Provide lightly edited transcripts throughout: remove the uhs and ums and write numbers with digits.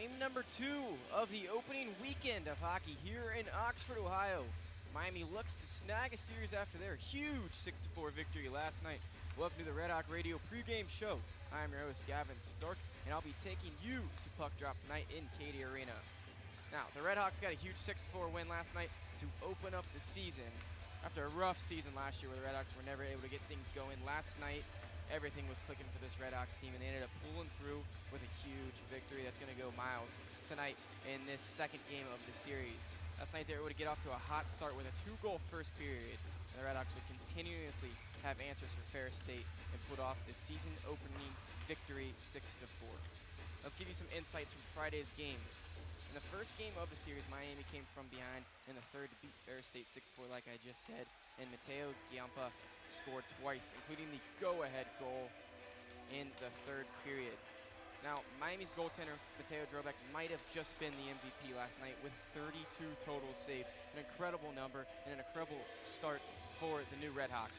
Game number 2 of the opening weekend of hockey here in Oxford, Ohio. Miami looks to snag a series after their huge 6-4 victory last night. Welcome to the Red Hawk Radio pregame show. I'm your host, Gavin Stark, and I'll be taking you to puck drop tonight in Cady Arena. Now, the Red Hawks got a huge 6-4 win last night to open up the season. After a rough season last year where the Red Hawks were never able to get things going, last night everything was clicking for this Red Hawks team, and they ended up pulling through with a huge victory that's going to go miles tonight in this second game of the series. Last night they were able to get off to a hot start with a 2-goal first period, and the Red Hawks would continuously have answers for Ferris State and put off the season-opening victory 6-4. Let's give you some insights from Friday's game. In the first game of the series, Miami came from behind in the third to beat Ferris State 6-4, like I just said, and Mateo Giampa scored twice, including the go-ahead goal in the third period. Now, Miami's goaltender, Mateo Drobek, might have just been the MVP last night with 32 total saves, an incredible number and an incredible start for the new Red Hawk.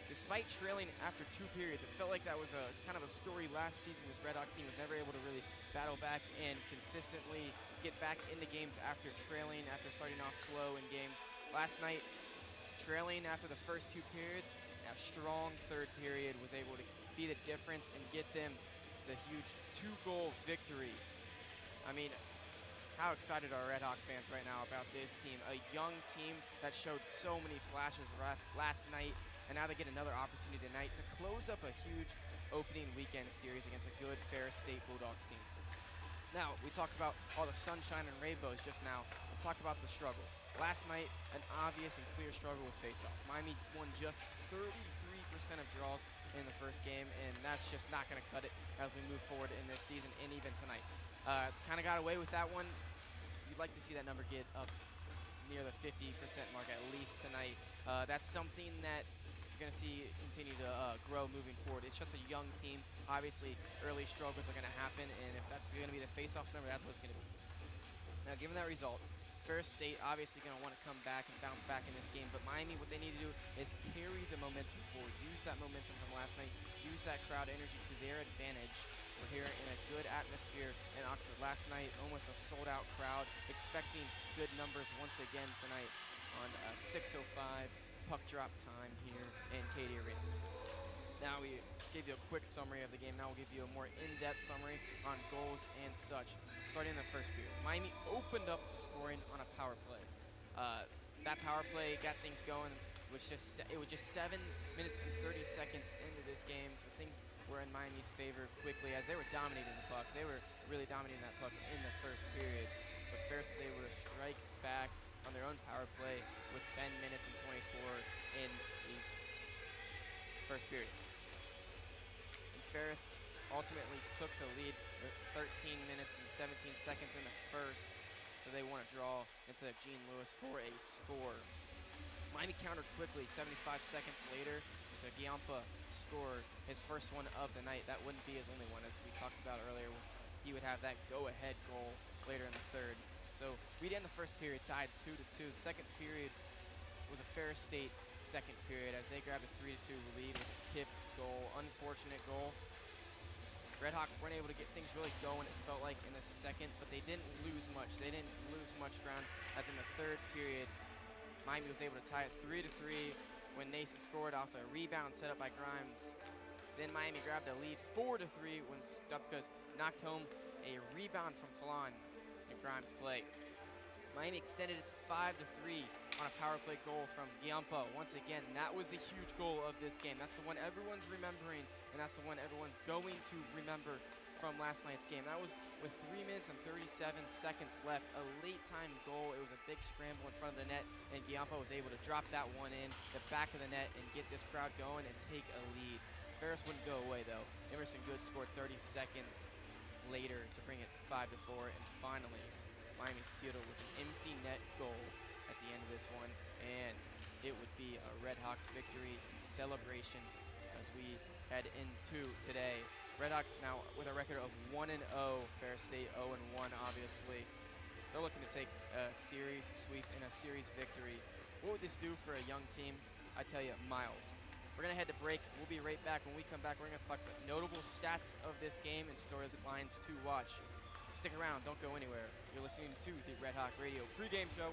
Despite trailing after 2 periods, it felt like that was a kind of a story last season. This Red Hawks team was never able to really battle back and consistently get back into games after trailing, after starting off slow in games. Last night, trailing after the first 2 periods, a strong third period was able to be the difference and get them the huge 2-goal victory. I mean, how excited are Red Hawk fans right now about this team? A young team that showed so many flashes last night, and now they get another opportunity tonight to close up a huge opening weekend series against a good Ferris State Bulldogs team. Now, we talked about all the sunshine and rainbows just now. Let's talk about the struggle. Last night, an obvious and clear struggle was faceoffs. Miami won just 33% of draws in the first game, and that's just not going to cut it as we move forward in this season and even tonight. Kind of got away with that one. You'd like to see that number get up near the 50% mark at least tonight. That's something that you're going to see continue to grow moving forward. It's just a young team. Obviously, early struggles are going to happen, and if that's going to be the face-off number, that's what it's going to be. Now, given that result, Ferris State obviously going to want to come back and bounce back in this game, but Miami, what they need to do is carry the momentum forward. Use that momentum from last night. Use that crowd energy to their advantage. We're here in a good atmosphere in Oxford. Last night, almost a sold-out crowd, expecting good numbers once again tonight on 6:05 puck drop time here in Cady Arena. Now we gave you a quick summary of the game. Now we'll give you a more in-depth summary on goals and such. Starting in the first period, Miami opened up the scoring on a power play. That power play got things going. It was just 7 minutes and 30 seconds into this game, so things were in Miami's favor quickly as they were dominating the puck. They were really dominating that puck in the first period, but Ferris was able to strike back on their own power play with 10 minutes and 24 in the first period. And Ferris ultimately took the lead with 13 minutes and 17 seconds in the first, so they won a draw instead of Gene Lewis for a score. Miami countered quickly 75 seconds later with a Giampa score, his first one of the night. That wouldn't be his only one, as we talked about earlier. He would have that go-ahead goal later in the third. So we'd end the first period tied 2-2. The second period was a Ferris State second period as they grabbed a 3-2 lead with a tipped goal, unfortunate goal. Red Hawks weren't able to get things really going, it felt like, in the second, but they didn't lose much. They didn't lose much ground, as in the third period, Miami was able to tie it 3-3 when Nason scored off a rebound set up by Grimes. Then Miami grabbed a lead 4-3 when Stupkas knocked home a rebound from Fallon in Grimes' play. Miami extended it to 5-3 on a power play goal from Giampa. Once again, that was the huge goal of this game. That's the one everyone's remembering, and that's the one everyone's going to remember from last night's game. That was with 3 minutes and 37 seconds left, a late-time goal. It was a big scramble in front of the net, and Giampa was able to drop that one in the back of the net and get this crowd going and take a lead. Ferris wouldn't go away, though. Emerson Good scored 30 seconds later to bring it 5-4, and finally, Miami sealed it with an empty net goal at the end of this one, and it would be a Red Hawks victory and celebration as we head into today. Red Hawks now with a record of 1-0, Ferris State 0-1, obviously. They're looking to take a series sweep and a series victory. What would this do for a young team? I tell you, miles. We're going to head to break. We'll be right back. When we come back, we're going to talk about notable stats of this game and storylines to watch. Stay Stick around, don't go anywhere. You're listening to the Red Hawk Radio pregame show.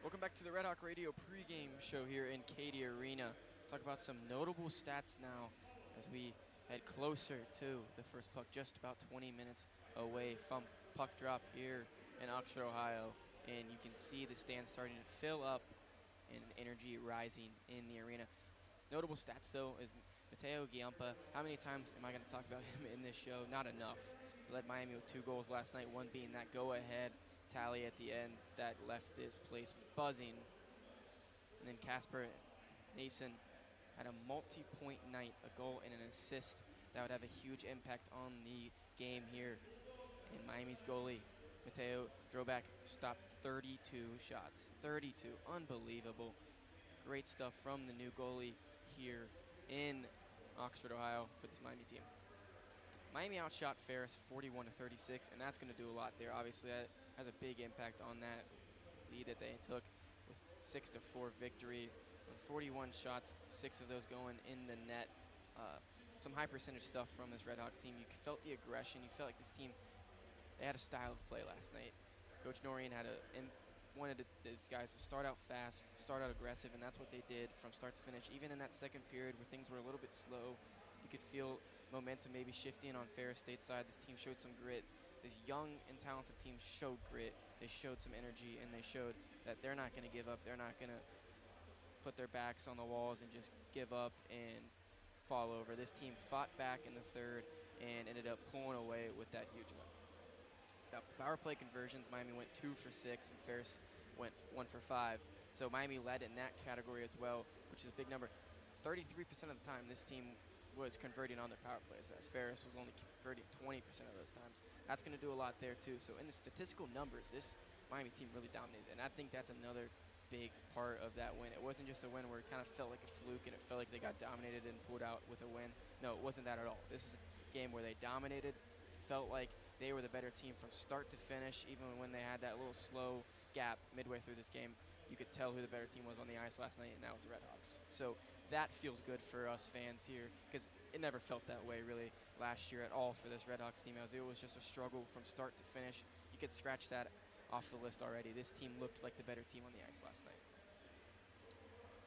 Welcome back to the Red Hawk Radio pregame show here in Cady Arena. Talk about some notable stats now as we head closer to the first puck, just about 20 minutes away from puck drop here in Oxford, Ohio. And you can see the stands starting to fill up and energy rising in the arena. Notable stats, though, is Mateo Giampa. How many times am I going to talk about him in this show? Not enough. He led Miami with 2 goals last night, one being that go-ahead tally at the end that left this place buzzing. And then Casper Nason had a multi-point night, a goal and an assist that would have a huge impact on the game here. And Miami's goalie, Mateo Drobak, stopped 32 shots. 32, unbelievable. Great stuff from the new goalie here in Oxford, Ohio for this Miami team. Miami outshot Ferris 41-36, and that's going to do a lot there. Obviously, that has a big impact on that lead that they took with 6-4 victory. 41 shots, 6 of those going in the net. Some high percentage stuff from this Red Hawks team. You felt the aggression. You felt like this team, they had a style of play last night. Coach Noreen wanted these guys to start out fast, start out aggressive, and that's what they did from start to finish. Even in that second period where things were a little bit slow, you could feel momentum maybe shifting on Ferris State's side. This team showed some grit. This young and talented team showed grit. They showed some energy, and they showed that they're not going to give up. They're not going to put their backs on the walls and just give up and fall over. This team fought back in the third and ended up pulling away with that huge win. Now, power play conversions, Miami went 2 for 6, and Ferris went 1 for 5. So Miami led in that category as well, which is a big number. 33% of the time, this team was converting on their power plays, as Ferris was only converting 20% of those times. That's going to do a lot there, too. So in the statistical numbers, this Miami team really dominated, and I think that's another big part of that win. It wasn't just a win where it kind of felt like a fluke and it felt like they got dominated and pulled out with a win. No, it wasn't that at all. This is a game where they dominated, felt like they were the better team from start to finish. Even when they had that little slow gap midway through this game, you could tell who the better team was on the ice last night, and that was the RedHawks. So that feels good for us fans here, because it never felt that way really last year at all for this RedHawks team. It was just a struggle from start to finish. You could scratch that off the list already. This team looked like the better team on the ice last night.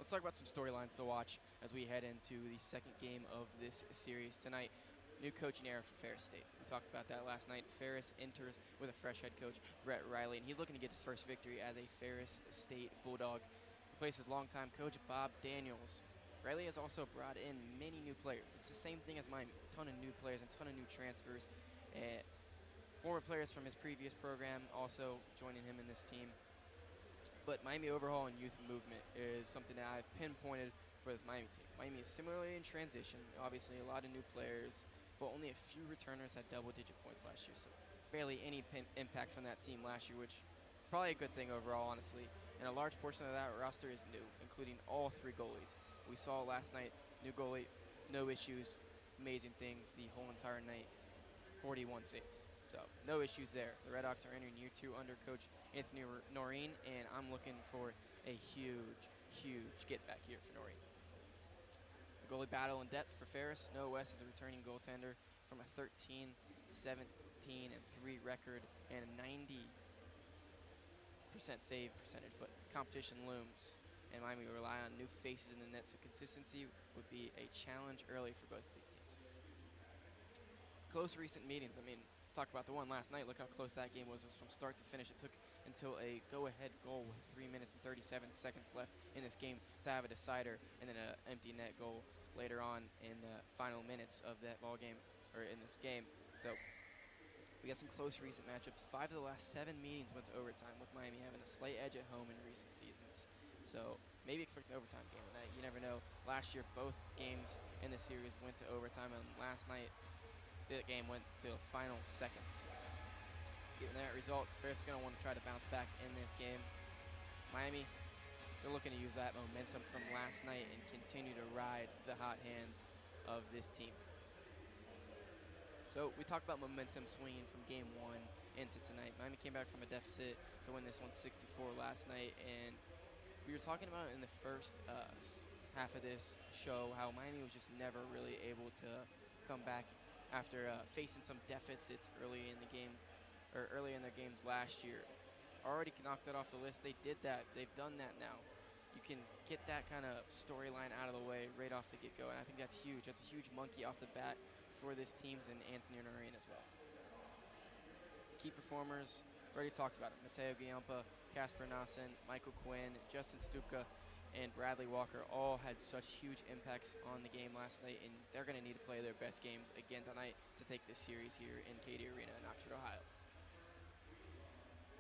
Let's talk about some storylines to watch as we head into the second game of this series tonight. New coaching era for Ferris State. We talked about that last night. Ferris enters with a fresh head coach, Brett Riley, and he's looking to get his first victory as a Ferris State Bulldog. Replaces longtime coach Bob Daniels. Riley has also brought in many new players. It's the same thing as Miami. A ton of new players and a ton of new transfers. Former players from his previous program also joining him in this team. But Miami overhaul and youth movement is something that I've pinpointed for this Miami team. Miami is similarly in transition. Obviously, a lot of new players, but only a few returners had double-digit points last year. So barely any impact from that team last year, which probably a good thing overall, honestly. And a large portion of that roster is new, including all 3 goalies. We saw last night, new goalie, no issues, amazing things the whole entire night, 41 saves. So no issues there. The RedHawks are entering year 2 under coach Anthony Noreen, and I'm looking for a huge, huge get back here for Noreen. The goalie battle in depth for Ferris. Noah West is a returning goaltender from a 13, 17, and 3 record and a 90% save percentage, but competition looms, and Miami will rely on new faces in the net, so consistency would be a challenge early for both of these teams. Close recent meetings. I mean, talk about the one last night. Look how close that game was. It was from start to finish. It took until a go-ahead goal with 3 minutes and 37 seconds left in this game to have a decider, and then an empty net goal later on in the final minutes of that ball game, or in this game. So we got some close recent matchups. 5 of the last 7 meetings went to overtime, with Miami having a slight edge at home in recent seasons. So maybe expect an overtime game tonight. You never know. Last year, both games in the series went to overtime, and last night, the game went to the final seconds. Given that result, Ferris is going to want to try to bounce back in this game. Miami, they're looking to use that momentum from last night and continue to ride the hot hands of this team. So we talked about momentum swinging from game 1 into tonight. Miami came back from a deficit to win this one 64 last night, and we were talking about it in the first half of this show, how Miami was just never really able to come back after facing some deficits early in the game, or early in their games last year. Already knocked it off the list. They did that. They've done that now. You can get that kind of storyline out of the way right off the get-go, and I think that's huge. That's a huge monkey off the bat for this team's and Anthony Noreen as well. Key performers, already talked about it. Mateo Giampa, Casper Nassen, Michael Quinn, Justin Stuka, and Bradley Walker all had such huge impacts on the game last night, and they're going to need to play their best games again tonight to take this series here in Cady Arena in Oxford, Ohio.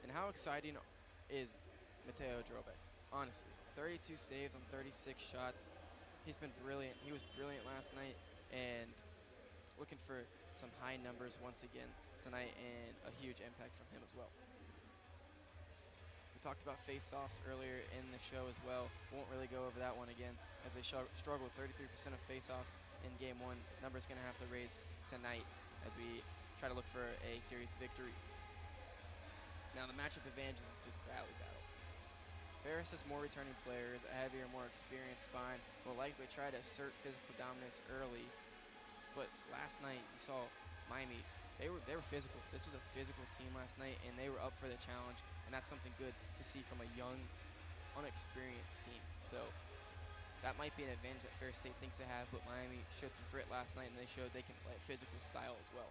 And how exciting is Mateo Drobek? Honestly, 32 saves on 36 shots. He's been brilliant. He was brilliant last night, and looking for some high numbers once again tonight, and a huge impact from him as well. We talked about face-offs earlier in the show as well. Won't really go over that one again, as they struggle with 33% of face-offs in game 1. Number's going to have to raise tonight as we try to look for a series victory. Now, the matchup advantage is a physicality battle. Ferris has more returning players, a heavier, more experienced spine, will likely try to assert physical dominance early. But last night, you saw Miami, they were physical. This was a physical team last night, and they were up for the challenge, and that's something good to see from a young, unexperienced team. So that might be an advantage that Ferris State thinks they have, but Miami showed some grit last night, and they showed they can play a physical style as well.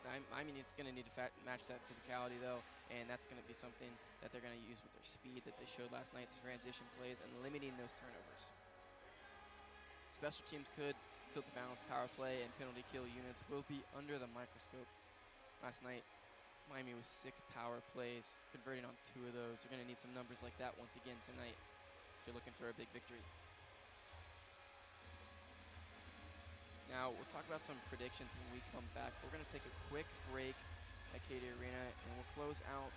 Now, Miami is going to need to match that physicality, though, and that's going to be something that they're going to use with their speed that they showed last night, the transition plays, and limiting those turnovers. Special teams could tilt the balance. Power play and penalty kill units will be under the microscope. Last night, Miami was 6 power plays, converting on 2 of those. They're going to need some numbers like that once again tonight if you're looking for a big victory. Now, we'll talk about some predictions when we come back. We're going to take a quick break at Cady Arena, and we'll close out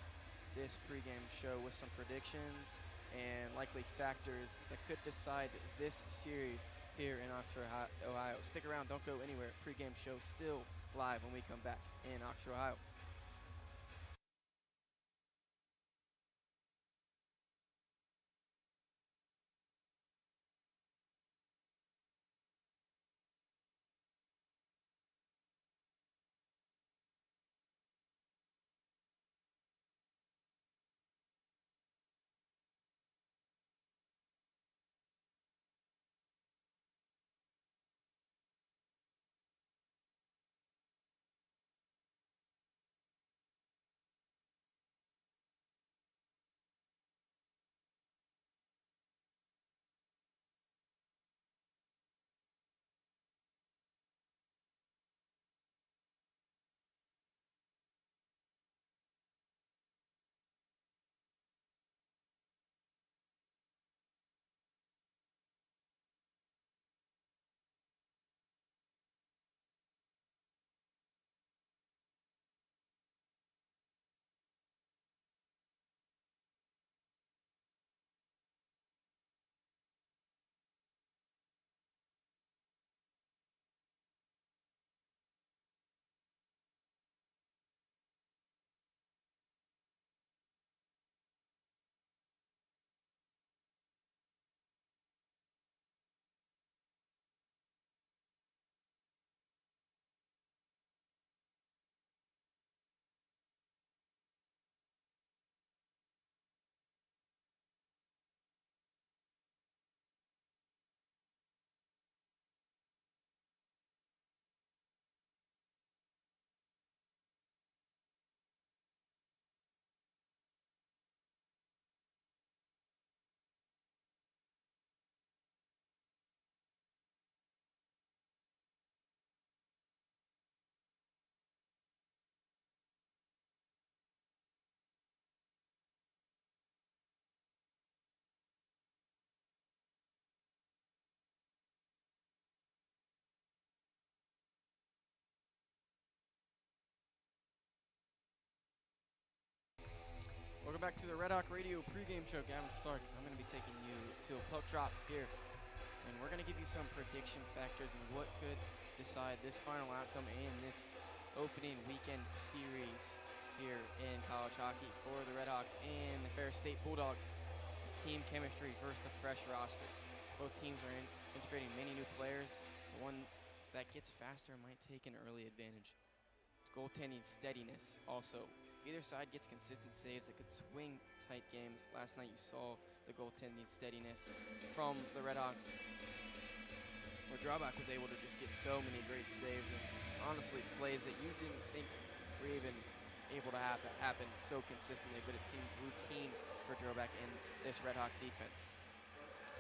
this pregame show with some predictions and likely factors that could decide this series here in Oxford, Ohio. Stick around. Don't go anywhere. Pregame show still live when we come back in Oxford, Ohio. Welcome back to the Red Hawk Radio pregame show. Gavin Stark. I'm going to be taking you to a puck drop here, and we're going to give you some prediction factors and what could decide this final outcome in this opening weekend series here in college hockey for the RedHawks and the Ferris State Bulldogs. It's team chemistry versus the fresh rosters. Both teams are integrating many new players. The one that gets faster might take an early advantage. It's goaltending steadiness also. If either side gets consistent saves, it could swing tight games. Last night you saw the goaltending steadiness from the RedHawks, where Drawback was able to just get so many great saves and honestly plays that you didn't think were even able to happen so consistently, but it seemed routine for Drawback in this RedHawk defense.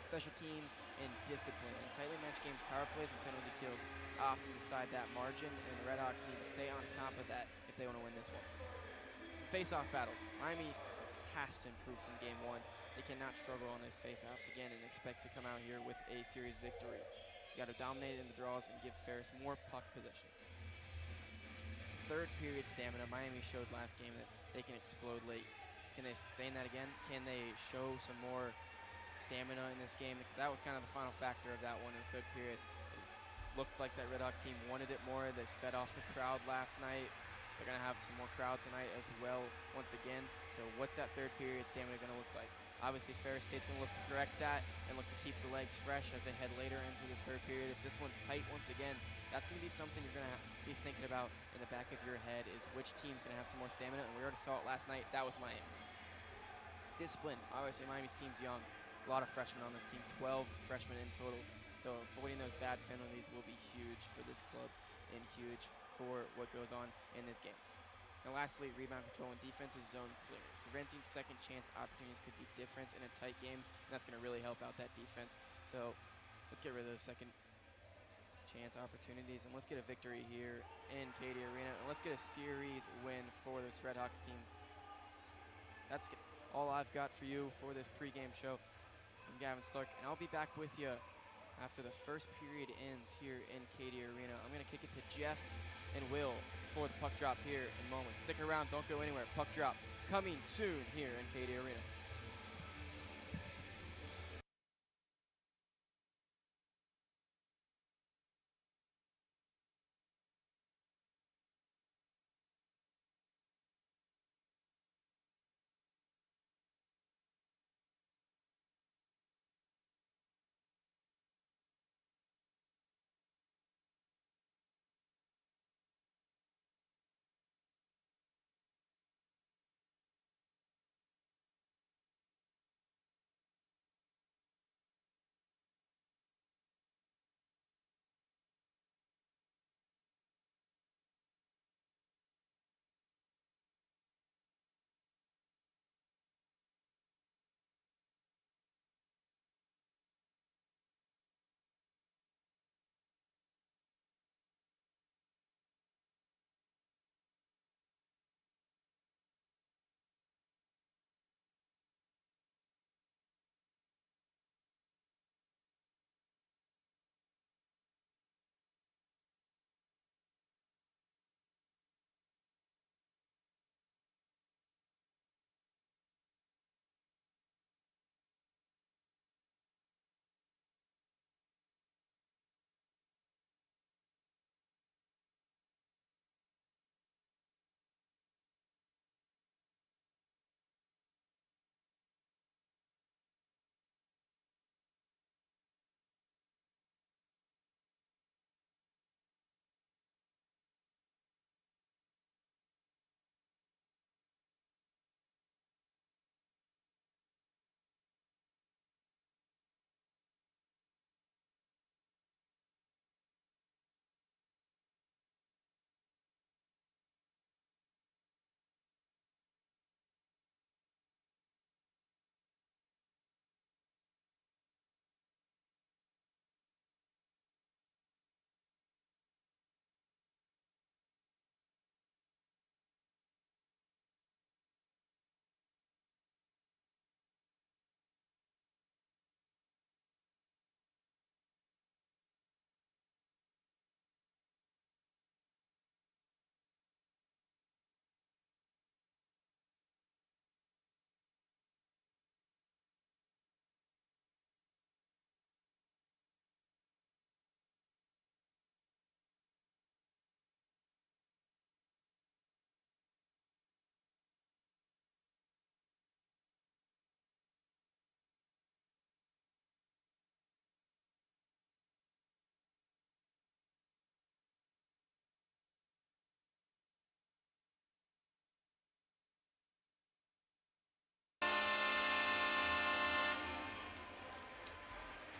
Special teams and discipline. In tightly matched games, power plays and penalty kills often decide that margin, and the RedHawks need to stay on top of that if they want to win this one. Face-off battles. Miami has to improve from game one. They cannot struggle on those face-offs again and expect to come out here with a series victory. You got to dominate in the draws and give Ferris more puck possession. Third period stamina. Miami showed last game that they can explode late. Can they sustain that again? Can they show some more stamina in this game? Because that was kind of the final factor of that one in the third period. It looked like that Red Hawk team wanted it more. They fed off the crowd last night. They're going to have some more crowd tonight as well once again. So what's that third period stamina going to look like? Obviously, Ferris State's going to look to correct that and look to keep the legs fresh as they head later into this third period. If this one's tight once again, that's going to be something you're going to be thinking about in the back of your head, is which team's going to have some more stamina. And we already saw it last night. That was Miami. Discipline. Obviously, Miami's team's young. A lot of freshmen on this team, 12 freshmen in total. So avoiding those bad penalties will be huge for this club and huge for what goes on in this game. And lastly, rebound control and defense is zone clear. Preventing second chance opportunities could be difference in a tight game, and that's going to really help out that defense. So let's get rid of those second chance opportunities, and let's get a victory here in Cady Arena, and let's get a series win for this RedHawks team. That's all I've got for you for this pregame show. I'm Gavin Stark, and I'll be back with you after the first period ends here in Cady Arena. I'm going to kick it to Jeff and Will for the puck drop here in a moment. Stick around, don't go anywhere. Puck drop coming soon here in Cady Arena.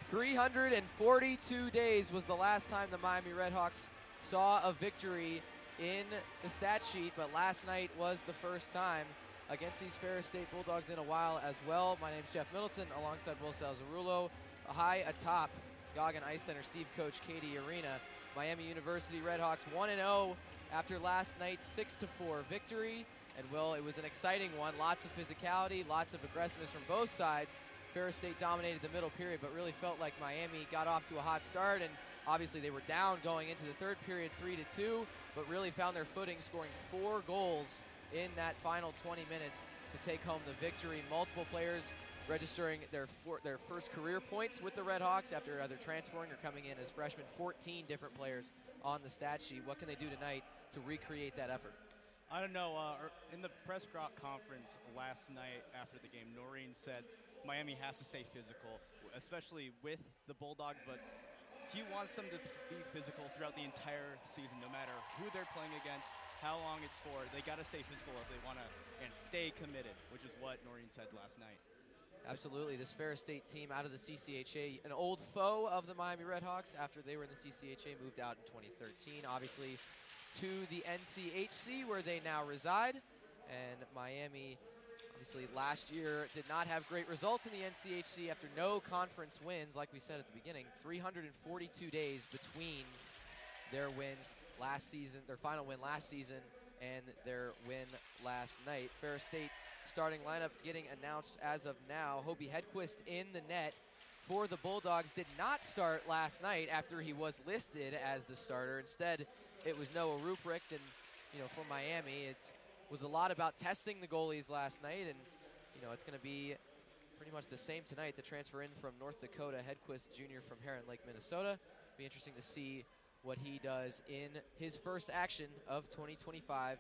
342 days was the last time the Miami RedHawks saw a victory in the stat sheet, but last night was the first time against these Ferris State Bulldogs in a while as well. My name's Jeff Middleton alongside Will Salzarulo. High atop Goggin Ice Center, Steve Coach, Cady Arena. Miami University RedHawks 1-0 after last night's 6-4 victory. And Will, it was an exciting one. Lots of physicality, lots of aggressiveness from both sides. Ferris State dominated the middle period, but really felt like Miami got off to a hot start, and obviously they were down going into the third period 3-2, but really found their footing, scoring 4 goals in that final 20 minutes to take home the victory. Multiple players registering their first career points with the RedHawks after either transferring or coming in as freshmen. 14 different players on the stat sheet. What can they do tonight to recreate that effort? I don't know. In the press conference last night after the game, Noreen said Miami has to stay physical, especially with the Bulldogs, but he wants them to be physical throughout the entire season, no matter who they're playing against, how long it's for. They got to stay physical if they want to, and stay committed, which is what Noreen said last night. Absolutely. This Ferris State team out of the CCHA, an old foe of the Miami RedHawks after they were in the CCHA, moved out in 2013, obviously, to the NCHC where they now reside. And Miami, obviously, last year did not have great results in the NCHC after no conference wins, like we said at the beginning. 342 days between their wins last season, their final win last season, and their win last night. Ferris State starting lineup getting announced as of now. Hobie Hedquist in the net for the Bulldogs. Did not start last night after he was listed as the starter. Instead, it was Noah Ruprecht, and for Miami, it was a lot about testing the goalies last night, and it's going to be pretty much the same tonight. The transfer in from North Dakota, Hedquist Jr. from Heron Lake, Minnesota. Be interesting to see what he does in his first action of 2025-26.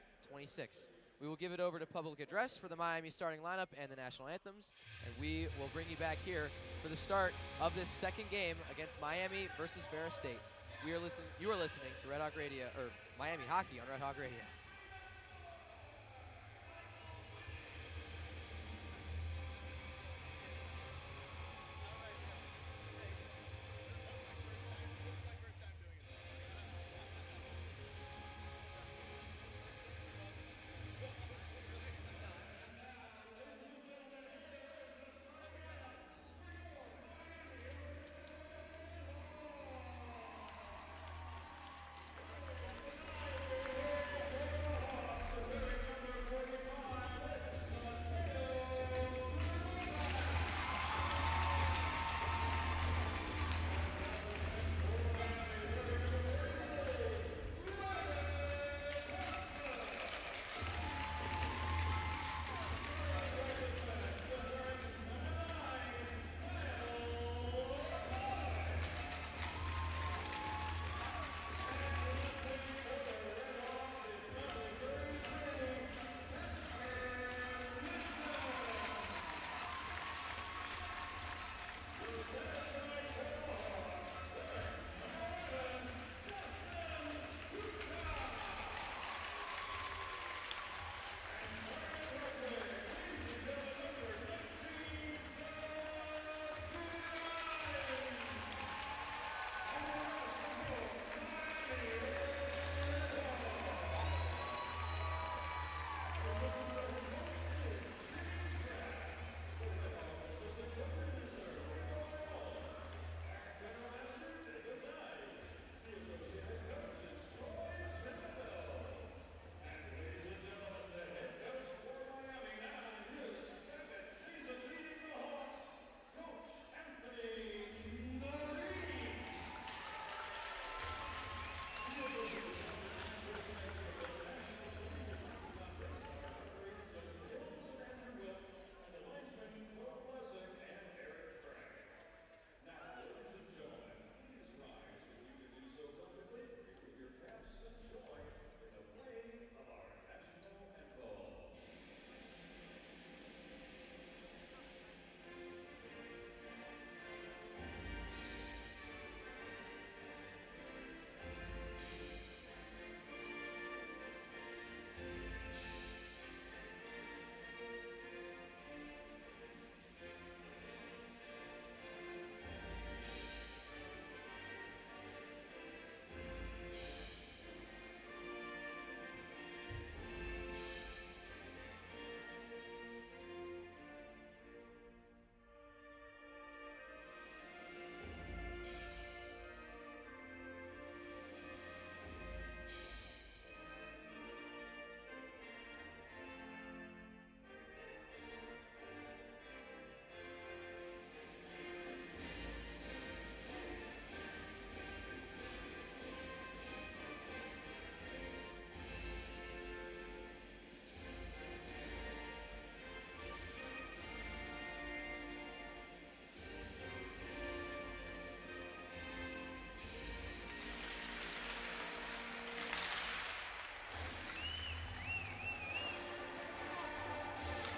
We will give it over to public address for the Miami starting lineup and the national anthems, and we will bring you back here for the start of this second game against Miami versus Ferris State. You are listening to Red Hawk Radio, or Miami Hockey on Red Hawk Radio.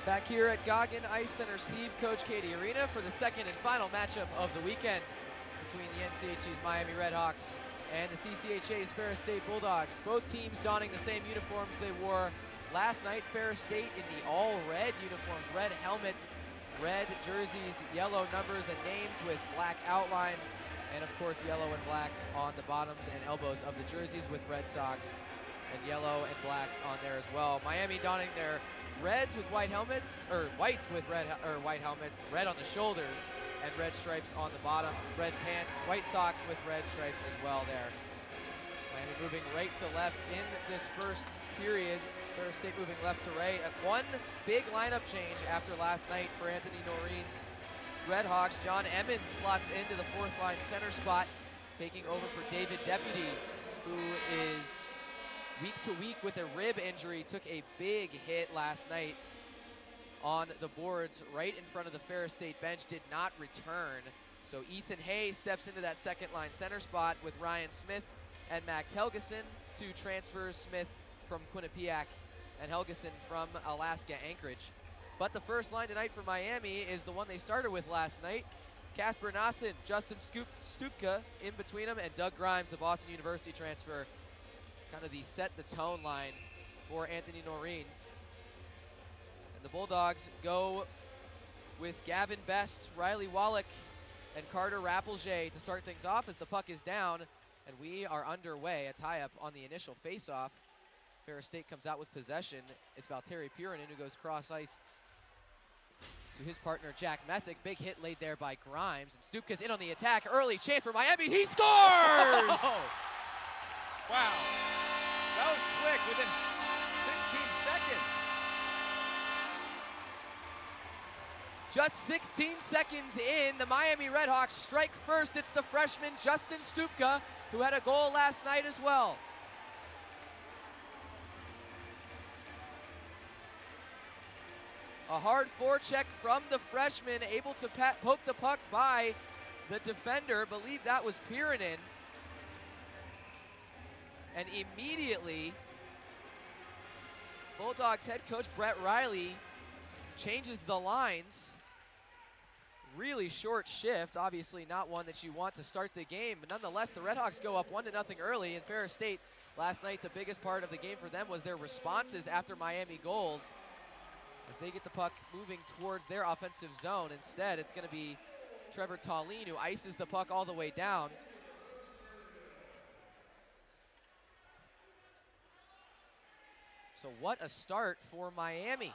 Back here at Goggin Ice Center, Steve, Coach Cady Arena for the second and final matchup of the weekend between the NCHC's Miami RedHawks and the CCHA's Ferris State Bulldogs. Both teams donning the same uniforms they wore last night. Ferris State in the all-red uniforms, red helmet, red jerseys, yellow numbers and names with black outline, and of course yellow and black on the bottoms and elbows of the jerseys with red socks and yellow and black on there as well. Miami donning their reds with white helmets, or whites with white helmets, red on the shoulders and red stripes on the bottom, red pants, white socks with red stripes as well there. Miami moving right to left in this first period. Ferris State moving left to right. One big lineup change after last night for Anthony Noreen's RedHawks. John Emmons slots into the fourth line center spot, taking over for David Deputy, who is week to week with a rib injury, took a big hit last night on the boards right in front of the Ferris State bench, did not return. So Ethan Hayes steps into that second line center spot with Ryan Smith and Max Helgeson, two transfers, Smith from Quinnipiac and Helgeson from Alaska Anchorage. But the first line tonight for Miami is the one they started with last night. Casper Nassen, Justin Stupka in between them, and Doug Grimes, the Boston University transfer, kind of the set the tone line for Anthony Noreen. And the Bulldogs go with Gavin Best, Riley Wallach, and Carter Rappelje to start things off as the puck is down, and we are underway. A tie-up on the initial face-off. Ferris State comes out with possession. It's Valtteri Purinen who goes cross-ice to his partner, Jack Messick. Big hit laid there by Grimes, and Stupka's in on the attack. Early chance for Miami. He scores! Wow, that was quick, within 16 seconds. Just 16 seconds in, the Miami RedHawks strike first. It's the freshman Justin Stupka, who had a goal last night as well. A hard forecheck from the freshman, able to poke the puck by the defender. Believe that was Purinen. And immediately, Bulldogs head coach Brett Riley changes the lines. Really short shift, obviously not one that you want to start the game, but nonetheless, the RedHawks go up 1-0 early. In Ferris State last night, the biggest part of the game for them was their responses after Miami goals, as they get the puck moving towards their offensive zone. Instead, it's going to be Trevor Tallene who ices the puck all the way down. So what a start for Miami.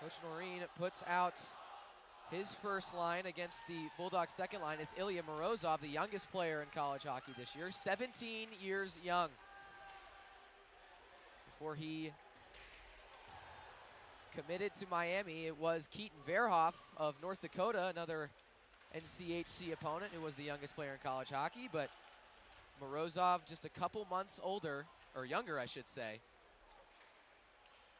Coach Noreen puts out his first line against the Bulldogs' second line. It's Ilya Morozov, the youngest player in college hockey this year, 17 years young. Before he committed to Miami, it was Keaton Verhoff of North Dakota, another NCHC opponent who was the youngest player in college hockey, but Morozov just a couple months older, or younger I should say,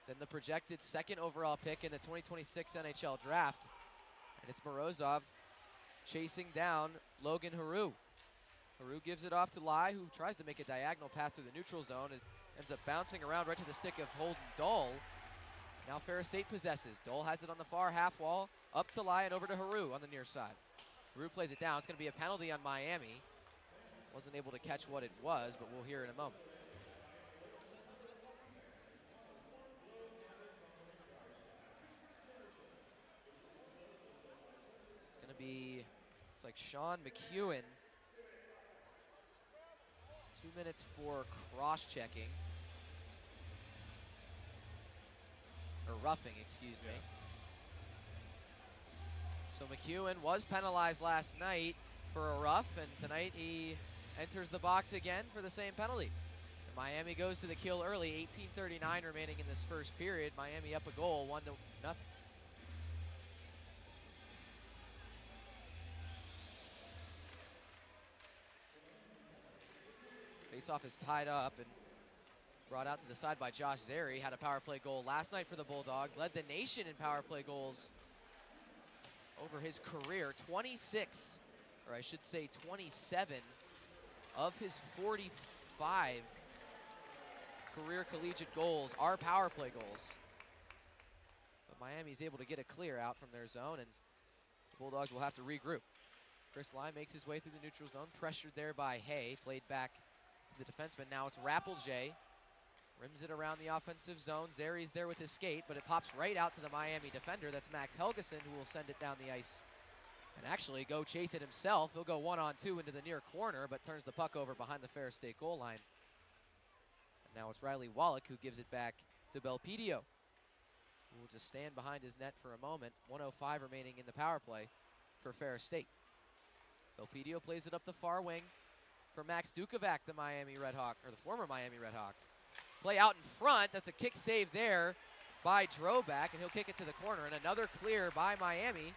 than the projected second overall pick in the 2026 NHL draft. And it's Morozov chasing down Logan Haru. Haru gives it off to Lai, who tries to make a diagonal pass through the neutral zone. It ends up bouncing around right to the stick of Holden Dole. Now Ferris State possesses. Dole has it on the far half wall, up to Lai and over to Haru on the near side. Haru plays it down. It's going to be a penalty on Miami. Wasn't able to catch what it was, but we'll hear in a moment. It's like Sean McEwen. 2 minutes for cross-checking. Or roughing, excuse me. So McEwen was penalized last night for a rough, and tonight he enters the box again for the same penalty. And Miami goes to the kill early, 18:39 remaining in this first period. Miami up a goal, 1-0. Faceoff is tied up and brought out to the side by Josh Zary. Had a power play goal last night for the Bulldogs. Led the nation in power play goals over his career. 26, or I should say 27 of his 45 career collegiate goals are power play goals. But Miami's able to get a clear out from their zone, and the Bulldogs will have to regroup. Chris Lai makes his way through the neutral zone, pressured there by Hay, played back to the defenseman. Now it's Rappelje, rims it around the offensive zone. Zeri's there with his skate, but it pops right out to the Miami defender. That's Max Helgeson, who will send it down the ice and actually go chase it himself. He'll go 1-on-2 into the near corner, but turns the puck over behind the Ferris State goal line. And now it's Riley Wallach who gives it back to Belpedio, who will just stand behind his net for a moment. 1:05 remaining in the power play for Ferris State. Belpedio plays it up the far wing for Max Dukovac, the Miami RedHawk, or the former Miami RedHawk. Play out in front. That's a kick save there by Droback, and he'll kick it to the corner. And another clear by Miami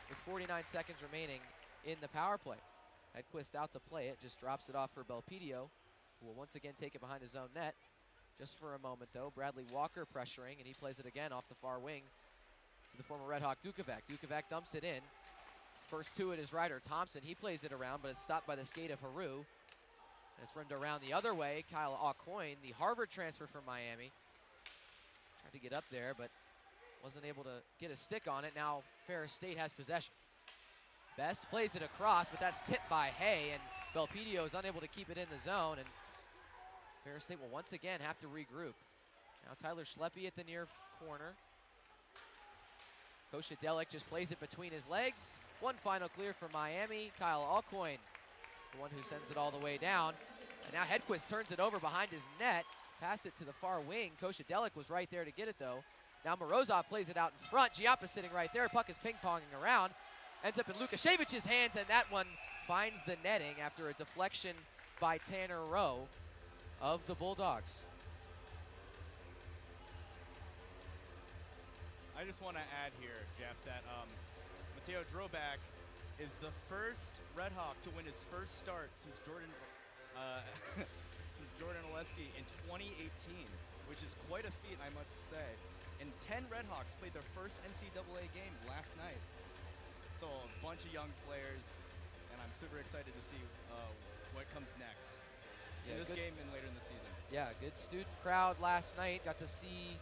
with 49 seconds remaining in the power play. Hedquist out to play it, just drops it off for Belpedio, who will once again take it behind his own net. Just for a moment, though, Bradley Walker pressuring, and he plays it again off the far wing to the former RedHawk Dukovac. Dukovac dumps it in. First to it is Ryder Thompson. He plays it around, but it's stopped by the skate of Haru. And it's rimmed around the other way. Kyle Aucoin, the Harvard transfer from Miami, tried to get up there, but wasn't able to get a stick on it. Now Ferris State has possession. Best plays it across, but that's tipped by Hay, and Belpedio is unable to keep it in the zone, and Ferris State will once again have to regroup. Now Tyler Schleppe at the near corner. Koshadelic just plays it between his legs. One final clear for Miami. Kyle Aucoin, the one who sends it all the way down. And now Hedquist turns it over behind his net. Passed it to the far wing. Koshadelic was right there to get it, though. Now Morozov plays it out in front. Giampa sitting right there. Puck is ping-ponging around. Ends up in Lukashevich's hands, and that one finds the netting after a deflection by Tanner Rowe of the Bulldogs. I just want to add here, Jeff, that Mateo Droback is the first RedHawk to win his first start since Jordan Oleski in 2018, which is quite a feat, I must say. And 10 RedHawks played their first NCAA game last night. So a bunch of young players, and I'm super excited to see what comes next in this game and later in the season. Yeah, good student crowd last night. Got to see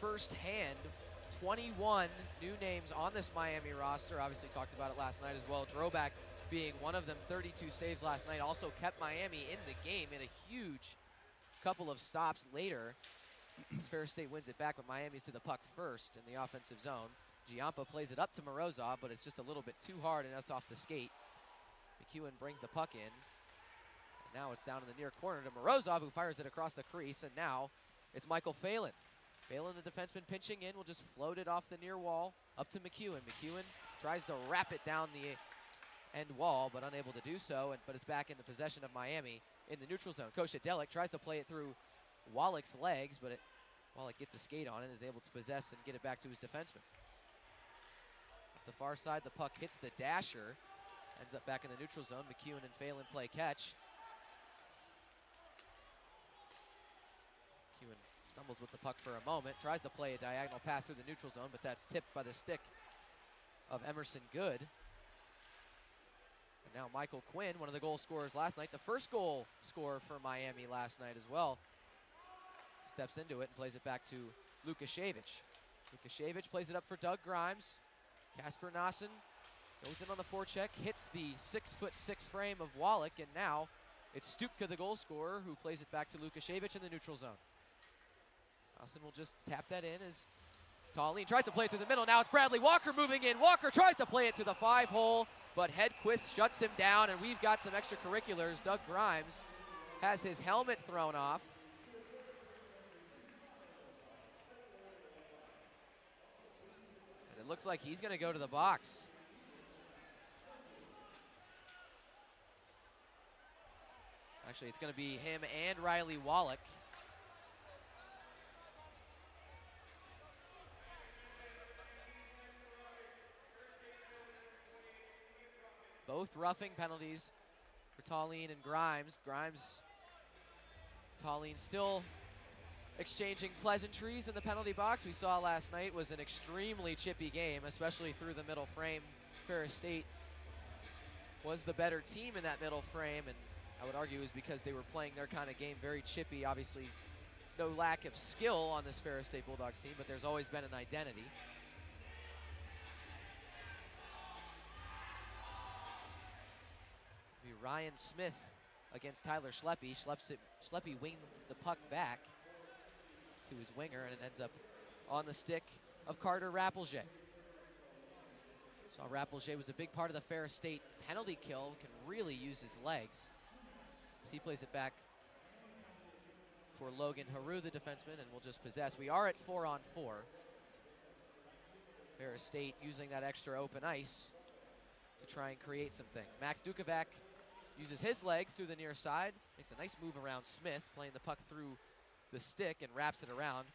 firsthand 21 new names on this Miami roster. Obviously talked about it last night as well. Droback being one of them, 32 saves last night. Also kept Miami in the game in a huge couple of stops later. Ferris State wins it back, but Miami's to the puck first in the offensive zone. Giampa plays it up to Morozov, but it's just a little bit too hard, and that's off the skate. McEwen brings the puck in. And now it's down in the near corner to Morozov, who fires it across the crease, and now it's Michael Phelan. Phelan, the defenseman, pinching in, will just float it off the near wall up to McEwen. McEwen tries to wrap it down the end wall, but unable to do so, but it's back in the possession of Miami in the neutral zone. Koshadelic tries to play it through Wallach's legs, but Wallach gets a skate on it and is able to possess and get it back to his defenseman. Up the far side, the puck hits the dasher, ends up back in the neutral zone. McEwen and Phelan play catch. McEwen stumbles with the puck for a moment, tries to play a diagonal pass through the neutral zone, but that's tipped by the stick of Emerson Good. And now Michael Quinn, one of the goal scorers last night, the first goal scorer for Miami last night as well, steps into it and plays it back to Lukashevic. Lukashevic plays it up for Doug Grimes. Kasper Nassen goes in on the forecheck, hits the 6'6" frame of Wallach, and now it's Stupka, the goal scorer, who plays it back to Lukashevic in the neutral zone. Nassen will just tap that in as Tallene tries to play it through the middle. Now it's Bradley Walker moving in. Walker tries to play it to the 5-hole, but Hedquist shuts him down, and we've got some extracurriculars. Doug Grimes has his helmet thrown off. And it looks like he's going to go to the box. Actually, it's going to be him and Riley Wallach. Both roughing penalties for Tallene and Grimes. Tallene still exchanging pleasantries in the penalty box. We saw last night was an extremely chippy game, especially through the middle frame. Ferris State was the better team in that middle frame, and I would argue is because they were playing their kind of game very chippy. Obviously, no lack of skill on this Ferris State Bulldogs team, but there's always been an identity. Ryan Smith against Tyler Schleppe. Schleppe wings the puck back to his winger, and it ends up on the stick of Carter Rappelger. So Rappelger was a big part of the Ferris State penalty kill, can really use his legs. As he plays it back for Logan Haru, the defenseman, and will just possess. We are at 4-on-4. Ferris State using that extra open ice to try and create some things. Max Dukovac uses his legs through the near side, makes a nice move around Smith, playing the puck through the stick and wraps it around,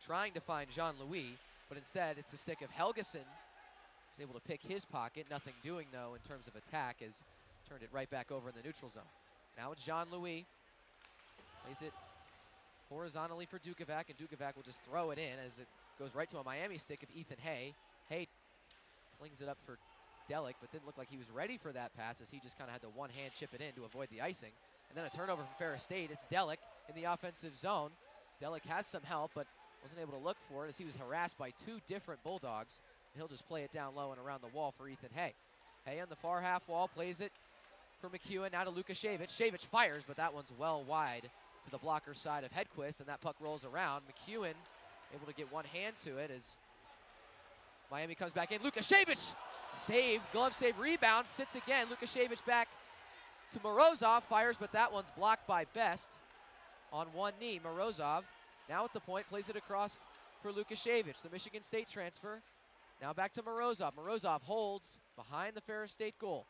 trying to find Jean-Louis, but instead it's the stick of Helgeson. He's able to pick his pocket, nothing doing though in terms of attack, as turned it right back over in the neutral zone. Now it's Jean-Louis, plays it horizontally for Dukovac, and Dukovac will just throw it in as it goes right to a Miami stick of Ethan Hay. Hay flings it up for Delic, but didn't look like he was ready for that pass, as he just kind of had to one-hand chip it in to avoid the icing. And then a turnover from Ferris State. It's Delic in the offensive zone. Delic has some help, but wasn't able to look for it as he was harassed by two different Bulldogs. And he'll just play it down low and around the wall for Ethan Hay. Hay on the far half wall, plays it for McEwen, now to Lukashevich. Shevich fires, but that one's well wide to the blocker side of Hedquist, and that puck rolls around. McEwen able to get one hand to it as Miami comes back in. Lukashevich! Save, glove save, rebound, sits again. Lukashevich back to Morozov, fires, but that one's blocked by Best on one knee. Morozov now at the point, plays it across for Lukashevich, the Michigan State transfer. Now back to Morozov. Morozov holds behind the Ferris State goal.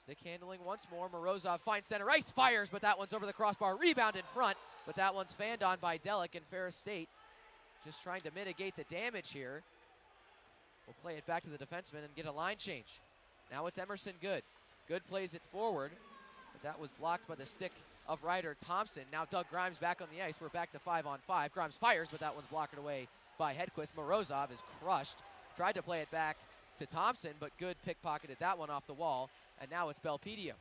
Stick handling once more. Morozov finds center ice, fires, but that one's over the crossbar. Rebound in front, but that one's fanned on by Delic, and Ferris State just trying to mitigate the damage here. We'll play it back to the defenseman and get a line change. Now it's Emerson Good. Good plays it forward, but that was blocked by the stick of Ryder Thompson. Now Doug Grimes back on the ice. We're back to 5-on-5. Grimes fires, but that one's blocked away by Hedquist. Morozov is crushed. Tried to play it back to Thompson, but Good pickpocketed that one off the wall. And now it's Belpedio.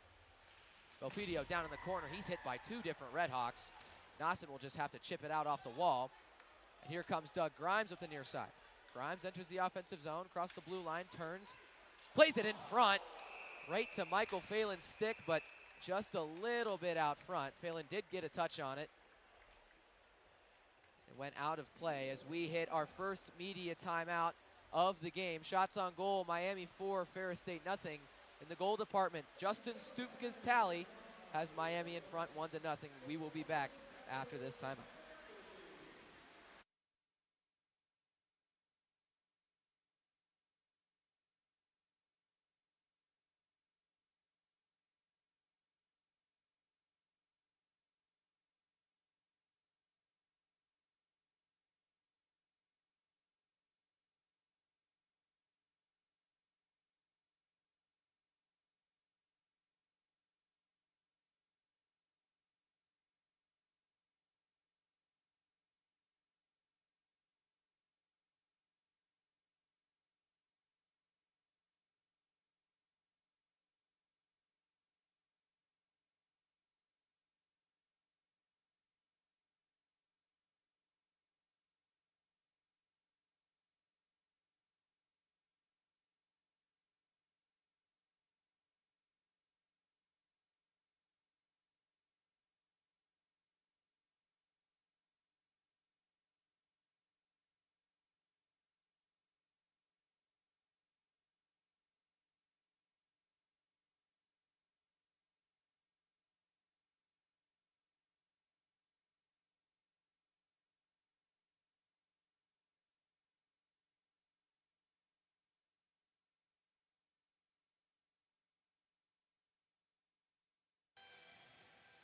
Belpedio down in the corner. He's hit by two different RedHawks. Nassen will just have to chip it out off the wall. And here comes Doug Grimes up the near side. Grimes enters the offensive zone, across the blue line, turns, plays it in front, right to Michael Phelan's stick, but just a little bit out front. Phelan did get a touch on it. It went out of play as we hit our first media timeout of the game. Shots on goal, Miami 4, Ferris State nothing. In the goal department, Justin Stupka's tally has Miami in front 1-0. We will be back after this timeout.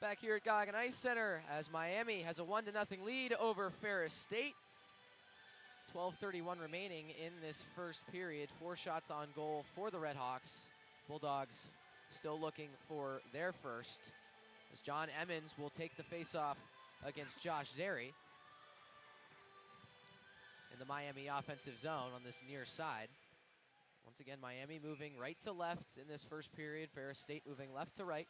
Back here at Goggin Ice Center as Miami has a 1-0 lead over Ferris State. 12:31 remaining in this first period. 4 shots on goal for the RedHawks. Bulldogs still looking for their first, as John Emmons will take the faceoff against Josh Zeri in the Miami offensive zone on this near side. Once again, Miami moving right to left in this first period. Ferris State moving left to right.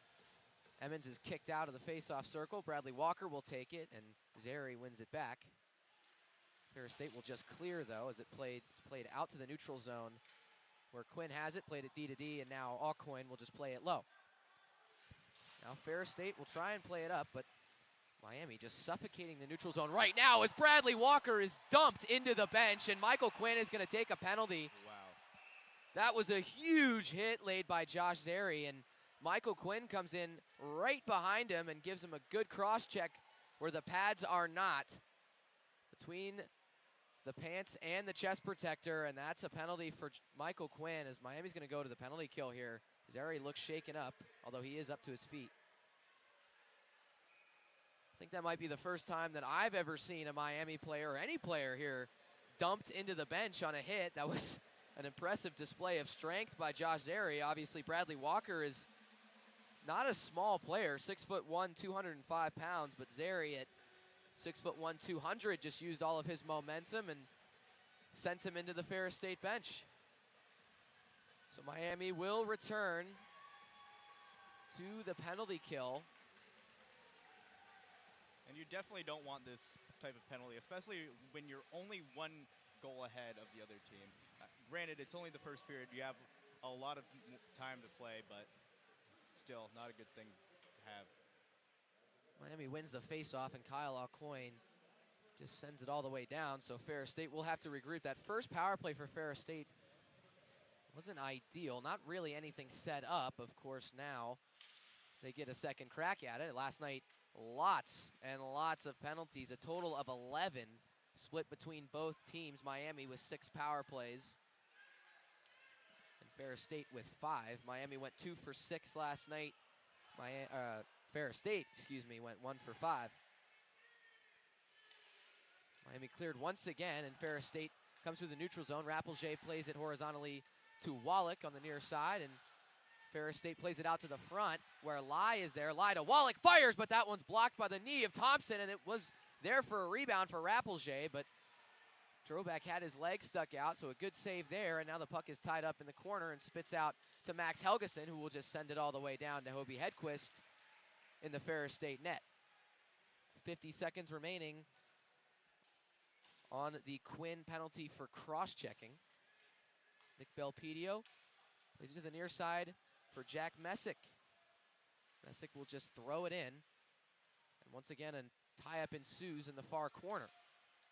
Emmons is kicked out of the face-off circle. Bradley Walker will take it, and Zary wins it back. Ferris State will just clear, though, as it's played out to the neutral zone, where Quinn has it, played it D to D, and now Aucoin will just play it low. Now Ferris State will try and play it up, but Miami just suffocating the neutral zone right now as Bradley Walker is dumped into the bench, and Michael Quinn is going to take a penalty. Wow. That was a huge hit laid by Josh Zary, and Michael Quinn comes in right behind him and gives him a good cross-check where the pads are not, between the pants and the chest protector, and that's a penalty for Michael Quinn as Miami's going to go to the penalty kill here. Zary looks shaken up, although he is up to his feet. I think that might be the first time that I've ever seen a Miami player, or any player here, dumped into the bench on a hit. That was an impressive display of strength by Josh Zary. Obviously, Bradley Walker is not a small player, 6'1", 205 pounds, but Zary at 6'1", 200 just used all of his momentum and sent him into the Ferris State bench. So Miami will return to the penalty kill. And you definitely don't want this type of penalty, especially when you're only one goal ahead of the other team. Granted, it's only the first period. You have a lot of time to play, but still not a good thing to have. Miami wins the face-off, and Kyle Aucoin just sends it all the way down, so Ferris State will have to regroup. That first power play for Ferris State wasn't ideal, not really anything set up. Of course, now they get a second crack at it. Last night, lots and lots of penalties, a total of 11 split between both teams. Miami with 6 power plays, and Ferris State with 5. Miami went 2 for 6 last night. Ferris State, went 1 for 5. Miami cleared once again, and Ferris State comes through the neutral zone. Rappelje plays it horizontally to Wallach on the near side, and Ferris State plays it out to the front where Lai is there. Lai to Wallach, fires, but that one's blocked by the knee of Thompson, and it was there for a rebound for Rappelje, but Droback had his leg stuck out, so a good save there, and now the puck is tied up in the corner and spits out to Max Helgeson, who will just send it all the way down to Hobie Hedquist in the Ferris State net. 50 seconds remaining on the Quinn penalty for cross-checking. Nick Belpedio plays it to the near side for Jack Messick. Messick will just throw it in. And once again, a tie-up ensues in the far corner.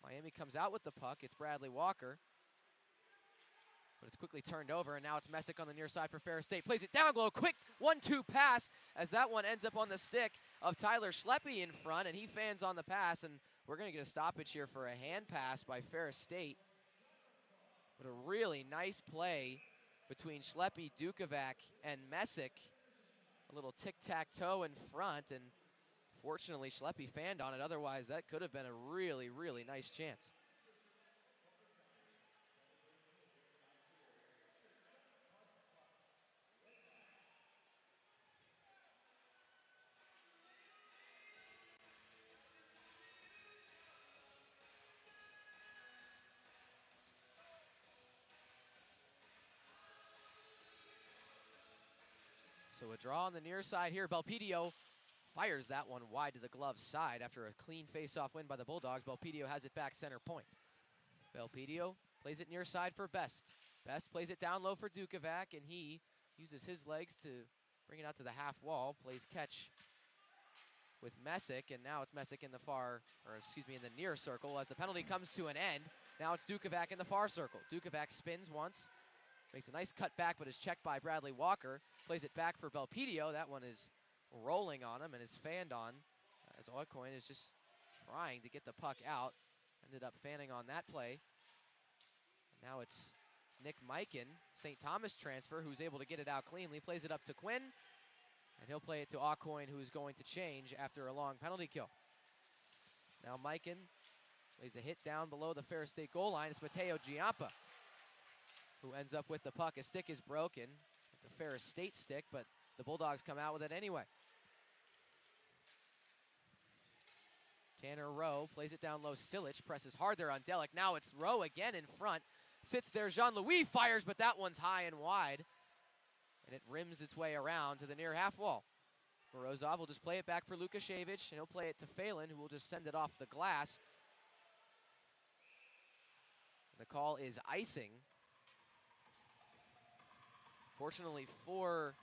Miami comes out with the puck. It's Bradley Walker. But it's quickly turned over, and now it's Messick on the near side for Ferris State. Plays it down low, quick 1-2 pass, as that one ends up on the stick of Tyler Schleppe in front, and he fans on the pass, and we're going to get a stoppage here for a hand pass by Ferris State. But a really nice play between Schleppe, Dukovac, and Messick. A little tic-tac-toe in front, and fortunately Schleppe fanned on it. Otherwise, that could have been a really, really nice chance. So a draw on the near side here. Belpedio fires that one wide to the glove side after a clean face-off win by the Bulldogs. Belpedio has it back center point. Belpedio plays it near side for Best. Best plays it down low for Dukovac, and he uses his legs to bring it out to the half wall. Plays catch with Messick, and now it's Messick in the near circle as the penalty comes to an end. Now it's Dukovac in the far circle. Dukovac spins once, makes a nice cut back, but is checked by Bradley Walker. Plays it back for Belpedio. That one is rolling on him and is fanned on as Aucoin is just trying to get the puck out. Ended up fanning on that play. And now it's Nick Mikan, St. Thomas transfer, who's able to get it out cleanly. Plays it up to Quinn, and he'll play it to Aucoin, who is going to change after a long penalty kill. Now Mikan plays a hit down below the Ferris State goal line. It's Mateo Giampa who ends up with the puck. His stick is broken. It's a Ferris State stick, but the Bulldogs come out with it anyway. Tanner Rowe plays it down low. Silic presses hard there on Delic. Now it's Rowe again in front. Sits there. Jean-Louis fires, but that one's high and wide. And it rims its way around to the near half wall. Morozov will just play it back for Lukashevich, and he'll play it to Phelan, who will just send it off the glass. The call is icing. Fortunately for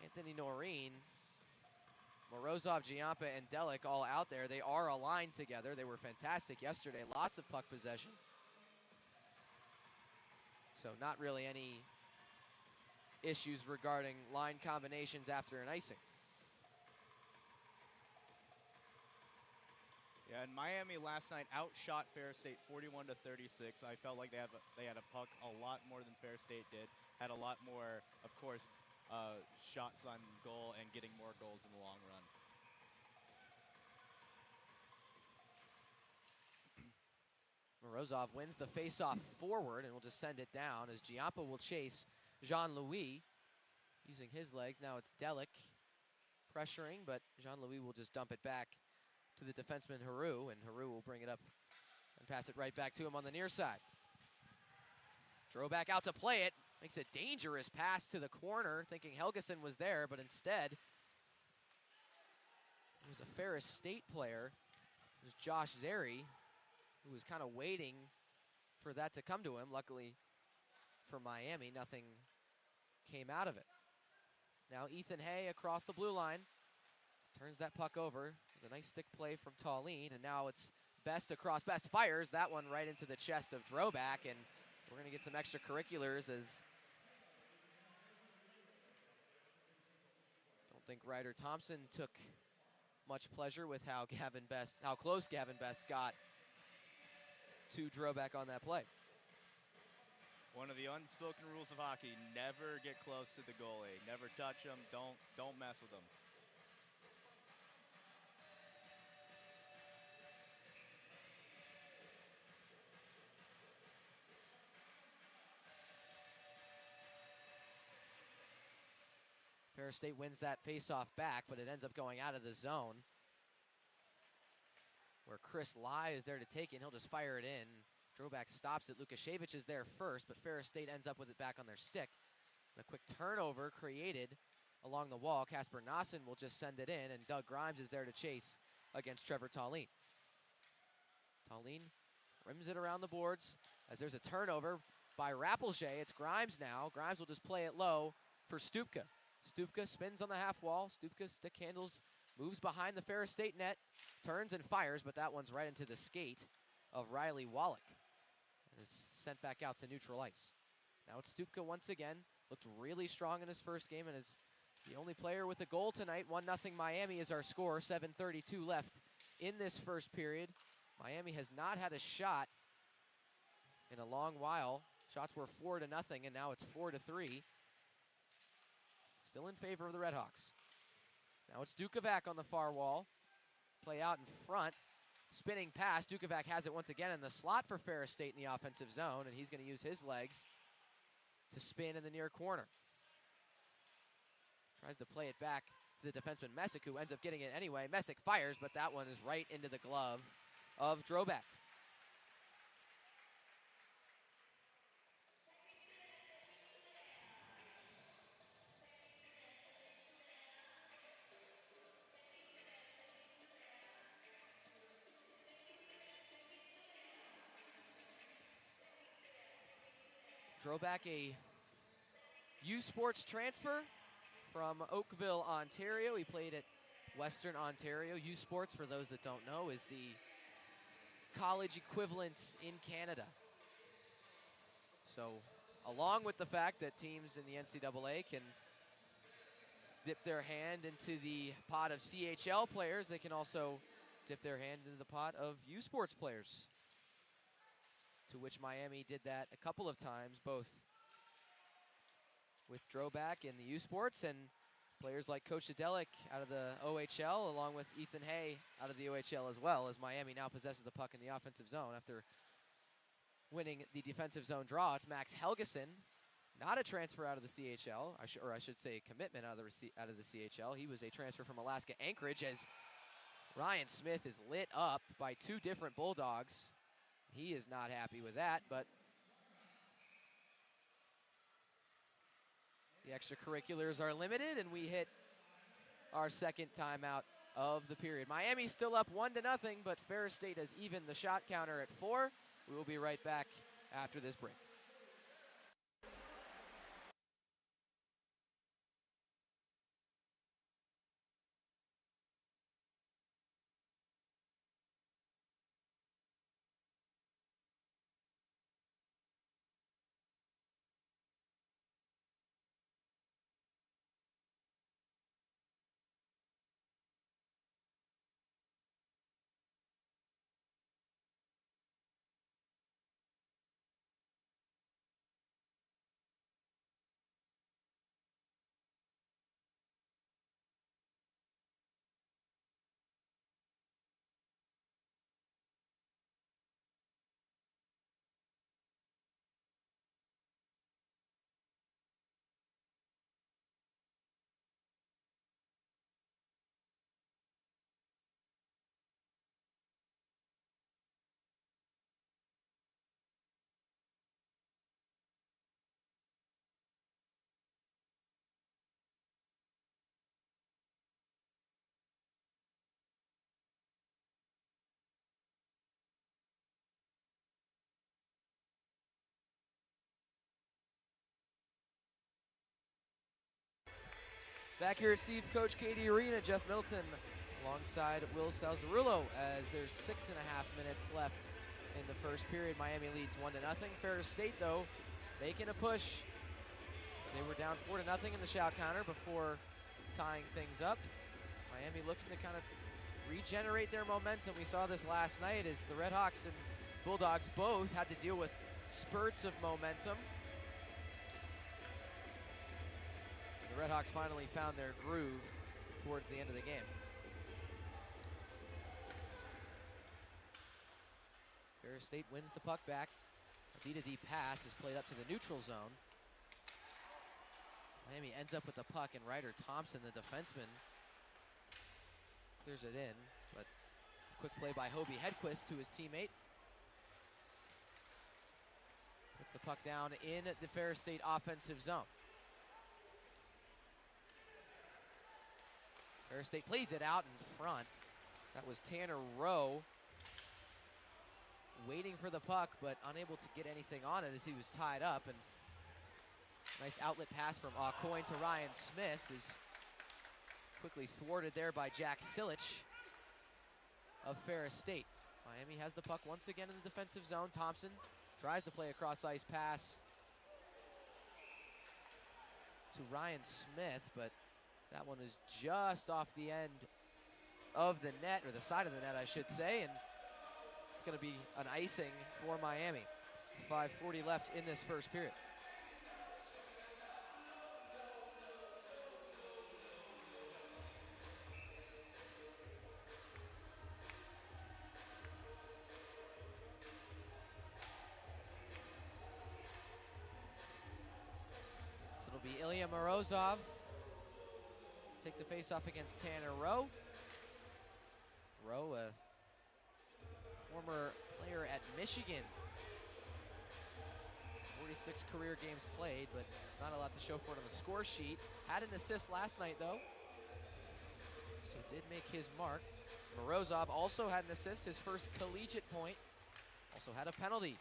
Anthony Noreen, Morozov, Giampa, and Delic all out there. They are aligned together. They were fantastic yesterday. Lots of puck possession. So not really any issues regarding line combinations after an icing. Yeah, and Miami last night outshot Ferris State 41 to 36. I felt like they had a puck a lot more than Ferris State did. Had a lot more, of course, shots on goal and getting more goals in the long run. Morozov wins the faceoff forward and will just send it down as Giampa will chase Jean-Louis using his legs. Now it's Delic pressuring, but Jean-Louis will just dump it back to the defenseman Haru, and Haru will bring it up and pass it right back to him on the near side. Drobak out to play it. Makes a dangerous pass to the corner, thinking Helgeson was there, but instead it was a Ferris State player. It was Josh Zeri, who was kind of waiting for that to come to him. Luckily for Miami, nothing came out of it. Now Ethan Hay across the blue line. Turns that puck over with a nice stick play from Tallene, and now it's Best across. Best fires that one right into the chest of Drobak, and we're going to get some extracurriculars as don't think Ryder Thompson took much pleasure with how close Gavin Best got to Drobak on that play. One of the unspoken rules of hockey: never get close to the goalie. Never touch him. Don't mess with him. Ferris State wins that faceoff back, but it ends up going out of the zone, where Chris Lai is there to take it, and he'll just fire it in. Drobak stops it. Lukashevich is there first, but Ferris State ends up with it back on their stick. And a quick turnover created along the wall. Casper Nassen will just send it in, and Doug Grimes is there to chase against Trevor Tallene. Tallene rims it around the boards as there's a turnover by Rappelche. It's Grimes now. Grimes will just play it low for Stupka. Stupka spins on the half wall. Stupka stick handles, moves behind the Ferris State net, turns and fires, but that one's right into the skate of Riley Wallach. And is sent back out to neutral ice. Now it's Stupka once again. Looked really strong in his first game and is the only player with a goal tonight. 1-0 Miami is our score. 7:32 left in this first period. Miami has not had a shot in a long while. Shots were 4-0, and now it's 4-3. Still in favor of the RedHawks. Now it's Dukovac on the far wall. Play out in front. Spinning pass. Dukovac has it once again in the slot for Ferris State in the offensive zone, and he's going to use his legs to spin in the near corner. Tries to play it back to the defenseman Messick, who ends up getting it anyway. Messick fires, but that one is right into the glove of Drobak. Drobak, a U Sports transfer from Oakville, Ontario. He played at Western Ontario. U Sports, for those that don't know, is the college equivalent in Canada. So, along with the fact that teams in the NCAA can dip their hand into the pot of CHL players, they can also dip their hand into the pot of U Sports players, to which Miami did that a couple of times, both with Drobak in the U Sports and players like Coach Adelic out of the OHL, along with Ethan Hay out of the OHL as well, as Miami now possesses the puck in the offensive zone after winning the defensive zone draw. It's Max Helgeson, not a transfer out of the CHL, or I should say a commitment out of the CHL. He was a transfer from Alaska Anchorage, as Ryan Smith is lit up by two different Bulldogs. He is not happy with that, but the extracurriculars are limited, and we hit our second timeout of the period. Miami's still up 1-0, but Ferris State has evened the shot counter at 4. We will be right back after this break. Back here at Steve Coach Cady Arena, Jeff Middleton alongside Will Salzarulo as there's 6.5 minutes left in the first period. Miami leads 1-0. Ferris State, though, making a push as they were down 4-0 in the shout counter before tying things up. Miami looking to kind of regenerate their momentum. We saw this last night as the RedHawks and Bulldogs both had to deal with spurts of momentum. The RedHawks finally found their groove towards the end of the game. Ferris State wins the puck back. A D-to-D pass is played up to the neutral zone. Miami ends up with the puck, and Ryder Thompson, the defenseman, clears it in, but a quick play by Hobie Hedquist to his teammate. Puts the puck down in the Ferris State offensive zone. Ferris State plays it out in front. That was Tanner Rowe waiting for the puck, but unable to get anything on it as he was tied up. And nice outlet pass from Aucoin to Ryan Smith is quickly thwarted there by Jack Silich of Ferris State. Miami has the puck once again in the defensive zone. Thompson tries to play a cross-ice pass to Ryan Smith, but that one is just off the end of the net, or the side of the net, I should say, and it's going to be an icing for Miami. 5:40 left in this first period. So it'll be Ilya Morozov to take the face-off against Tanner Rowe. Rowe, a former player at Michigan. 46 career games played, but not a lot to show for it on the score sheet. Had an assist last night, though, so did make his mark. Morozov also had an assist, his first collegiate point. Also had a penalty,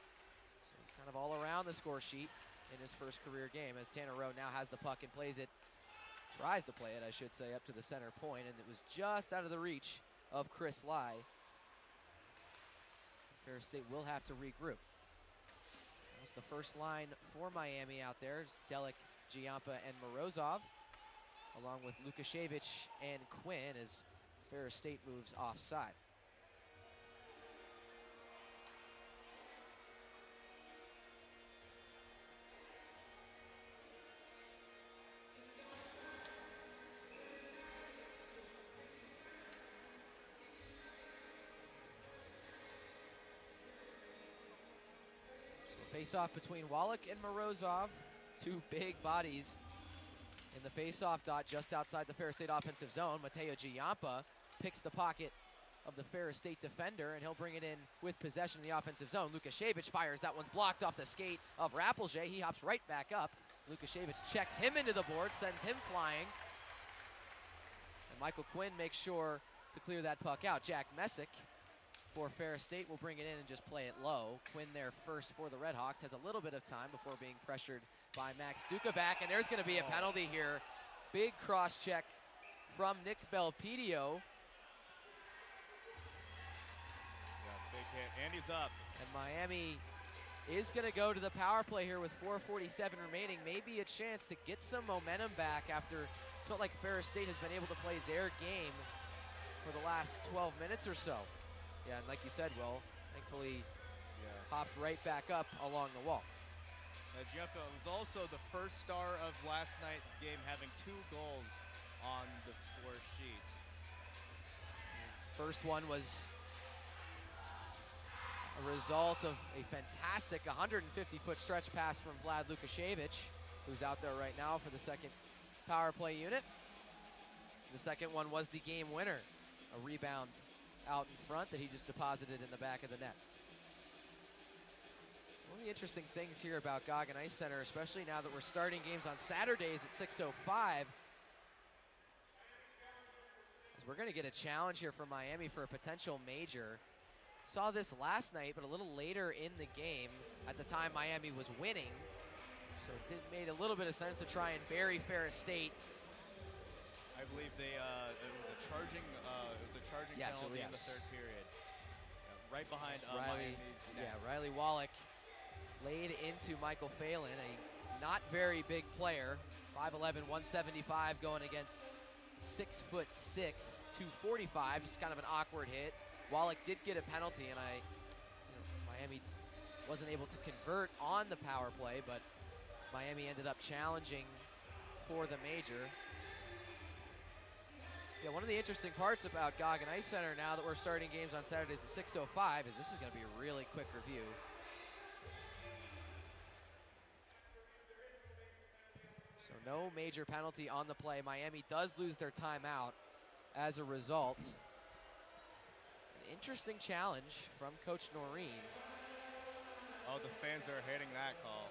so he's kind of all around the score sheet in his first career game, as Tanner Rowe now has the puck and plays it, tries to play it, I should say, up to the center point, and it was just out of the reach of Chris Lai. Ferris State will have to regroup. That's the first line for Miami out there. It's Delic, Giampa, and Morozov, along with Lukashevich and Quinn as Ferris State moves offside. Face-off between Wallach and Morozov, two big bodies in the face-off dot just outside the Ferris State offensive zone. Mateo Giampa picks the pocket of the Ferris State defender, and he'll bring it in with possession in the offensive zone. Lukashevich fires. That one's blocked off the skate of Rappelje. He hops right back up. Lukashevich checks him into the board, sends him flying. And And Michael Quinn makes sure to clear that puck out. Jack Messick for Ferris State will bring it in and just play it low. Quinn there first for the RedHawks, has a little bit of time before being pressured by Max Dukovac, and there's going to be a penalty here. Big cross check from Nick Belpedio. Yeah, big hit, and he's up. And Miami is going to go to the power play here with 4:47 remaining. Maybe a chance to get some momentum back after it's felt like Ferris State has been able to play their game for the last 12 minutes or so. Yeah, and like you said, Will, thankfully hopped right back up along the wall. Giuliano was also the first star of last night's game, having 2 goals on the score sheet. His first one was a result of a fantastic 150-foot stretch pass from Vlad Lukashevich, who's out there right now for the second power play unit. The second one was the game winner, a rebound out in front that he just deposited in the back of the net. One of the interesting things here about Goggin Ice Center, especially now that we're starting games on Saturdays at 6:05, is we're going to get a challenge here from Miami for a potential major. Saw this last night, but a little later in the game. At the time, Miami was winning, so it made a little bit of sense to try and bury Ferris State. I believe it was a charging penalty in the third period. Right behind Miami's net. Yeah, Riley Wallach laid into Michael Phelan, a not very big player, 5'11", 175, going against 6'6", 245, just kind of an awkward hit. Wallach did get a penalty, and Miami wasn't able to convert on the power play, but Miami ended up challenging for the major. Yeah, one of the interesting parts about Goggin Ice Center now that we're starting games on Saturdays at 6:05 is this is going to be a really quick review. So no major penalty on the play. Miami does lose their timeout as a result. An interesting challenge from Coach Noreen. Oh, the fans are hating that call.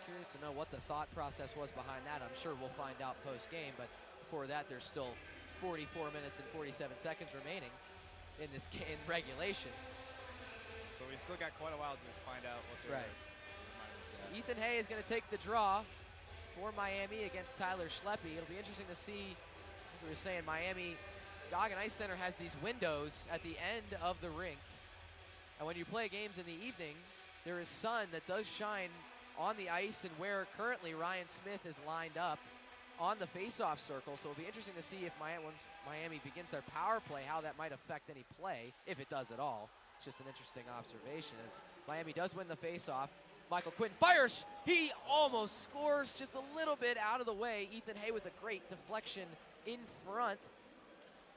Curious to know what the thought process was behind that. I'm sure we'll find out post-game, but before that, there's still 44 minutes and 47 seconds remaining in this game, in regulation. So we still got quite a while to find out what's right. So Ethan Hay is going to take the draw for Miami against Tyler Schleppe. It'll be interesting to see, like we were saying, Miami, Goggin Ice Center has these windows at the end of the rink. And when you play games in the evening, there is sun that does shine on the ice and where currently Ryan Smith is lined up on the face-off circle. So it'll be interesting to see if once Miami begins their power play, how that might affect any play, if it does at all. It's just an interesting observation as Miami does win the face-off. Michael Quinn fires. He almost scores just a little bit out of the way. Ethan Hay with a great deflection in front,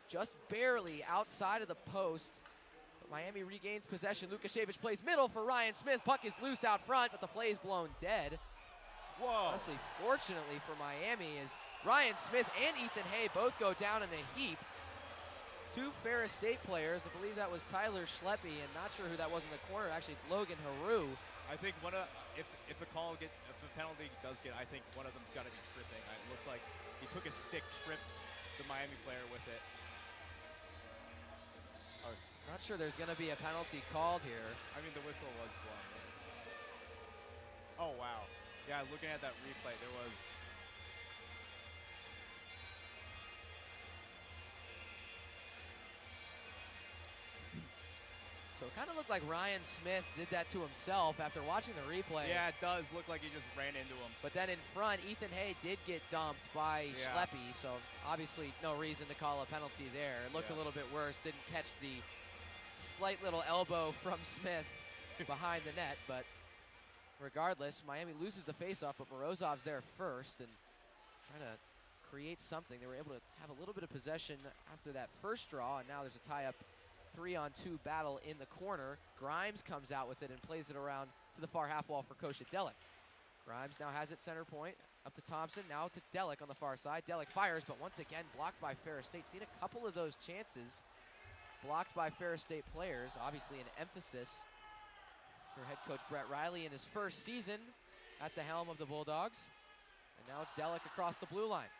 just barely outside of the post. Miami regains possession. Lukashevich plays middle for Ryan Smith. Puck is loose out front, but the play is blown dead. Whoa. Honestly, fortunately for Miami, is Ryan Smith and Ethan Hay both go down in a heap. 2 Ferris State players. I believe that was Tyler Schleppe, and not sure who that was in the corner. Actually, it's Logan Haru. I think if the penalty does get, I think one of them's got to be tripping. It looked like he took a stick, tripped the Miami player with it. Not sure there's going to be a penalty called here. I mean, the whistle was blown. Oh, wow. Yeah, looking at that replay, there was... So it kind of looked like Ryan Smith did that to himself after watching the replay. Yeah, it does look like he just ran into him. But then in front, Ethan Hay did get dumped by Schleppe, so obviously no reason to call a penalty there. It looked a little bit worse, didn't catch the slight little elbow from Smith behind the net, but regardless, Miami loses the faceoff, but Morozov's there first and trying to create something. They were able to have a little bit of possession after that first draw, and now there's a tie-up 3-on-2 battle in the corner. Grimes comes out with it and plays it around to the far half wall for Kosha-Delic. Grimes now has it center point, up to Thompson, now to Delic on the far side. Delic fires, but once again blocked by Ferris State. Seen a couple of those chances blocked by Ferris State players. Obviously an emphasis for head coach Brett Riley in his first season at the helm of the Bulldogs. And now it's Delic across the blue line.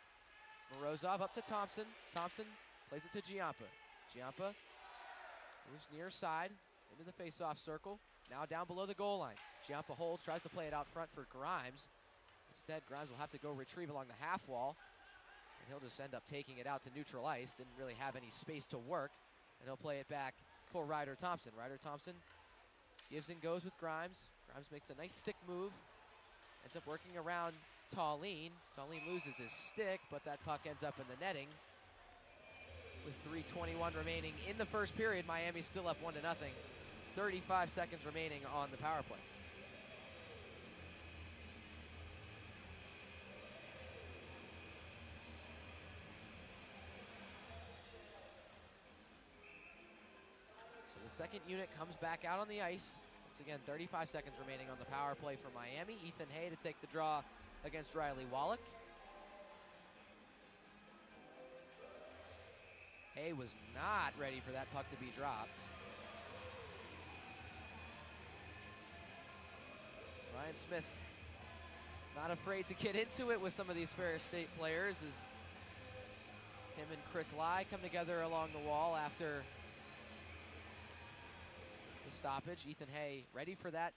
Morozov up to Thompson. Thompson plays it to Giampa. Giampa moves near side into the face-off circle. Now down below the goal line. Giampa holds, tries to play it out front for Grimes. Instead, Grimes will have to go retrieve along the half wall. And he'll just end up taking it out to neutral ice. Didn't really have any space to work. And he'll play it back for Ryder Thompson. Ryder Thompson gives and goes with Grimes. Grimes makes a nice stick move. Ends up working around Tallene. Tallene loses his stick, but that puck ends up in the netting. With 3:21 remaining in the first period, Miami's still up 1-0. 35 seconds remaining on the power play. So the second unit comes back out on the ice. Once again, 35 seconds remaining on the power play for Miami. Ethan Hay to take the draw against Riley Wallach. Hay was not ready for that puck to be dropped. Ryan Smith not afraid to get into it with some of these Ferris State players as him and Chris Lai come together along the wall after the stoppage. Ethan Hay ready for that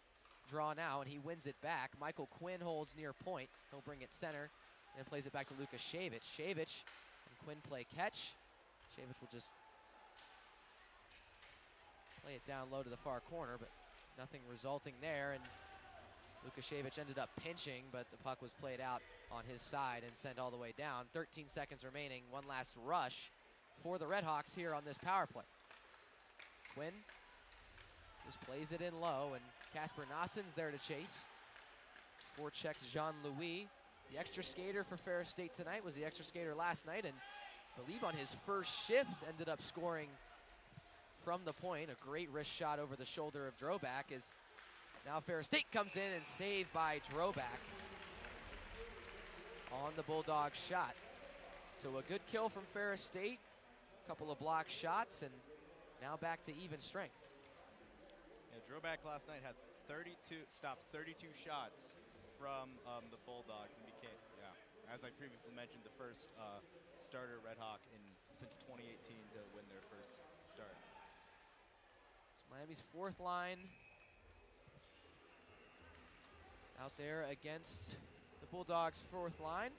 draw now, and he wins it back. Michael Quinn holds near point. He'll bring it center and plays it back to Lukas Šević. Šević and Quinn play catch. Šević will just play it down low to the far corner, but nothing resulting there. And Lukas Šević ended up pinching, but the puck was played out on his side and sent all the way down. 13 seconds remaining. One last rush for the RedHawks here on this power play. Quinn just plays it in low, and Casper Nassen's there to chase. Forechecks Jean-Louis. The extra skater for Ferris State tonight was the extra skater last night, and I believe on his first shift ended up scoring from the point. A great wrist shot over the shoulder of Droback as now Ferris State comes in and saved by Droback on the Bulldogs shot. So a good kill from Ferris State, a couple of block shots, and now back to even strength. Yeah, Droback last night had stopped 32 shots from the Bulldogs and became, as I previously mentioned, the first starter Red Hawk since 2018 to win their first start. So Miami's fourth line out there against the Bulldogs' fourth line.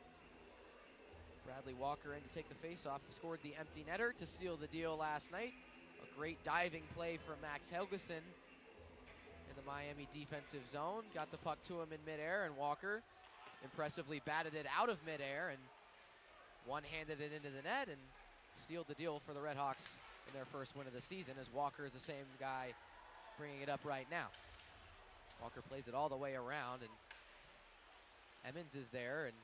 Bradley Walker in to take the faceoff, scored the empty netter to seal the deal last night. A great diving play from Max Helgeson in the Miami defensive zone. Got the puck to him in midair, and Walker impressively batted it out of midair and one-handed it into the net and sealed the deal for the RedHawks in their first win of the season, as Walker is the same guy bringing it up right now. Walker plays it all the way around, and Emmons is there and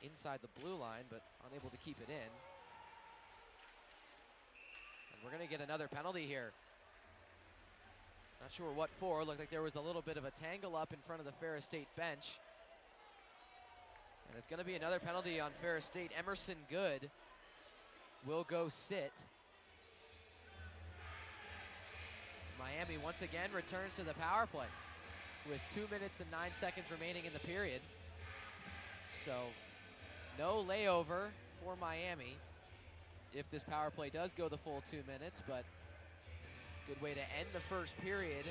inside the blue line, but unable to keep it in. And we're going to get another penalty here. Not sure what for. Looked like there was a little bit of a tangle up in front of the Ferris State bench. And it's going to be another penalty on Ferris State. Emerson Good will go sit. Miami once again returns to the power play with 2 minutes and 9 seconds remaining in the period. So no layover for Miami if this power play does go the full 2 minutes, but good way to end the first period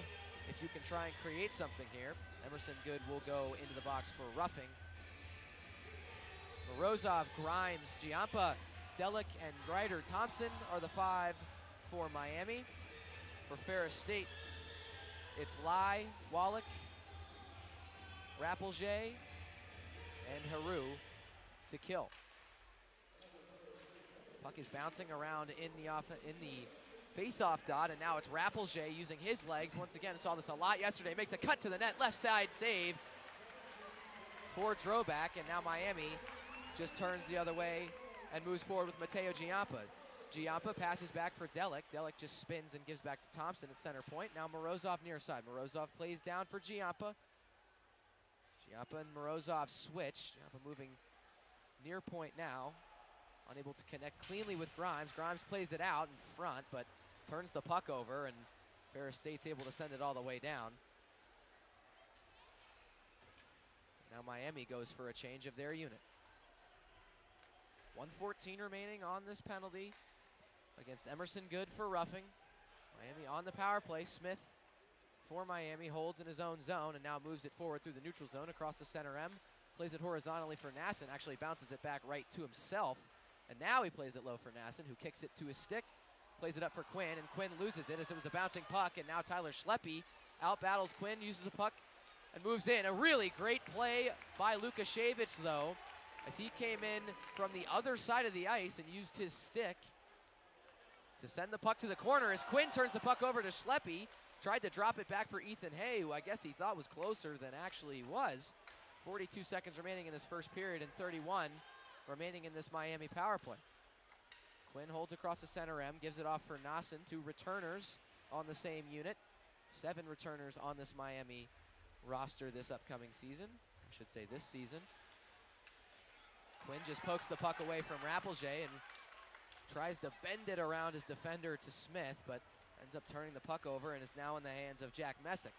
if you can try and create something here. Emerson Good will go into the box for roughing. Morozov, Grimes, Giampa, Delic, and Ryder Thompson are the five for Miami. For Ferris State, it's Lai, Wallach, Rappelje, and Haru to kill. Puck is bouncing around in the face-off dot, and now it's Rappelje using his legs. Once again, saw this a lot yesterday. Makes a cut to the net, left side save for Droback, and now Miami just turns the other way and moves forward with Mateo Giampa. Giampa passes back for Delic. Delic just spins and gives back to Thompson at center point. Now Morozov near side. Morozov plays down for Giampa. Giampa and Morozov switch. Giampa moving near point now. Unable to connect cleanly with Grimes. Grimes plays it out in front, but turns the puck over, and Ferris State's able to send it all the way down. Now Miami goes for a change of their unit. 1:14 remaining on this penalty against Emerson Good for roughing. Miami on the power play. Smith for Miami holds in his own zone and now moves it forward through the neutral zone across the center M. Plays it horizontally for Nassen, actually bounces it back right to himself. And now he plays it low for Nassen, who kicks it to his stick. Plays it up for Quinn, and Quinn loses it as it was a bouncing puck, and now Tyler Schleppe out-battles Quinn, uses the puck, and moves in. A really great play by Lukashevich, though, as he came in from the other side of the ice and used his stick to send the puck to the corner as Quinn turns the puck over to Schleppe. Tried to drop it back for Ethan Hay, who I guess he thought was closer than actually was. 42 seconds remaining in this first period and 31 remaining in this Miami power play. Quinn holds across the center M, gives it off for Nassen, 2 returners on the same unit. 7 returners on this Miami roster this upcoming season. I should say this season. Quinn just pokes the puck away from Rappelje and tries to bend it around his defender to Smith, but ends up turning the puck over and is now in the hands of Jack Messick.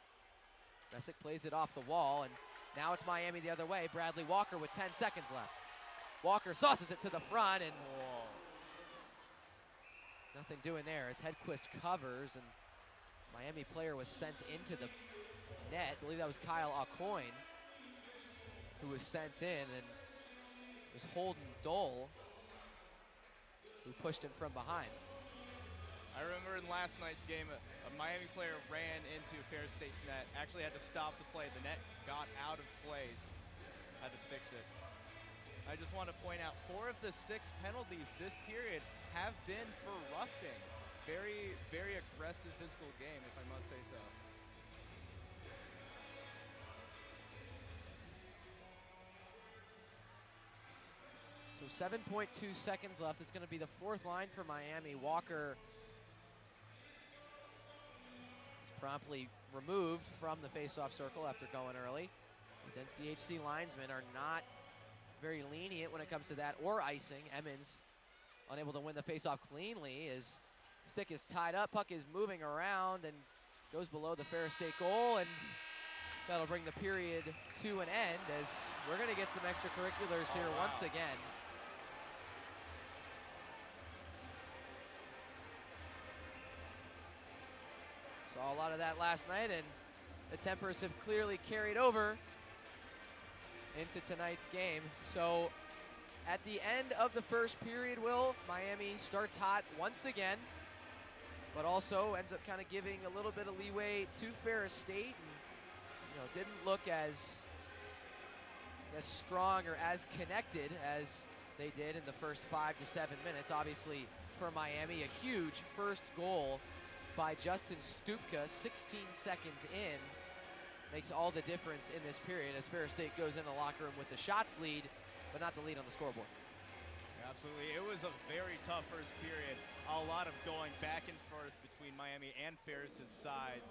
Messick plays it off the wall, and now it's Miami the other way. Bradley Walker with 10 seconds left. Walker sauces it to the front, and nothing doing there as Hedquist covers, and Miami player was sent into the net. I believe that was Kyle Aucoin who was sent in, and it was Holden Dole who pushed him from behind. I remember in last night's game, a Miami player ran into Ferris State's net, actually had to stop the play. The net got out of place, had to fix it. I just want to point out 4 of the 6 penalties this period have been for roughing. Very, very aggressive physical game, if I must say so. So 7.2 seconds left. It's going to be the 4th line for Miami. Walker is promptly removed from the faceoff circle after going early. These NCHC linesmen are not very lenient when it comes to that or icing. Emmons unable to win the faceoff cleanly. His stick is tied up. Puck is moving around and goes below the Ferris State goal, and that'll bring the period to an end as we're going to get some extracurriculars here once again. Saw a lot of that last night, and the tempers have clearly carried over into tonight's game. So at the end of the first period, Miami starts hot once again, but also ends up kind of giving a little bit of leeway to Ferris State, and didn't look as strong or as connected as they did in the first 5 to 7 minutes. Obviously for Miami, a huge first goal by Justin Stupka, 16 seconds in, makes all the difference in this period as Ferris State goes in the locker room with the shots lead, but not the lead on the scoreboard. Yeah, absolutely. It was a very tough first period. A lot of going back and forth between Miami and Ferris's sides.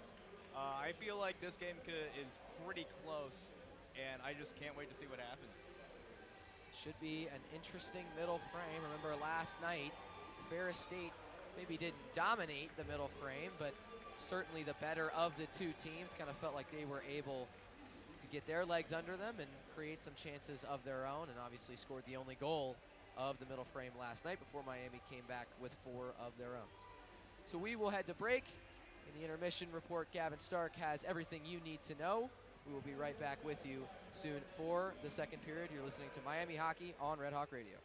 I feel like this game is pretty close, and I just can't wait to see what happens. Should be an interesting middle frame. Remember last night, Ferris State maybe didn't dominate the middle frame, but certainly the better of the 2 teams. Kind of felt like they were able to get their legs under them and create some chances of their own, and obviously scored the only goal of the middle frame last night before Miami came back with 4 of their own. So we will head to break. In the intermission report, Gavin Stark has everything you need to know. We will be right back with you soon for the second period. You're listening to Miami Hockey on Red Hawk Radio.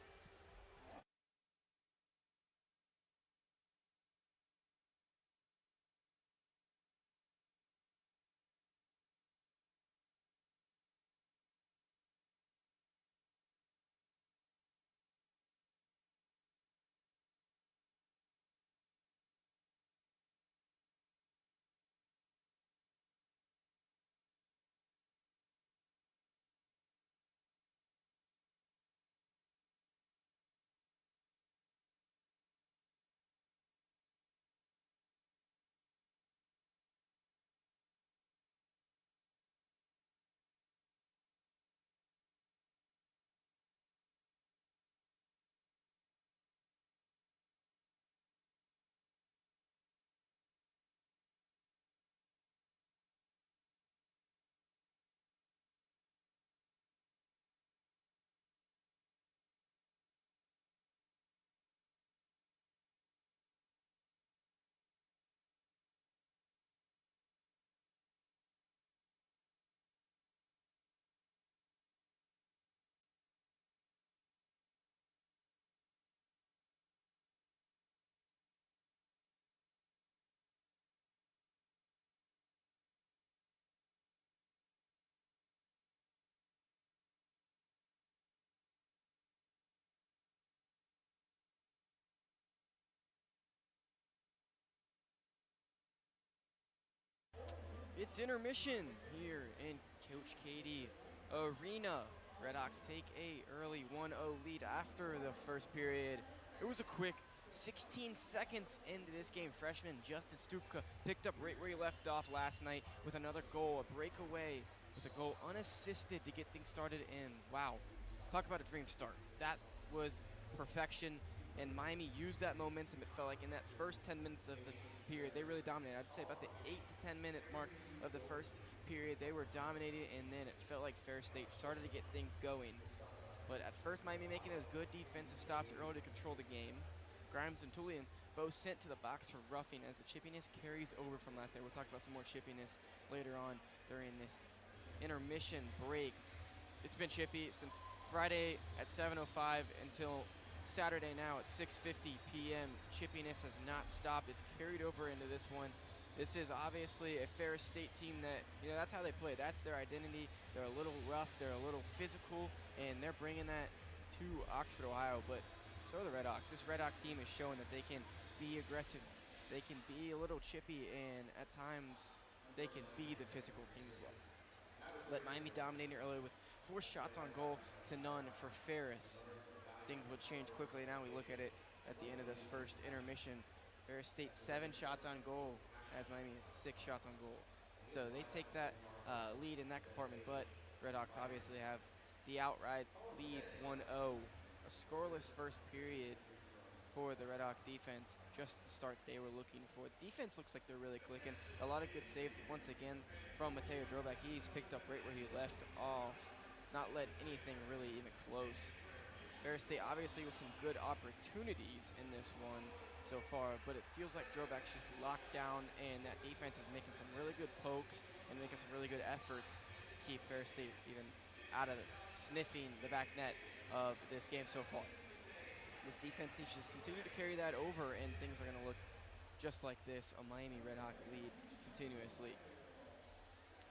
It's intermission here in Coach Cady Arena. RedHawks take a early 1-0 lead after the first period. It was a quick 16 seconds into this game. Freshman Justin Stupka picked up right where he left off last night with another goal, a breakaway with a goal unassisted to get things started in. Wow, talk about a dream start. That was perfection, and Miami used that momentum. It felt like in that first 10 minutes of the period, they really dominated. I'd say about the 8 to 10 minute mark of the first period, they were dominating, and then it felt like Ferris State started to get things going. But at first, Miami making those good defensive stops early to control the game. Grimes and Tullian both sent to the box for roughing as the chippiness carries over from last night. We'll talk about some more chippiness later on during this intermission break. It's been chippy since Friday at 7:05 until Saturday now at 6:50 p.m. Chippiness has not stopped. It's carried over into this one. This is obviously a Ferris State team that, that's how they play. That's their identity. They're a little rough, they're a little physical, and they're bringing that to Oxford, Ohio. But so are the RedHawks. This RedHawk team is showing that they can be aggressive, they can be a little chippy, and at times they can be the physical team as well. Let Miami dominating early with 4 shots on goal to none for Ferris. Things would change quickly. Now we look at it at the end of this first intermission. Ferris State 7 shots on goal, as Miami has 6 shots on goal. So they take that lead in that compartment, but RedHawks obviously have the outright lead 1-0. A scoreless first period for the RedHawk defense, just the start they were looking for. Defense looks like they're really clicking. A lot of good saves once again from Mateo Drobak. He's picked up right where he left off, not let anything really even close. Ferris State obviously with some good opportunities in this one so far, but it feels like Drobak's just locked down, and that defense is making some really good pokes and making some really good efforts to keep Ferris State even out of sniffing the back net of this game so far. This defense needs to just continue to carry that over, and things are going to look just like this, a Miami RedHawk lead continuously.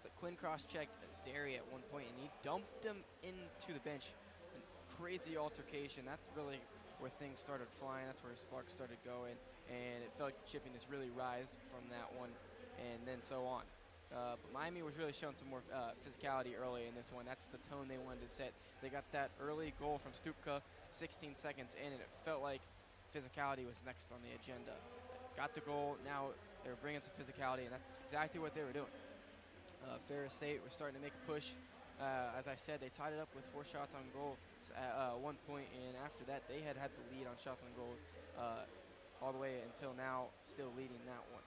But Quinn cross-checked Zary at one point, and he dumped him into the bench. A crazy altercation. That's really where things started flying. That's where sparks started going, and it felt like the chippiness really rised from that one, and then so on. But Miami was really showing some more physicality early in this one. That's the tone they wanted to set. They got that early goal from Stupka 16 seconds in, and it felt like physicality was next on the agenda. Got the goal, now they were bringing some physicality, and that's exactly what they were doing. Ferris State was starting to make a push. As I said, they tied it up with 4 shots on goal at one point, and after that, they had the lead on shots on goals all the way until now, still leading that one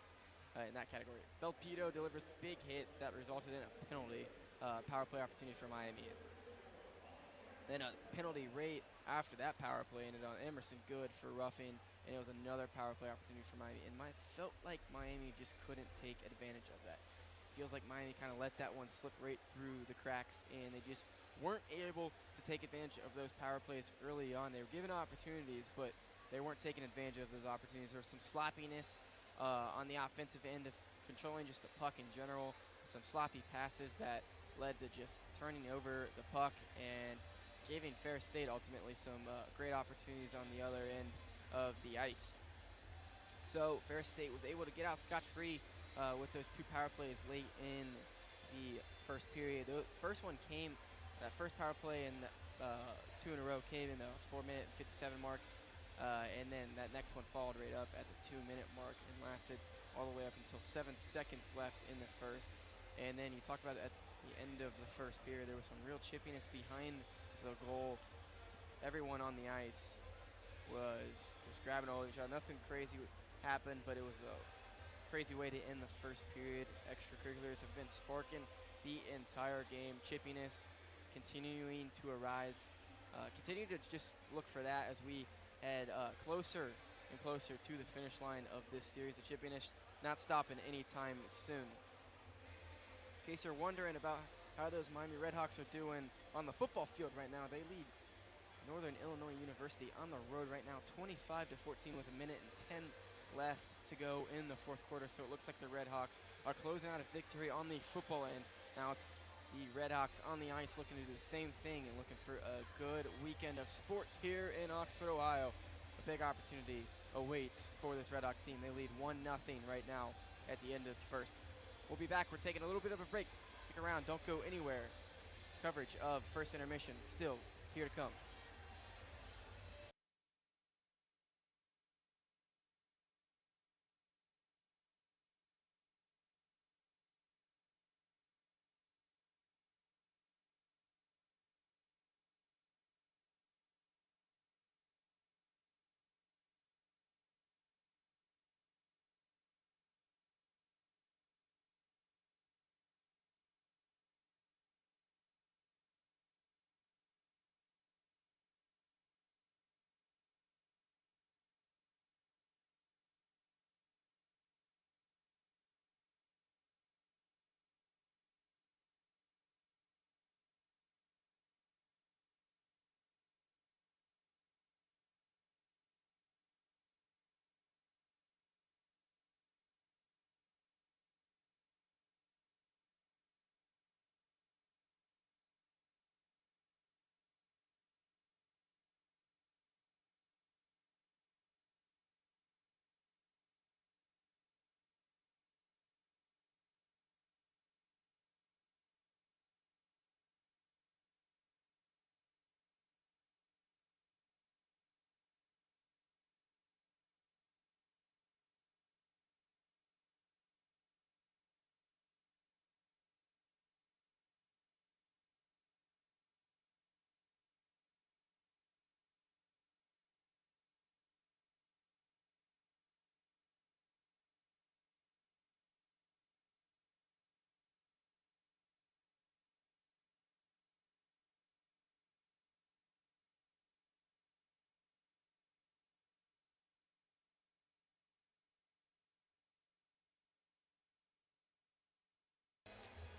in that category. Belpedo delivers big hit that resulted in a penalty, power play opportunity for Miami. Then a penalty rate after that power play ended on Emerson Good for roughing, and it was another power play opportunity for Miami. And felt like Miami just couldn't take advantage of that. Feels like Miami kind of let that one slip right through the cracks, and they just weren't able to take advantage of those power plays early on. They were given opportunities, but they weren't taking advantage of those opportunities. There was some sloppiness on the offensive end of controlling just the puck in general, some sloppy passes that led to just turning over the puck and giving Ferris State ultimately some great opportunities on the other end of the ice. So Ferris State was able to get out scotch-free with those 2 power plays late in the first period. The first one came, that first power play in the 2 in a row came in the 4-minute 57 mark, and then that next one followed right up at the 2-minute mark and lasted all the way up until 7 seconds left in the first. And then you talk about at the end of the first period, there was some real chippiness behind the goal. Everyone on the ice was just grabbing all each other. Nothing crazy happened, but it was a crazy way to end the first period. Extracurriculars have been sparking the entire game. Chippiness continuing to arise. Continue to just look for that as we head closer and closer to the finish line of this series. The chippiness not stopping anytime soon. In case you're wondering about how those Miami RedHawks are doing on the football field right now, they lead Northern Illinois University on the road right now, 25-14 with 1 minute and 10 left to go in the 4th quarter. So it looks like the RedHawks are closing out a victory on the football end. Now it's the RedHawks on the ice looking to do the same thing and looking for a good weekend of sports here in Oxford, Ohio. A big opportunity awaits for this RedHawk team. They lead 1-0 right now at the end of the first. We'll be back. We're taking a little bit of a break. Stick around. Don't go anywhere. Coverage of first intermission still here to come.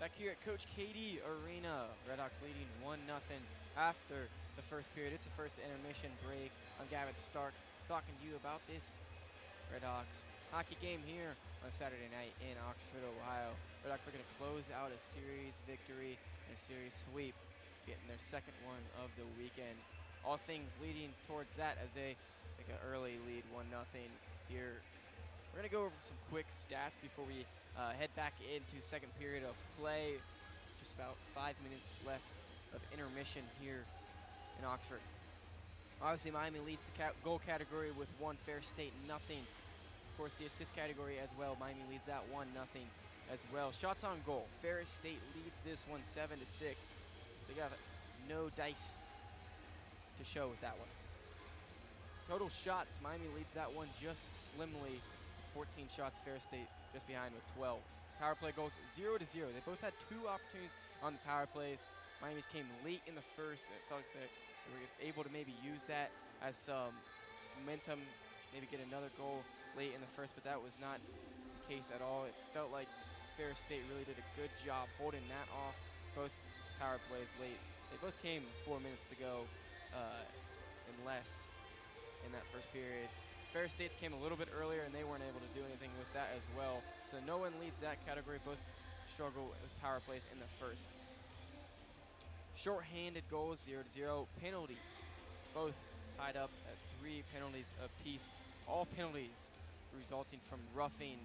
Back here at Coach Cady Arena, RedHawks leading 1-0 after the first period. It's the first intermission break. I'm Gavin Stark talking to you about this RedHawks hockey game here on Saturday night in Oxford, Ohio. RedHawks looking to close out a series victory and a series sweep, getting their second one of the weekend. All things leading towards that as they take an early lead, 1-0 here. We're going to go over some quick stats before we head back into second period of play. Just about 5 minutes left of intermission here in Oxford. Obviously, Miami leads the goal category with 1, Ferris State nothing. Of course, the assist category as well. Miami leads that 1-0 as well. Shots on goal. Ferris State leads this one 7-6. They got no dice to show with that one. Total shots, Miami leads that one just slimly. 14 shots, Ferris State just behind with 12. Power play goals 0-0. They both had 2 opportunities on the power plays. Miami's came late in the first. It felt like they were able to maybe use that as some momentum, maybe get another goal late in the first, but that was not the case at all. It felt like Ferris State really did a good job holding that off, both power plays late. They both came with 4 minutes to go and less in that first period. Ferris State's came a little bit earlier, and they weren't able to do anything with that as well. So no one leads that category. Both struggle with power plays in the first. Short-handed goals, 0-0. Penalties, both tied up at 3 penalties apiece. All penalties resulting from roughing.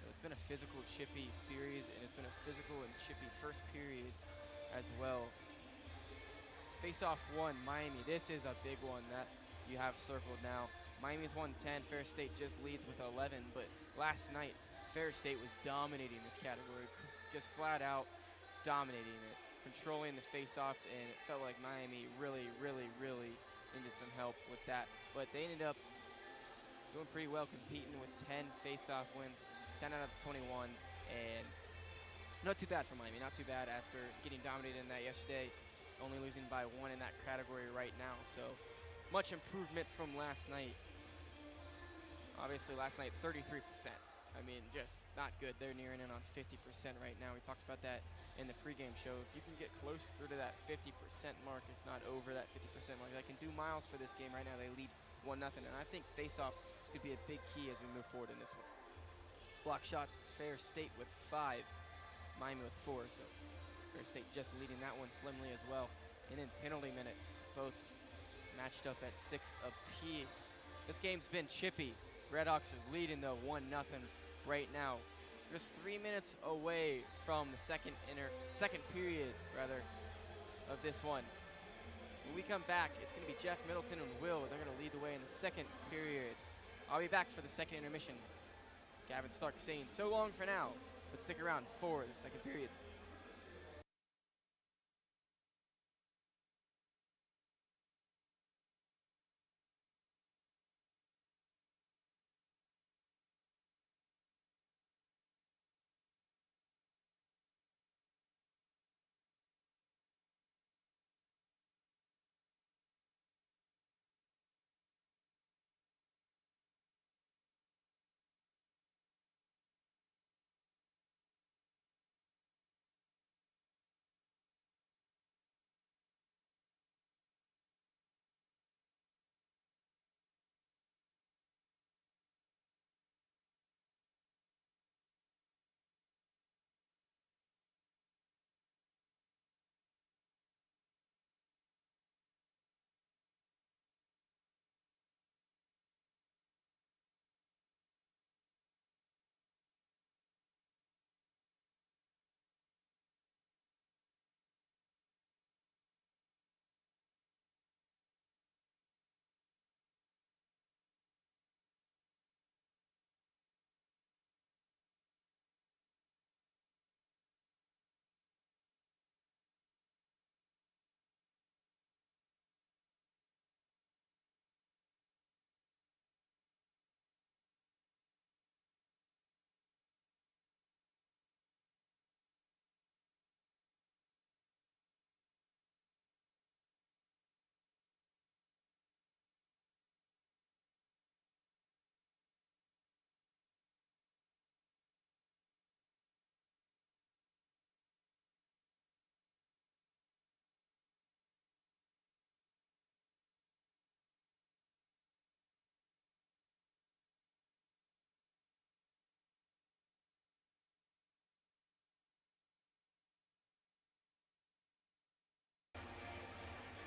So it's been a physical, chippy series, and it's been a physical and chippy first period as well. Face-offs won, Miami. This is a big one that you have circled now. Miami's won 10, Ferris State just leads with 11, but last night, Ferris State was dominating this category, just flat out dominating it, controlling the face-offs, and it felt like Miami really needed some help with that. But they ended up doing pretty well, competing with 10 face-off wins, 10 out of 21, and not too bad for Miami, not too bad after getting dominated in that yesterday, only losing by 1 in that category right now, so much improvement from last night. Obviously, last night, 33%. I mean, just not good. They're nearing in on 50% right now. We talked about that in the pregame show. If you can get close through to that 50% mark, if not over that 50% mark, that can do miles for this game right now. They lead 1-0, and I think faceoffs could be a big key as we move forward in this one. Block shots, Ferris State with 5, Miami with 4, so Ferris State just leading that one slimly as well. And in penalty minutes, both matched up at 6 apiece. This game's been chippy. RedHawks is leading though 1-0 right now. Just 3 minutes away from the second period of this one. When we come back, it's going to be Jeff, Middleton, and Will. They're going to lead the way in the second period. I'll be back for the second intermission. Gavin Stark saying so long for now, but stick around for the second period.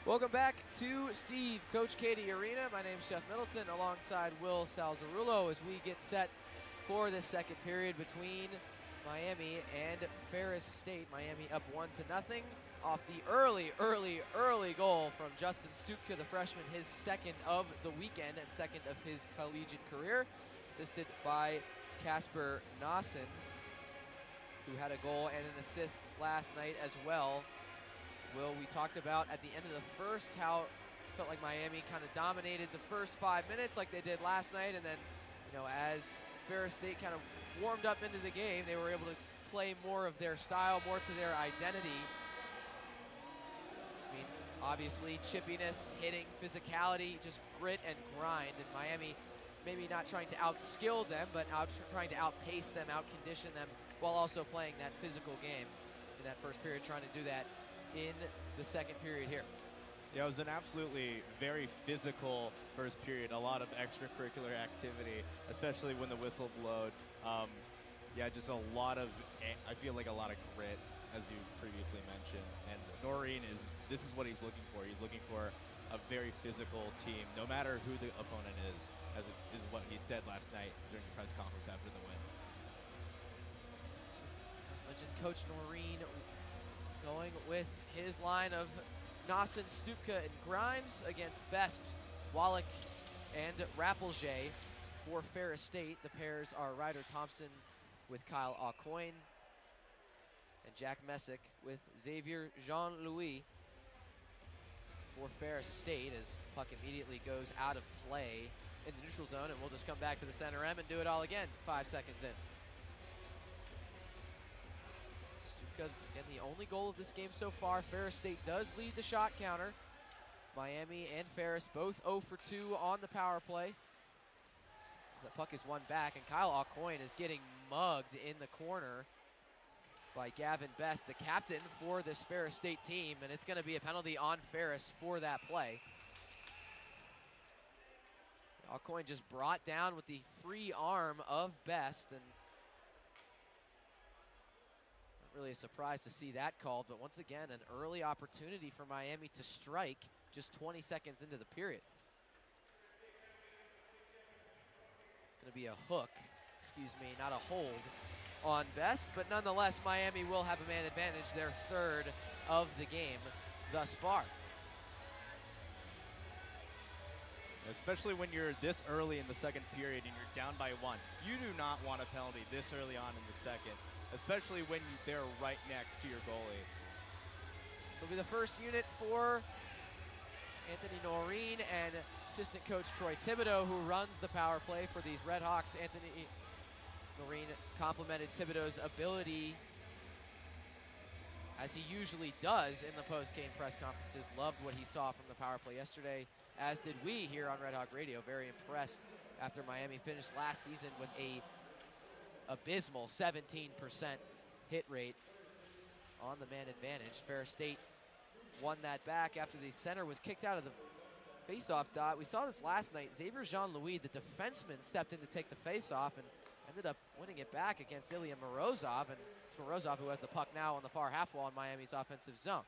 Welcome back to Steve, Coach Cady Arena. My name is Jeff Middleton alongside Will Salzarulo as we get set for the second period between Miami and Ferris State. Miami up 1-0 off the early goal from Justin Stupka, the freshman, his second of the weekend and second of his collegiate career, assisted by Casper Nossen, who had a goal and an assist last night as well. Will, we talked about at the end of the first how it felt like Miami kind of dominated the first 5 minutes like they did last night, and then, as Ferris State kind of warmed up into the game, they were able to play more of their style, more to their identity. Which means, obviously, chippiness, hitting, physicality, just grit and grind, and Miami maybe not trying to outskill them, but trying to outpace them, outcondition them, while also playing that physical game in that first period, trying to do that in the second period here. Yeah, it was an absolutely very physical first period. A lot of extracurricular activity, especially when the whistle blowed. Yeah, just a lot of, I feel like a lot of grit, as you previously mentioned. And Noreen this is what he's looking for. He's looking for a very physical team, no matter who the opponent is, is what he said last night during the press conference after the win. Mentioned Coach Noreen going with his line of Nossen, Stupka, and Grimes against Best, Wallach, and Rappelje for Ferris State. The pairs are Ryder Thompson with Kyle Aucoin and Jack Messick with Xavier Jean-Louis for Ferris State, as the puck immediately goes out of play in the neutral zone, and we'll just come back to the center M and do it all again 5 seconds in. Again, the only goal of this game so far. Ferris State does lead the shot counter. Miami and Ferris both 0 for 2 on the power play. As that puck is won back, and Kyle Aucoin is getting mugged in the corner by Gavin Best, the captain for this Ferris State team, and it's going to be a penalty on Ferris for that play. Aucoin just brought down with the free arm of Best, and really a surprise to see that called, but once again, an early opportunity for Miami to strike just 20 seconds into the period. It's going to be a hook, not a hold. on best, but nonetheless, Miami will have a man advantage, their third of the game thus far. Especially when you're this early in the second period and you're down by 1. You do not want a penalty this early on in the second, especially when they're right next to your goalie. This will be the first unit for Anthony Noreen and assistant coach Troy Thibodeau, who runs the power play for these RedHawks. Anthony Noreen complimented Thibodeau's ability, as he usually does in the post-game press conferences. Loved what he saw from the power play yesterday, as did we here on Red Hawk Radio. Very impressed after Miami finished last season with a abysmal 17% hit rate on the man advantage. Ferris State won that back after the center was kicked out of the faceoff dot. We saw this last night. Xavier Jean-Louis, the defenseman, stepped in to take the faceoff and ended up winning it back against Ilya Morozov, and it's Morozov who has the puck now on the far half wall in Miami's offensive zone.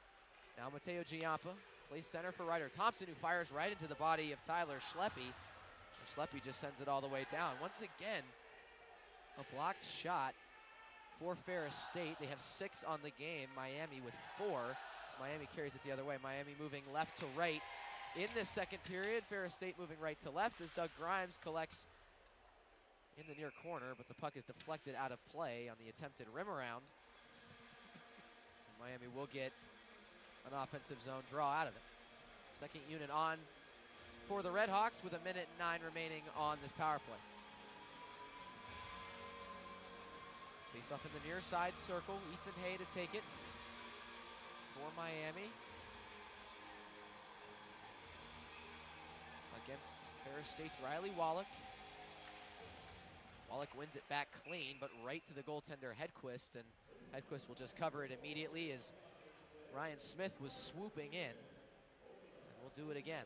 Now Mateo Giampa plays center for Ryder Thompson, who fires right into the body of Tyler Schleppe. And Schleppe just sends it all the way down. Once again, a blocked shot for Ferris State. They have 6 on the game, Miami with 4. As Miami carries it the other way. Miami moving left to right in this second period. Ferris State moving right to left as Doug Grimes collects in the near corner, but the puck is deflected out of play on the attempted rim around. And Miami will get an offensive zone draw out of it. Second unit on for the RedHawks with 1:09 remaining on this power play. Face off in the near side circle. Ethan Hay to take it for Miami against Ferris State's Riley Wallach. Wallach wins it back clean, but right to the goaltender Hedquist, and Hedquist will just cover it immediately as Ryan Smith was swooping in, and we'll do it again.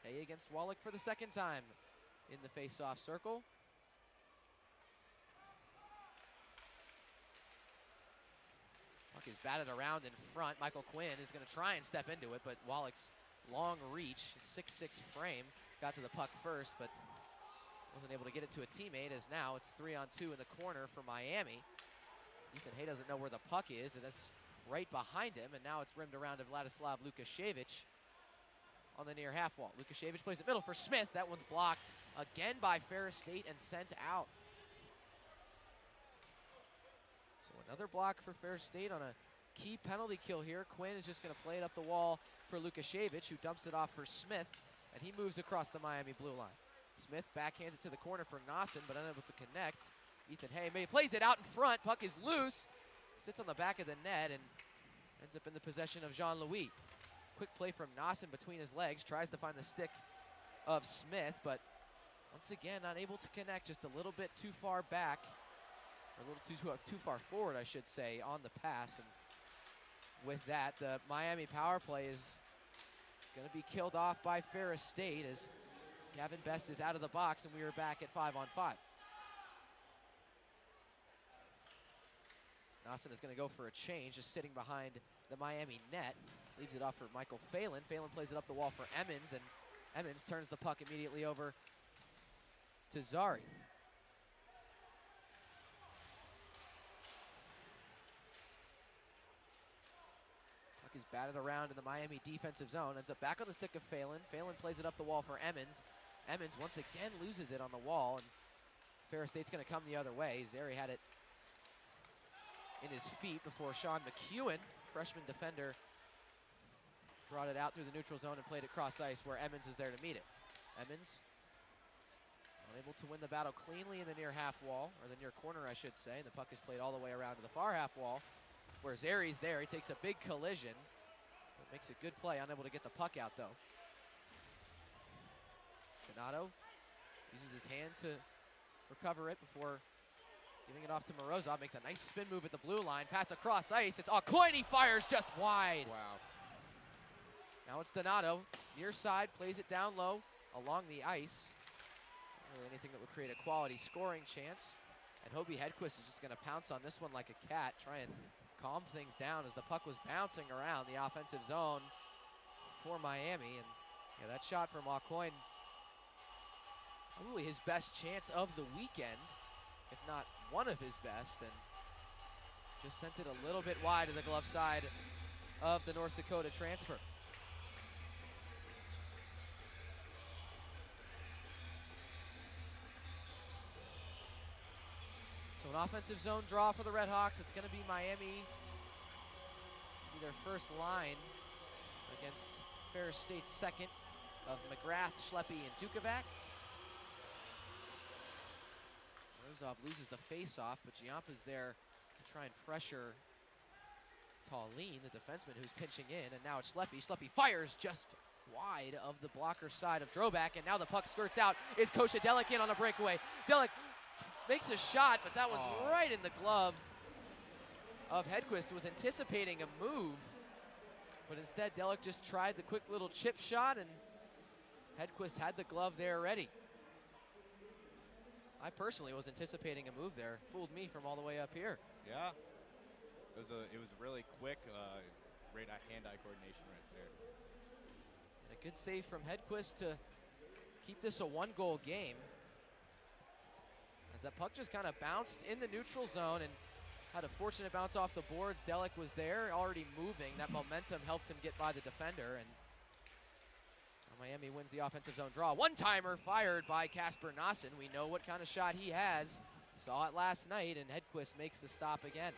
Hay against Wallach for the second time in the face-off circle. Puck is batted around in front. Michael Quinn is going to try and step into it, but Wallach's long reach, 6'6" frame, got to the puck first, but wasn't able to get it to a teammate, as now it's 3-on-2 in the corner for Miami. Ethan Hay doesn't know where the puck is, and that's right behind him, and now it's rimmed around to Vladislav Lukashevich on the near half wall. Lukashevich plays it middle for Smith. That one's blocked again by Ferris State and sent out. So another block for Ferris State on a key penalty kill here. Quinn is just going to play it up the wall for Lukashevich, who dumps it off for Smith, and he moves across the Miami blue line. Smith backhands it to the corner for Nosson, but unable to connect. Ethan Hay plays it out in front. Puck is loose, sits on the back of the net, and ends up in the possession of Jean-Louis. Quick play from Nosson between his legs, tries to find the stick of Smith, but once again unable to connect, just a little bit too far back, or a little too far forward, I should say, on the pass. And with that, the Miami power play is going to be killed off by Ferris State as Gavin Best is out of the box, and we are back at 5-on-5. Nosson is going to go for a change, just sitting behind the Miami net. Leaves it off for Michael Phelan. Phelan plays it up the wall for Emmons, and Emmons turns the puck immediately over to Zari. Puck is batted around in the Miami defensive zone. Ends up back on the stick of Phelan. Phelan plays it up the wall for Emmons. Emmons once again loses it on the wall, and Ferris State's going to come the other way. Zari had it in his feet before Sean McEwen, freshman defender, brought it out through the neutral zone and played it cross ice where Emmons is there to meet it. Emmons unable to win the battle cleanly in the near half wall, or the near corner, I should say. The puck is played all the way around to the far half wall where Zari's there. He takes a big collision, but makes a good play, unable to get the puck out though. Donato uses his hand to recover it before giving it off to Morozov. Makes a nice spin move at the blue line. Pass across ice. It's Aucoin. He fires just wide. Wow. Now it's Donato. Near side. Plays it down low along the ice. Not really anything that would create a quality scoring chance. And Hobie Hedquist is just going to pounce on this one like a cat. Try and calm things down as the puck was bouncing around the offensive zone for Miami. And yeah, that shot from Aucoin probably his best chance of the weekend, if not one of his best, and just sent it a little bit wide to the glove side of the North Dakota transfer. So an offensive zone draw for the RedHawks. It's going to be Miami. It's going to be their first line against Ferris State's second of McGrath, Schleppe, and Dukovac. Rozov loses the face-off, but Giampa's there to try and pressure Tallene, the defenseman, who's pinching in, and now it's Schleppe. Schleppe fires just wide of the blocker side of Droback, and now the puck skirts out. Is Kosha Delic in on a breakaway? Delic makes a shot, but that one's right in the glove of Hedquist, who was anticipating a move, but instead Delic just tried the quick little chip shot, and Hedquist had the glove there ready. I personally was anticipating a move there. Fooled me from all the way up here. Yeah, it was really quick, great hand-eye coordination right there. And a good save from Hedquist to keep this a one-goal game. As that puck just kind of bounced in the neutral zone and had a fortunate bounce off the boards. Delic was there, already moving. That momentum helped him get by the defender, and Miami wins the offensive zone draw. One-timer fired by Casper Nossen. We know what kind of shot he has. Saw it last night, and Hedquist makes the stop again.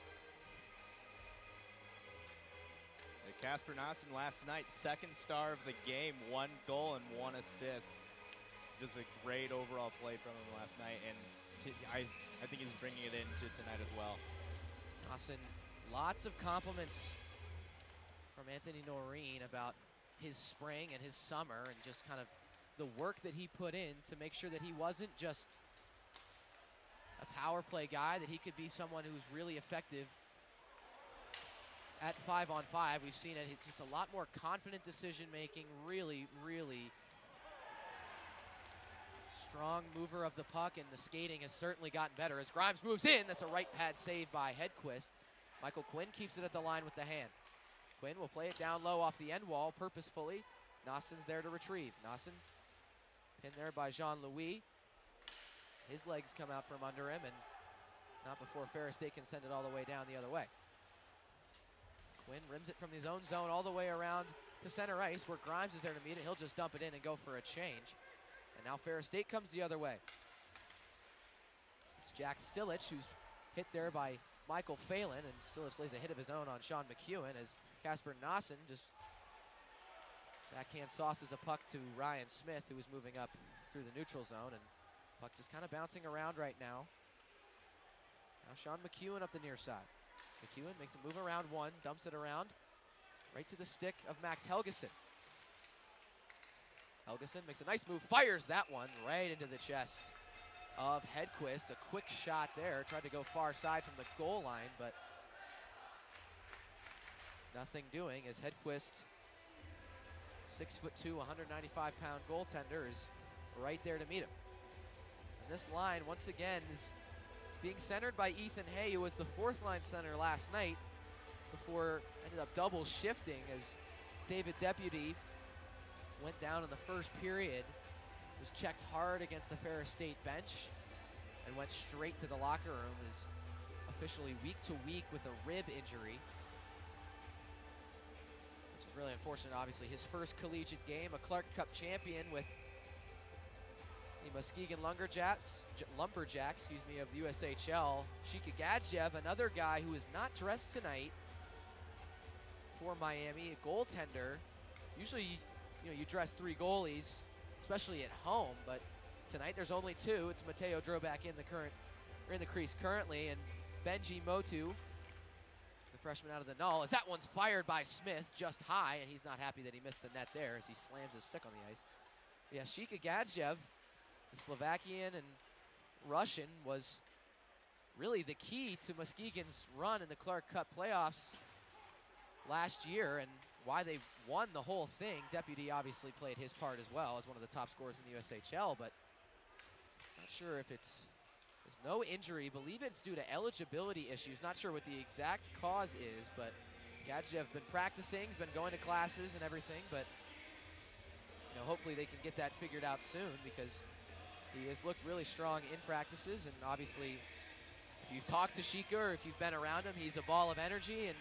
Casper Nossen last night, second star of the game, 1 goal and 1 assist. Just a great overall play from him last night, and I think he's bringing it into tonight as well. Nossen, lots of compliments from Anthony Noreen about his spring and his summer and just kind of the work that he put in to make sure that he wasn't just a power play guy, that he could be someone who's really effective at 5-on-5. We've seen it, it's just a lot more confident decision making, really, really strong mover of the puck, and the skating has certainly gotten better as Grimes moves in. That's a right pad save by Hedquist. Michael Quinn keeps it at the line with the hand. Quinn will play it down low off the end wall purposefully. Nossen's there to retrieve. Nossen pinned there by Jean-Louis. His legs come out from under him, and not before Ferris State can send it all the way down the other way. Quinn rims it from his own zone all the way around to center ice, where Grimes is there to meet it. He'll just dump it in and go for a change. And now Ferris State comes the other way. It's Jack Silich, who's hit there by Michael Phelan, and Silich lays a hit of his own on Sean McEwen as Casper Nossen just backhand sauces a puck to Ryan Smith, who is moving up through the neutral zone, and puck just kind of bouncing around right now. Now Sean McEwen up the near side. McEwen makes a move around one, dumps it around, right to the stick of Max Helgeson. Helgeson makes a nice move, fires that one right into the chest of Hedquist. A quick shot there, tried to go far side from the goal line, but nothing doing as Hedquist, 6'2", 195-pound goaltender, is right there to meet him. And this line, once again, is being centered by Ethan Hay, who was the fourth-line center last night before ended up double shifting as David Deputy went down in the first period, was checked hard against the Ferris State bench, and went straight to the locker room, is officially week to week with a rib injury, which is really unfortunate. Obviously his first collegiate game, a Clark Cup champion with the Muskegon Lumberjacks, of the USHL. Shika Gadziev, another guy who is not dressed tonight for Miami, a goaltender. Usually, you dress 3 goalies, especially at home, but tonight there's only 2. It's Mateo Droback in the crease currently, and Benji Motu, the freshman out of the Null, as that one's fired by Smith just high, and he's not happy that he missed the net there as he slams his stick on the ice. Yeah, Shika Gadziev, the Slovakian and Russian, was really the key to Muskegon's run in the Clark Cup playoffs last year and why they won the whole thing. Deputy obviously played his part as well as one of the top scorers in the USHL, but not sure if there's no injury. Believe it's due to eligibility issues. Not sure what the exact cause is, but Gadziev been practicing, he's been going to classes and everything, but hopefully they can get that figured out soon, because He has looked really strong in practices, and obviously, if you've talked to Shika or if you've been around him, he's a ball of energy, and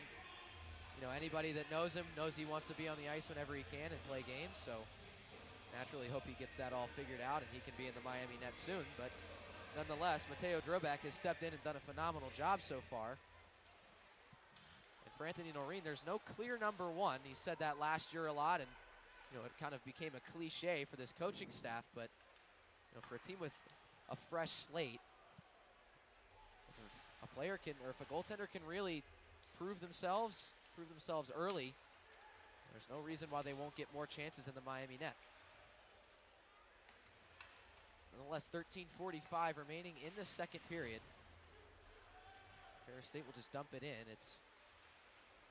anybody that knows him knows he wants to be on the ice whenever he can and play games. So naturally hope he gets that all figured out and he can be in the Miami net soon. But nonetheless, Mateo Drobak has stepped in and done a phenomenal job so far. And for Anthony Noreen, there's no clear number one. He said that last year a lot, and it kind of became a cliche for this coaching staff. But for a team with a fresh slate, if a player can, or if a goaltender can really prove themselves early, there's no reason why they won't get more chances in the Miami net. Nonetheless, 13:45 remaining in the second period. Ferris State will just dump it in. It's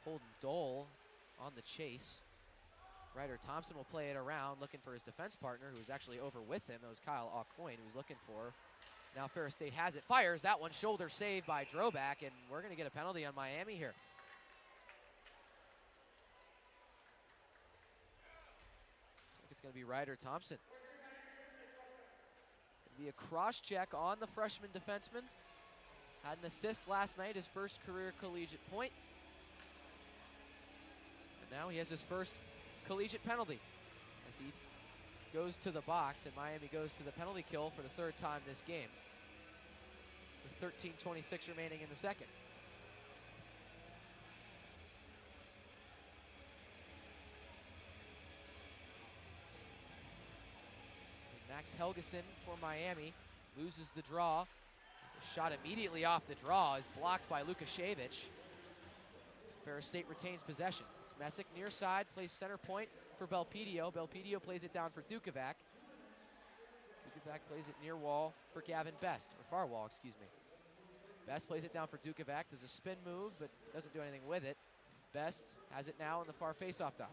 Holden Dole on the chase. Ryder Thompson will play it around, looking for his defense partner, who was actually over with him. That was Kyle Aucoin, who was looking for. Now Ferris State has it, fires that one, shoulder saved by Drobak, and we're going to get a penalty on Miami here. Looks like it's going to be Ryder Thompson. It's going to be a cross check on the freshman defenseman. Had an assist last night, his first career collegiate point. And now he has his first collegiate penalty as he goes to the box, and Miami goes to the penalty kill for the third time this game, with 13:26 remaining in the second. And Max Helgeson for Miami loses the draw. It's a shot immediately off the draw, is blocked by Lukashevich. Ferris State retains possession. Messick near side, plays center point for Belpedio. Belpedio plays it down for Dukovac. Dukovac plays it near wall for Gavin Best, or far wall, excuse me. Best plays it down for Dukovac, does a spin move, but doesn't do anything with it. Best has it now on the far faceoff dot.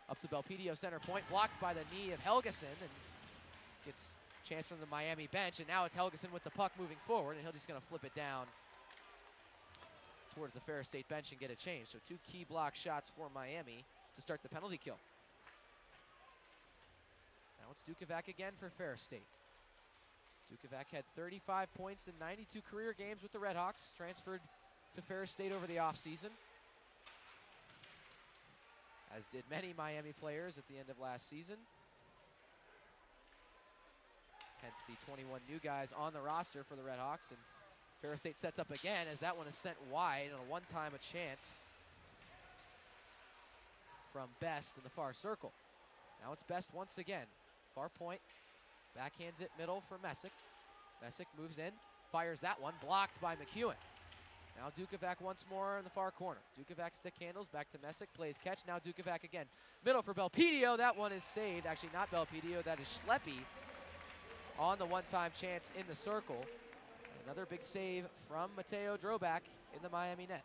Up to Belpedio, center point, blocked by the knee of Helgeson, and gets a chance from the Miami bench, and now it's Helgeson with the puck moving forward, and he'll just gonna flip it down towards the Ferris State bench and get a change. So two key block shots for Miami to start the penalty kill. Now it's Dukovac again for Ferris State. Dukovac had 35 points in 92 career games with the RedHawks, transferred to Ferris State over the offseason, as did many Miami players at the end of last season. Hence the 21 new guys on the roster for the RedHawks, and Ferris State sets up again as that one is sent wide on a one-time chance from Best in the far circle. Now it's Best once again. Far point, backhands it middle for Messick. Messick moves in, fires that one, blocked by McEwen. Now Dukovac once more in the far corner. Dukovac stick handles, back to Messick, plays catch, now Dukovac again. Middle for Belpedio, that one is saved. Actually not Belpedio, that is Schleppy on the one-time chance in the circle. Another big save from Mateo Drobak in the Miami net.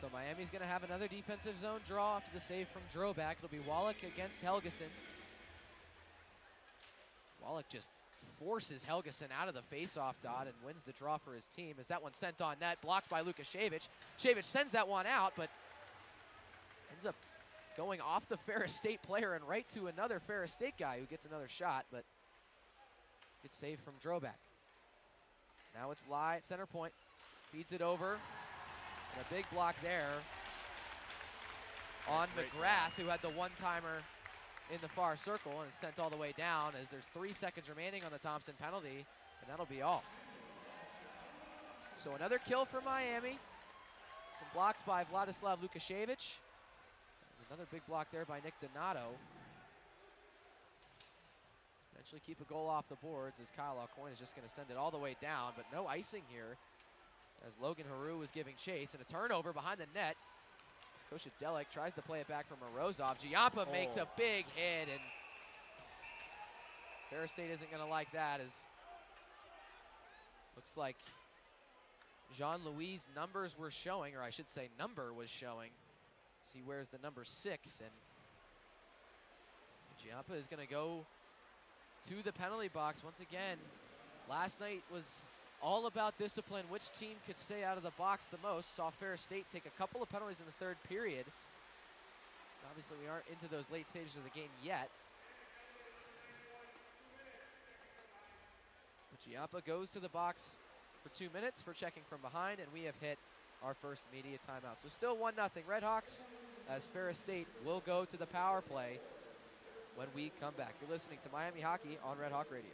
So Miami's going to have another defensive zone draw after the save from Drobak. It'll be Wallach against Helgeson. Wallach just forces Helgeson out of the faceoff dot and wins the draw for his team, as that one sent on net, blocked by Lukashevich. Shevich sends that one out, but ends up going off the Ferris State player and right to another Ferris State guy who gets another shot, but good save from Drobak. Now it's Lai at center point, feeds it over, and a big block there on McGrath, who had the one-timer in the far circle and sent all the way down, as there's 3 seconds remaining on the Thompson penalty, and that'll be all. So another kill for Miami. Some blocks by Vladislav Lukashevich. Another big block there by Nick Donato. Eventually keep a goal off the boards, as Kyle Aucoin is just going to send it all the way down, but no icing here, as Logan Haru was giving chase, and a turnover behind the net. Koshadelek tries to play it back from Morozov. Giampa makes a big hit, and Ferris State isn't going to like that, as looks like Jean-Louis' numbers were showing, or I should say number was showing. So he wears the number 6, and Giampa is going to go to the penalty box once again. Last night was all about discipline, which team could stay out of the box the most. Saw Ferris State take a couple of penalties in the third period. Obviously, we aren't into those late stages of the game yet. But Giampa goes to the box for 2 minutes for checking from behind, and we have hit our first media timeout. So still 1-0 RedHawks, as Ferris State will go to the power play when we come back. You're listening to Miami Hockey on Red Hawk Radio.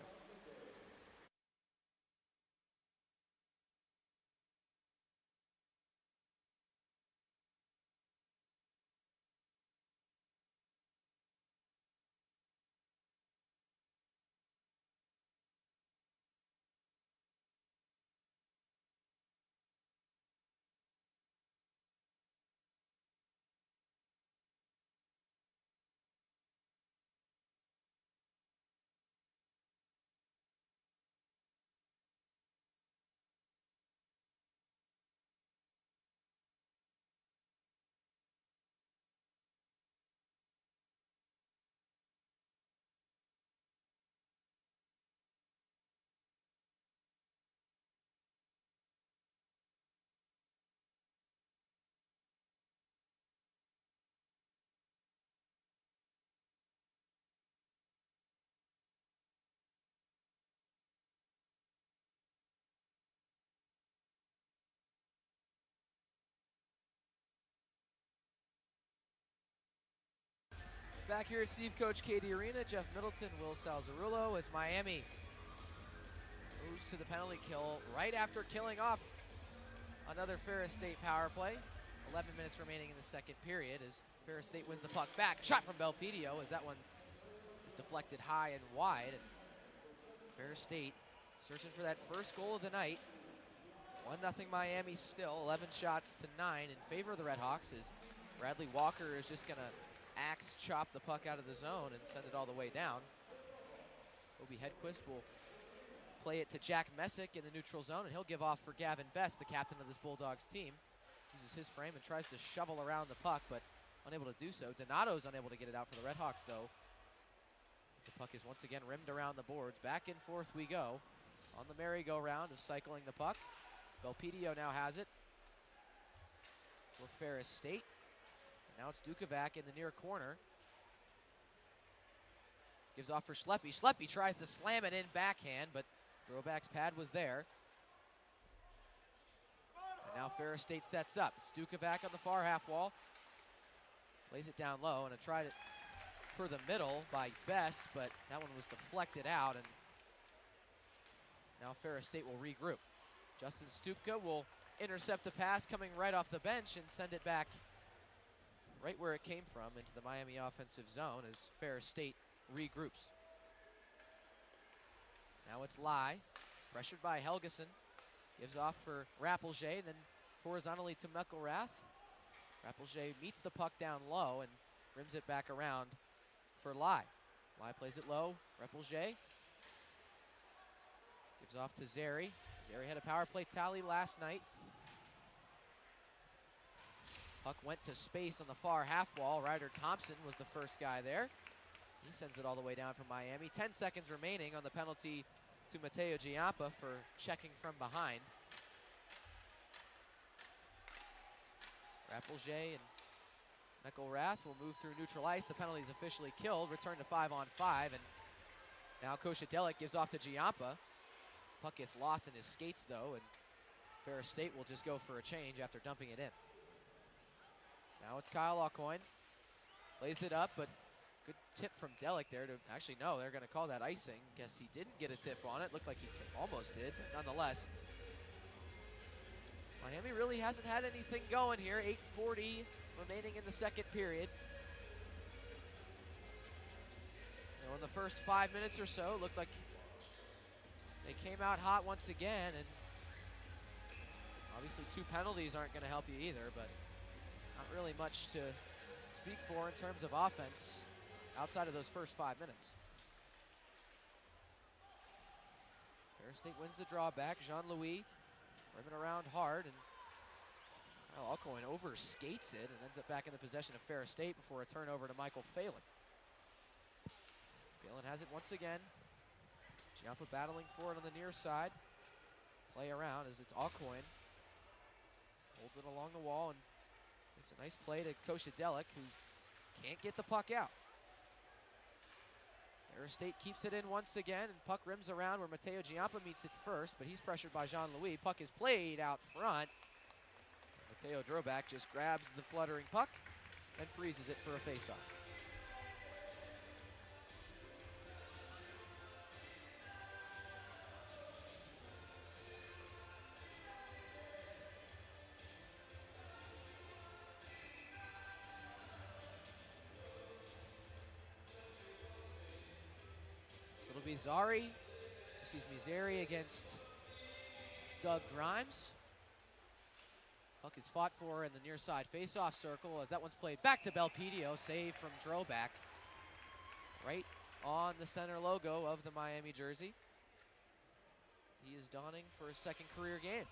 Back here at Steve Coach Cady Arena, Jeff Middleton, Will Salzarulo, as Miami moves to the penalty kill right after killing off another Ferris State power play. 11 minutes remaining in the second period as Ferris State wins the puck back. Shot from Belpedio as that one is deflected high and wide. And Ferris State searching for that first goal of the night. 1-0 Miami still, 11 shots to 9 in favor of the RedHawks as Bradley Walker is just going to axe chop the puck out of the zone and send it all the way down. Obi Hedquist will play it to Jack Messick in the neutral zone, and he'll give off for Gavin Best, the captain of this Bulldogs team. Uses his frame and tries to shovel around the puck, but unable to do so. Donato's unable to get it out for the RedHawks, though. The puck is once again rimmed around the boards. Back and forth we go on the merry-go-round of cycling the puck. Belpedio now has it for Ferris State. Now it's Dukovac in the near corner. Gives off for Schleppe. Schleppe tries to slam it in backhand, but Drobak's pad was there. And now Ferris State sets up. It's Dukovac on the far half wall. Lays it down low, and it tried it for the middle by Best, but that one was deflected out, and now Ferris State will regroup. Justin Stupka will intercept the pass coming right off the bench and send it back right where it came from, into the Miami offensive zone as Ferris State regroups. Now it's Lai, pressured by Helgeson. Gives off for Rappelje, then horizontally to McElrath. Rappelje meets the puck down low and rims it back around for Lai. Lai plays it low, Rappelje. Gives off to Zeri. Zeri had a power play tally last night. Puck went to space on the far half wall. Ryder Thompson was the first guy there. He sends it all the way down from Miami. 10 seconds remaining on the penalty to Mateo Giampa for checking from behind. Rappelje and McElrath will move through neutral ice. The penalty is officially killed. Return to 5-on-5, and now Koshadelic gives off to Giampa. Puck gets lost in his skates, though, and Ferris State will just go for a change after dumping it in. Now it's Kyle Aucoin. Plays it up, but good tip from Delic there to, actually no, they're gonna call that icing. Guess he didn't get a tip on it. Looked like he almost did, but nonetheless. Miami really hasn't had anything going here. 8:40 remaining in the second period. You know, in the first 5 minutes or so, it looked like they came out hot once again, and obviously 2 penalties aren't gonna help you either, but not really much to speak for in terms of offense outside of those first 5 minutes. Ferris State wins the drawback. Jean-Louis rimming around hard, and Kyle Aucoin overskates it and ends up back in the possession of Ferris State before a turnover to Michael Phelan. Phelan has it once again. Giampa battling for it on the near side. Play around as it's Alcoin. Holds it along the wall and makes a nice play to Koshadelic, who can't get the puck out. Ferris State keeps it in once again, and puck rims around where Mateo Giampa meets it first, but he's pressured by Jean-Louis. Puck is played out front. Mateo Drobak just grabs the fluttering puck and freezes it for a faceoff. So it'll be Zari against Doug Grimes. Puck is fought for in the near side face-off circle as that one's played back to Belpedio. Save from Drobak. Right on the center logo of the Miami jersey. He is donning for his second career game.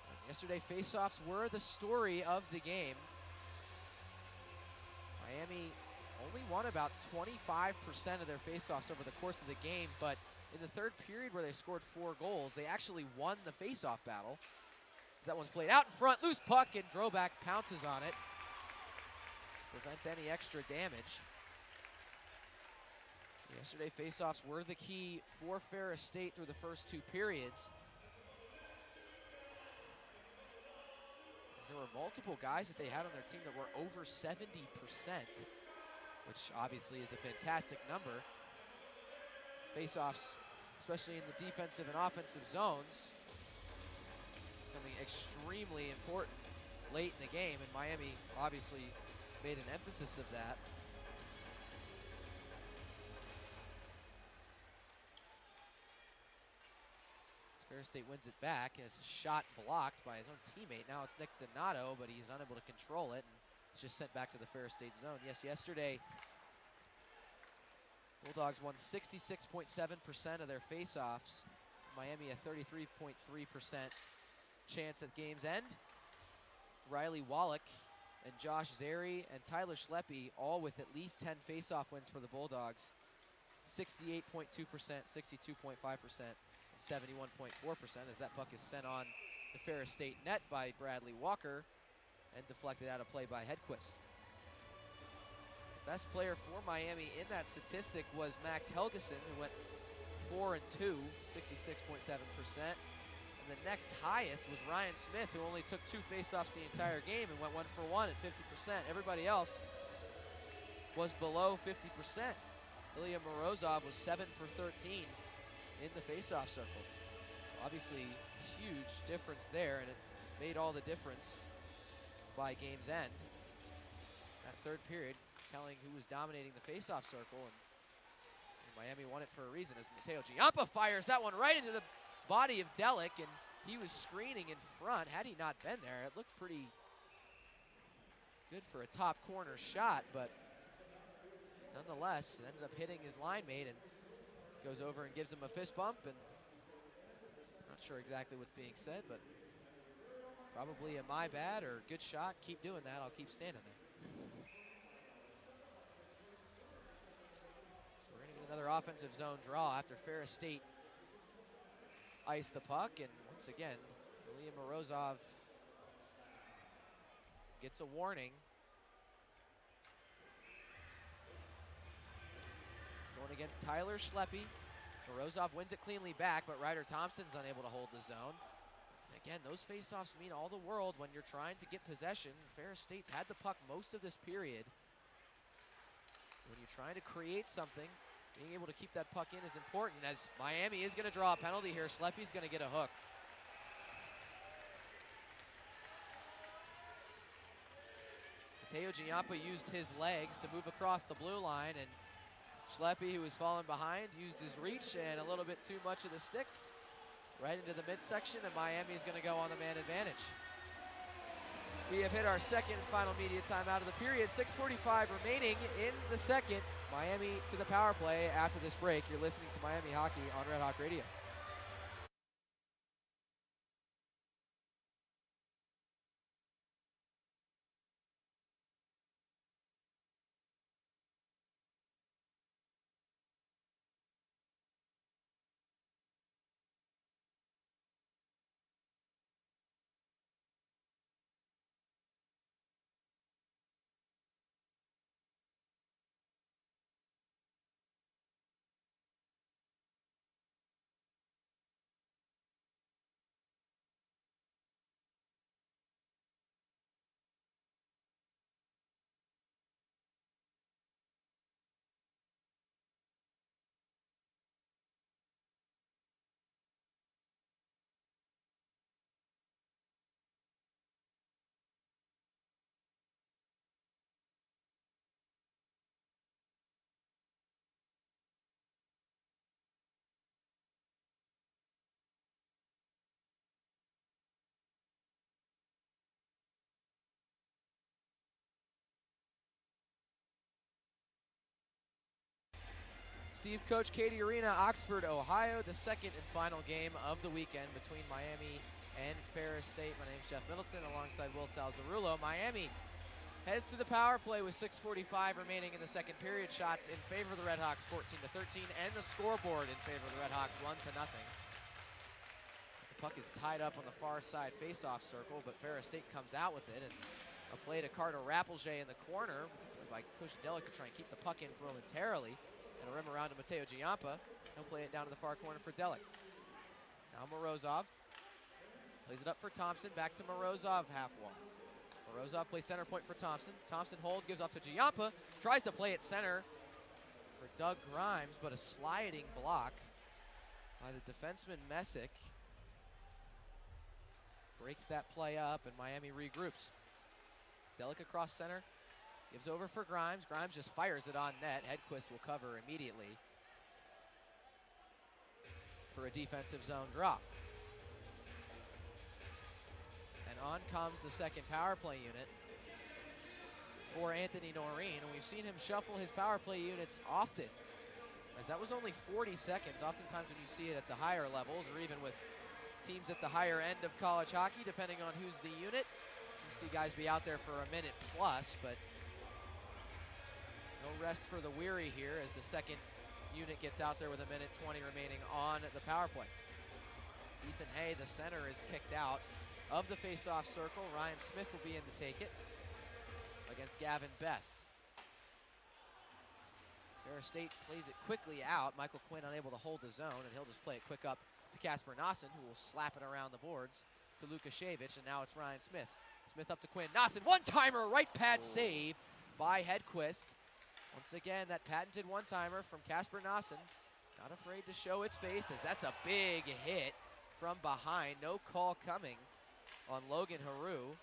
And yesterday, face-offs were the story of the game. Miami only won about 25% of their face-offs over the course of the game, but in the third period where they scored 4 goals, they actually won the face-off battle. As that one's played out in front, loose puck, and Drobak pounces on it to prevent any extra damage. Yesterday, face-offs were the key for Ferris State through the first 2 periods. There were multiple guys that they had on their team that were over 70%, which obviously is a fantastic number. Face-offs, especially in the defensive and offensive zones, becoming extremely important late in the game, and Miami obviously made an emphasis of that. Ferris State wins it back, and it's a shot blocked by his own teammate. Now it's Nick Donato, but he's unable to control it, and it's just sent back to the Ferris State zone. Yes, yesterday, Bulldogs won 66.7% of their face-offs. Miami a 33.3% chance at game's end. Riley Wallach and Josh Zary and Tyler Schleppe all with at least 10 face-off wins for the Bulldogs. 68.2%, 62.5%, and 71.4% as that puck is sent on the Ferris State net by Bradley Walker and deflected out of play by Hedquist. Best player for Miami in that statistic was Max Helgeson, who went 4-2, 66.7%. And the next highest was Ryan Smith, who only took 2 faceoffs the entire game and went 1-for-1 at 50%. Everybody else was below 50%. Ilya Morozov was 7-for-13 in the faceoff circle. So obviously, huge difference there, and it made all the difference by game's end. That third period, telling who was dominating the faceoff circle, and Miami won it for a reason as Mateo Giampa fires that one right into the body of Delic, and he was screening in front. Had he not been there, it looked pretty good for a top corner shot, but nonetheless, it ended up hitting his line mate and goes over and gives him a fist bump, and not sure exactly what's being said, but probably a my bad or good shot. Keep doing that, I'll keep standing there. Another offensive zone draw after Ferris State iced the puck, and once again, Ilya Morozov gets a warning. Going against Tyler Schleppe. Morozov wins it cleanly back, but Ryder Thompson's unable to hold the zone. And again, those faceoffs mean all the world when you're trying to get possession. Ferris State's had the puck most of this period. When you're trying to create something, being able to keep that puck in is important, as Miami is going to draw a penalty here. Schleppe's going to get a hook. Mateo Giampa used his legs to move across the blue line, and Schleppe, who was falling behind, used his reach and a little bit too much of the stick right into the midsection, and Miami is going to go on the man advantage. We have hit our second and final media timeout of the period. 6:45 remaining in the second. Miami to the power play after this break. You're listening to Miami Hockey on Red Hawk Radio. Steve Coach, Cady Arena, Oxford, Ohio, the second and final game of the weekend between Miami and Ferris State. My name's Jeff Middleton alongside Will Salzarulo. Miami heads to the power play with 6:45 remaining in the second period. Shots in favor of the RedHawks 14-13, and the scoreboard in favor of the RedHawks 1-0. As the puck is tied up on the far side face-off circle, but Ferris State comes out with it, and a play to Carter Rappelje in the corner by Coach Delic to try and keep the puck in momentarily. And a rim around to Mateo Giampa. He'll play it down to the far corner for Delic. Now Morozov plays it up for Thompson. Back to Morozov, half wall. Morozov plays center point for Thompson. Thompson holds, gives off to Giampa. Tries to play it center for Doug Grimes, but a sliding block by the defenseman Messick breaks that play up, and Miami regroups. Delic across center. Gives over for Grimes. Grimes just fires it on net. Hedquist will cover immediately for a defensive zone drop. And on comes the second power play unit for Anthony Noreen. And we've seen him shuffle his power play units often, as that was only 40 seconds. Oftentimes when you see it at the higher levels, or even with teams at the higher end of college hockey, depending on who's the unit, you see guys be out there for a minute plus, but no rest for the weary here as the second unit gets out there with 1:20 remaining on the power play. Ethan Hay, the center, is kicked out of the face-off circle. Ryan Smith will be in to take it against Gavin Best. Ferris State plays it quickly out. Michael Quinn unable to hold the zone, and he'll just play it quick up to Casper Nossen, who will slap it around the boards to Lukashevich, and now it's Ryan Smith. Smith up to Quinn. Nossen, one-timer, right pad save by Hedquist. Once again, that patented one-timer from Casper Nossen. Not afraid to show its face, as that's a big hit from behind. No call coming on Logan Haru.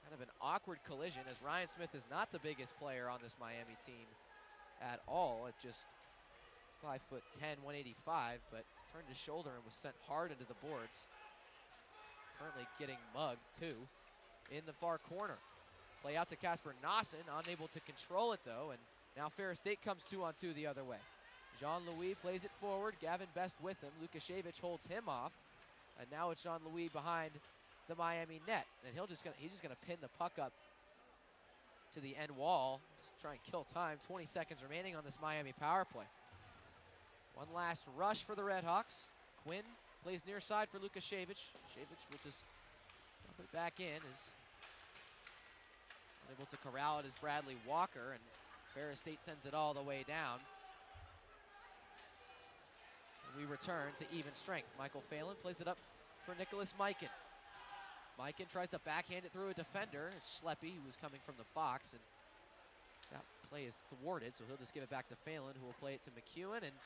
Kind of an awkward collision, as Ryan Smith is not the biggest player on this Miami team at all. At just 5'10", 185, but turned his shoulder and was sent hard into the boards. Currently getting mugged, too, in the far corner. Play out to Casper Nossen, unable to control it, though, and now Ferris State comes 2-on-2 the other way. Jean-Louis plays it forward. Gavin Best with him. Lukashevich holds him off. And now it's Jean-Louis behind the Miami net. And he's just gonna pin the puck up to the end wall. Just try and kill time. 20 seconds remaining on this Miami power play. One last rush for the RedHawks. Quinn plays near side for Lukashevich. Lukashevich will just dump it back in. Is unable to corral it as Bradley Walker, and Ferris State sends it all the way down. And we return to even strength. Michael Phelan plays it up for Nicholas Mikan. Mikan tries to backhand it through a defender. It's Schleppe, who was coming from the box, and that play is thwarted, so he'll just give it back to Phelan, who will play it to McEwen and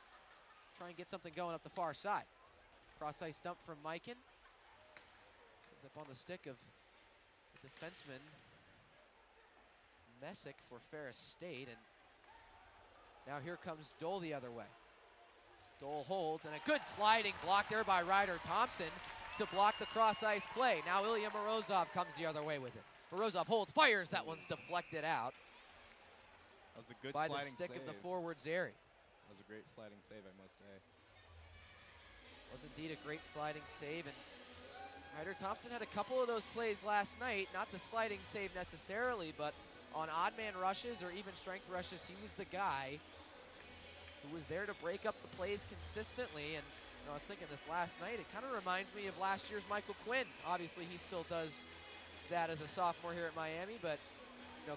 try and get something going up the far side. Cross-ice dump from Mikan. Ends up on the stick of the defenseman Messick for Ferris State, and now here comes Dole the other way. Dole holds, and a good sliding block there by Ryder Thompson to block the cross-ice play. Now Ilya Morozov comes the other way with it. Morozov holds, fires, that one's deflected out. That was a good by sliding the stick save of the forward Zeri. That was a great sliding save, I must say. Was indeed a great sliding save, and Ryder Thompson had a couple of those plays last night, not the sliding save necessarily, but on odd man rushes or even strength rushes, he was the guy who was there to break up the plays consistently. And I was thinking this last night, it kind of reminds me of last year's Michael Quinn. Obviously, he still does that as a sophomore here at Miami, but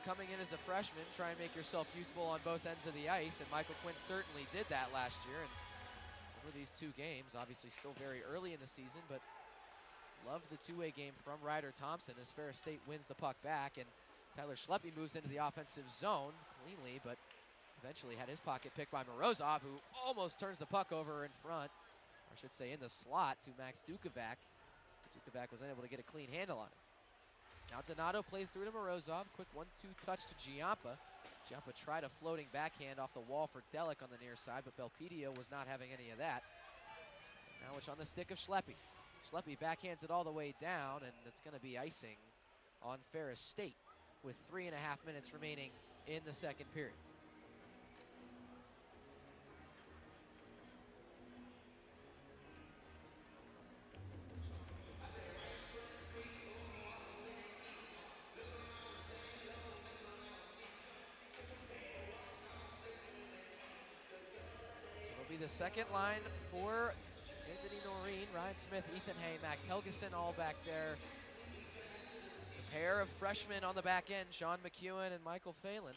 coming in as a freshman, try and make yourself useful on both ends of the ice, and Michael Quinn certainly did that last year. And over these two games, obviously still very early in the season, but love the two-way game from Ryder Thompson as Ferris State wins the puck back, and Tyler Schleppe moves into the offensive zone cleanly, but eventually had his pocket picked by Morozov, who almost turns the puck over in front, or I should say in the slot, to Max Dukovac. Dukovac was unable to get a clean handle on it. Now Donato plays through to Morozov. Quick 1-2 touch to Giampa. Giampa tried a floating backhand off the wall for Delic on the near side, but Belpedio was not having any of that. And now it's on the stick of Schleppe. Schleppe backhands it all the way down, and it's going to be icing on Ferris State with 3.5 minutes remaining in the second period. the second line for Anthony Noreen, Ryan Smith, Ethan Hay, Max Helgeson all back there. The pair of freshmen on the back end, Sean McEwen and Michael Phelan.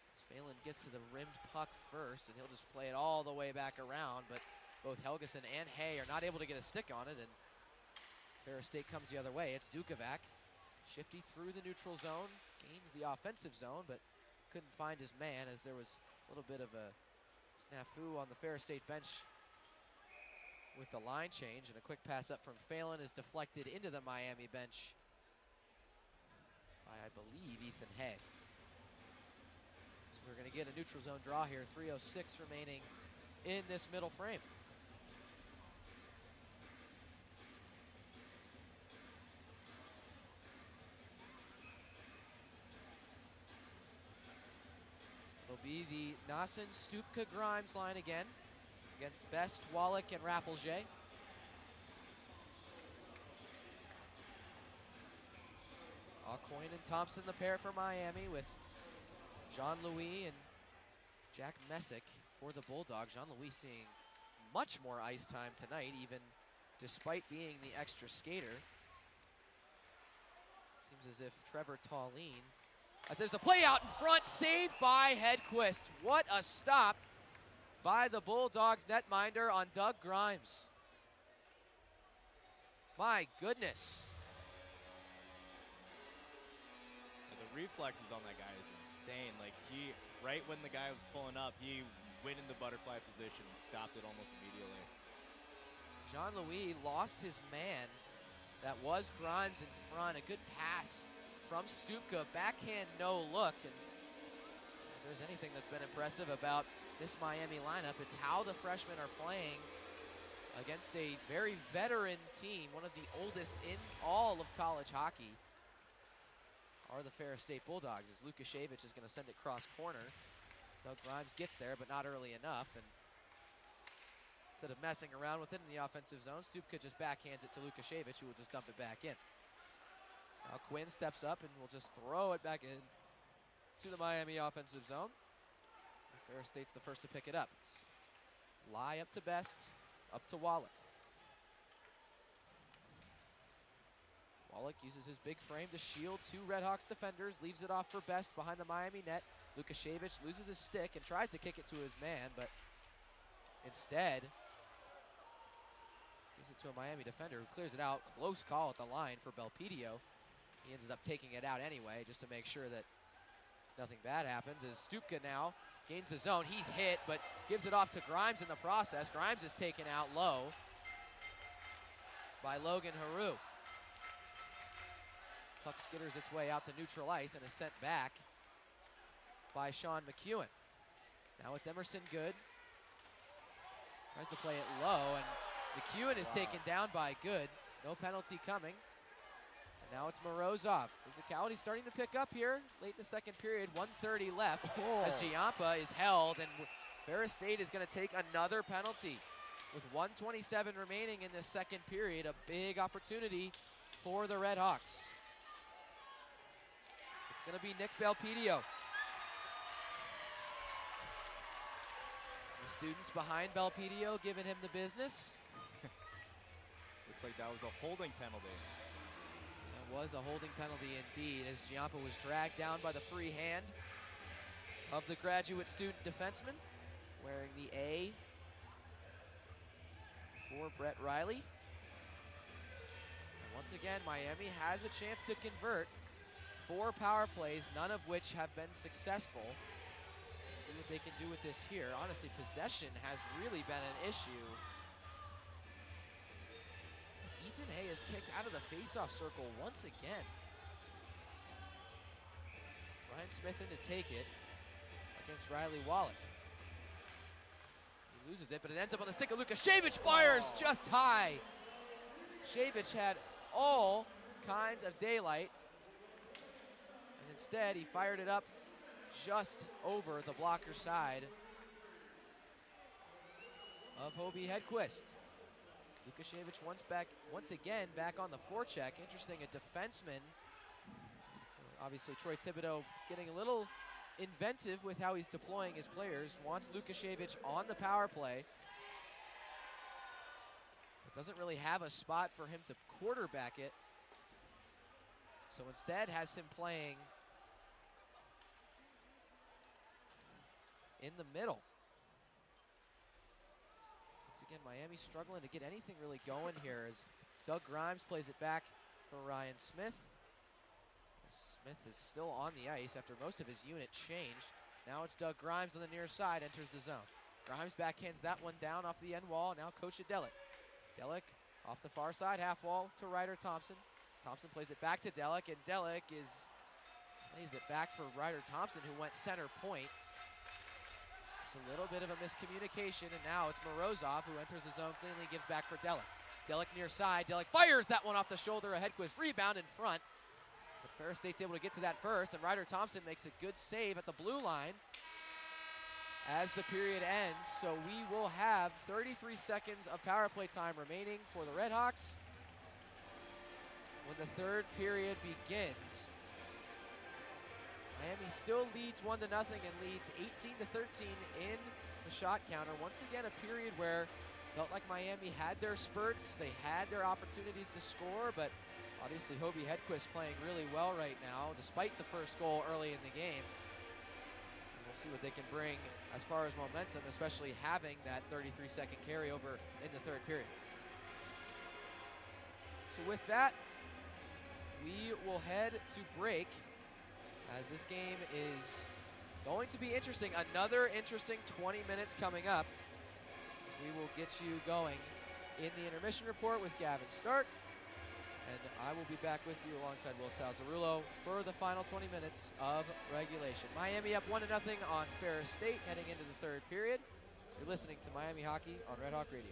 As Phelan gets to the rimmed puck first, and he'll just play it all the way back around, but both Helgeson and Hay are not able to get a stick on it, and Ferris State comes the other way. It's Dukovac. Shifty through the neutral zone, gains the offensive zone, but couldn't find his man as there was a little bit of a snafu on the Ferris State bench with the line change, and a quick pass up from Phelan is deflected into the Miami bench by, I believe, Ethan Hay. So we're going to get a neutral zone draw here, 3:06 remaining in this middle frame. It'll be the Nassen, Stupka, Grimes line again against Best, Wallach, and Rappelje. Alcoin and Thompson the pair for Miami, with Jean-Louis and Jack Messick for the Bulldogs. Jean-Louis seeing much more ice time tonight, even despite being the extra skater. Seems as if Trevor Tallene, as there's a play out in front, saved by Hedquist. What a stop by the Bulldogs netminder on Doug Grimes. My goodness. The reflexes on that guy is insane. Like, he, right when the guy was pulling up, he went in the butterfly position and stopped it almost immediately. Jean-Louis lost his man. That was Grimes in front. A good pass from Stupka, backhand no look. And if there's anything that's been impressive about this Miami lineup, it's how the freshmen are playing against a very veteran team. One of the oldest in all of college hockey are the Ferris State Bulldogs, as Lukashevich is going to send it cross corner. Doug Grimes gets there, but not early enough. And instead of messing around with it in the offensive zone, Stupka just backhands it to Lukashevich, who will just dump it back in. Now Quinn steps up and will just throw it back in to the Miami offensive zone. Ferris State's the first to pick it up. It's Lie up to Best, up to Wallach. Wallach uses his big frame to shield two RedHawks defenders, leaves it off for Best behind the Miami net. Lukashevich loses his stick and tries to kick it to his man, but instead gives it to a Miami defender who clears it out. Close call at the line for Belpedio. He ends up taking it out anyway, just to make sure that nothing bad happens, as Stupka now gains the zone. He's hit, but gives it off to Grimes in the process. Grimes is taken out low by Logan Haru. Puck skitters its way out to neutral ice and is sent back by Sean McEwen. Now it's Emerson Good. Tries to play it low, and McEwen is taken down by Good. No penalty coming. And now it's Morozov. Physicality starting to pick up here late in the second period. 1:30 left as Giampa is held, and Ferris State is going to take another penalty. With 1:27 remaining in this second period, a big opportunity for the RedHawks. It's going to be Nick Belpedio. The students behind Belpedio giving him the business. Looks like that was a holding penalty. That was a holding penalty indeed, as Giampa was dragged down by the free hand of the graduate student defenseman, wearing the A for Brett Riley. And once again, Miami has a chance to convert 4 power plays, none of which have been successful. See what they can do with this here. Honestly, possession has really been an issue, as Ethan Hay is kicked out of the faceoff circle once again. Ryan Smith in to take it against Riley Wallach. He loses it, but it ends up on the stick of Lukashevich. Fires just high. Shevich had all kinds of daylight, and instead he fired it up just over the blocker side of Hobie Hedquist. Lukashevich once again back on the forecheck. Interesting, a defenseman. Obviously Troy Thibodeau getting a little inventive with how he's deploying his players. Wants Lukashevich on the power play, but doesn't really have a spot for him to quarterback it. So instead has him playing in the middle. Once again, Miami struggling to get anything really going here as Doug Grimes plays it back for Ryan Smith. Smith is still on the ice after most of his unit changed. Now it's Doug Grimes on the near side, enters the zone. Grimes backhands that one down off the end wall. Now Coach Delic. Delic off the far side, half wall to Ryder Thompson. Thompson plays it back to Delic, and Delic plays it back for Ryder Thompson, who went center point. Just a little bit of a miscommunication, and now it's Morozov who enters the zone cleanly, gives back for Delic. Delic near side. Delic fires that one off the shoulder. A Hedquist rebound in front. But Ferris State's able to get to that first, and Ryder Thompson makes a good save at the blue line as the period ends. So we will have 33 seconds of power play time remaining for the RedHawks when the third period begins. Miami still leads 1-0 and leads 18-13 in the shot counter. Once again, a period where felt like Miami had their spurts, they had their opportunities to score, but obviously Hobie Hedquist playing really well right now, despite the first goal early in the game. And we'll see what they can bring as far as momentum, especially having that 33-second carryover in the third period. So with that, we will head to break as this game is going to be interesting. Another interesting 20 minutes coming up. We will get you going in the intermission report with Gavin Stark, and I will be back with you alongside Will Salzarulo for the final 20 minutes of regulation. Miami up 1-0 on Ferris State heading into the third period. You're listening to Miami Hockey on Red Hawk Radio.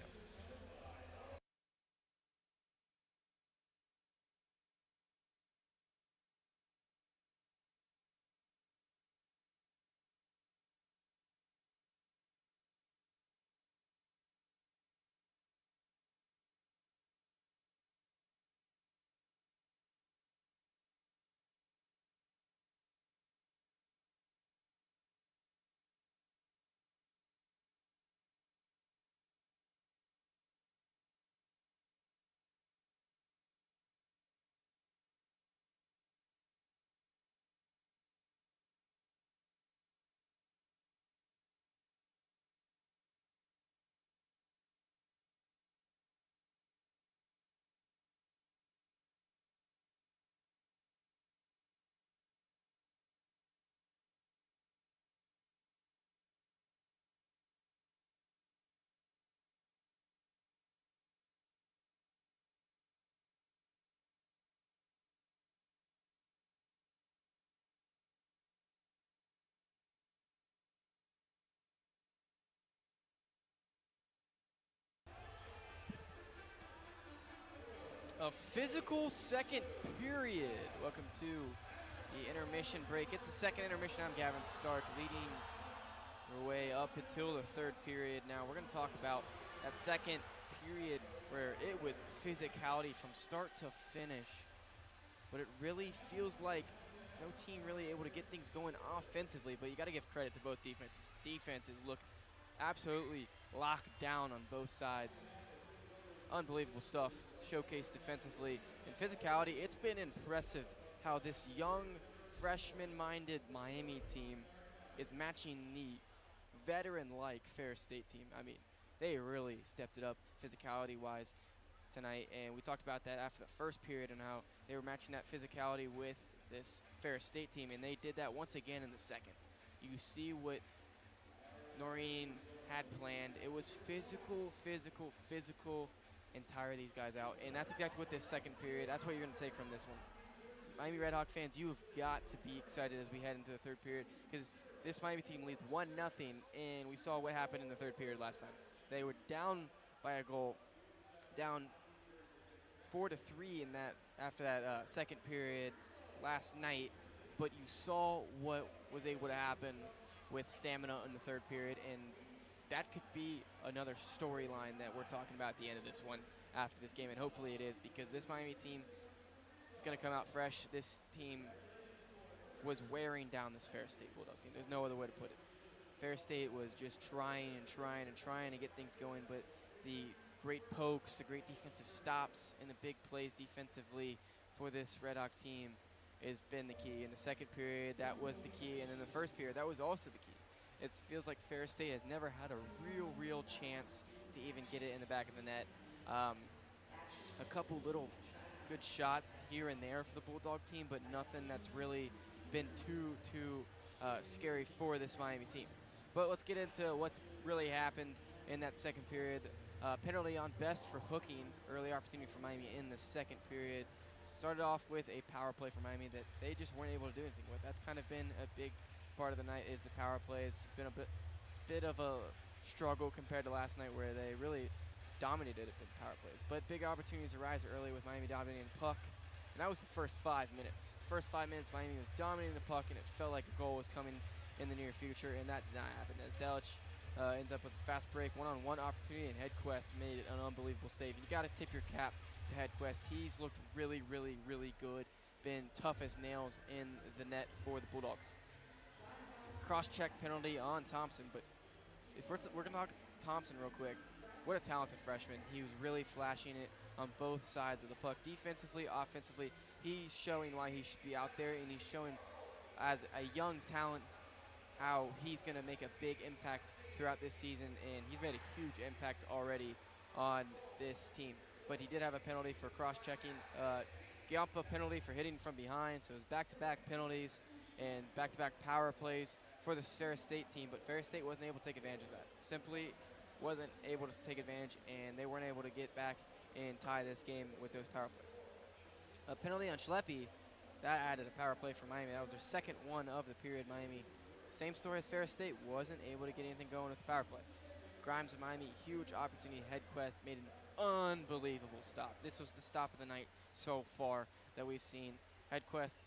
A physical second period. Welcome to the intermission break. It's the second intermission. I'm Gavin Stark, leading your way up until the third period. Now we're going to talk about that second period where it was physicality from start to finish. But it really feels like no team really able to get things going offensively, but you got to give credit to both defenses. Defenses look absolutely locked down on both sides. Unbelievable stuff showcased defensively. In physicality, it's been impressive how this young, freshman-minded Miami team is matching the veteran-like Ferris State team. I mean, they really stepped it up physicality-wise tonight, and we talked about that after the first period and how they were matching that physicality with this Ferris State team, and they did that once again in the second. You see what Noreen had planned. It was physical, physical, physical, and tire these guys out. And that's exactly what this second period, that's what you're going to take from this one. Miami RedHawk fans, you have got to be excited as we head into the third period, because this Miami team leads 1-0, and we saw what happened in the third period last time. They were down by a goal, down 4-3 in that after that second period last night, but you saw what was able to happen with stamina in the third period, and that could be another storyline that we're talking about at the end of this one after this game, and hopefully it is, because this Miami team is going to come out fresh. This team was wearing down this Ferris State Bulldog team. There's no other way to put it. Ferris State was just trying to get things going, but the great pokes, the great defensive stops, and the big plays defensively for this Red Hawk team has been the key. In the second period, that was the key, and in the first period, that was also the key. It feels like Ferris State has never had a real chance to even get it in the back of the net. A couple little good shots here and there for the Bulldog team, but nothing that's really been too scary for this Miami team. But let's get into what's really happened in that second period. Penalty on Best for hooking, early opportunity for Miami in the second period. Started off with a power play for Miami that they just weren't able to do anything with. That's kind of been a big part of the night, is the power plays. Been a bit of a struggle compared to last night, where they really dominated it with power plays. But big opportunities arise early with Miami dominating the puck. And that was the first 5 minutes. First 5 minutes, Miami was dominating the puck, and it felt like a goal was coming in the near future, and that did not happen, as Delic ends up with a fast break, one-on-one opportunity, and Hedquest made it an unbelievable save. You got to tip your cap to Hedquest. He's looked really good, been tough as nails in the net for the Bulldogs. Cross-check penalty on Thompson, but if we're going to talk Thompson real quick, what a talented freshman. He was really flashing it on both sides of the puck. Defensively, offensively, he's showing why he should be out there, and he's showing as a young talent how he's going to make a big impact throughout this season, and he's made a huge impact already on this team. But he did have a penalty for cross-checking. Giampa penalty for hitting from behind, so it was back-to-back penalties and back-to-back power plays for the Ferris State team, but Ferris State wasn't able to take advantage of that. Simply wasn't able to take advantage, and they weren't able to get back and tie this game with those power plays. A penalty on Schleppe, that added a power play for Miami. That was their second one of the period. Miami, same story as Ferris State, wasn't able to get anything going with the power play. Grimes of Miami, huge opportunity. Hedquest made an unbelievable stop. This was the stop of the night so far that we've seen. Hedquest,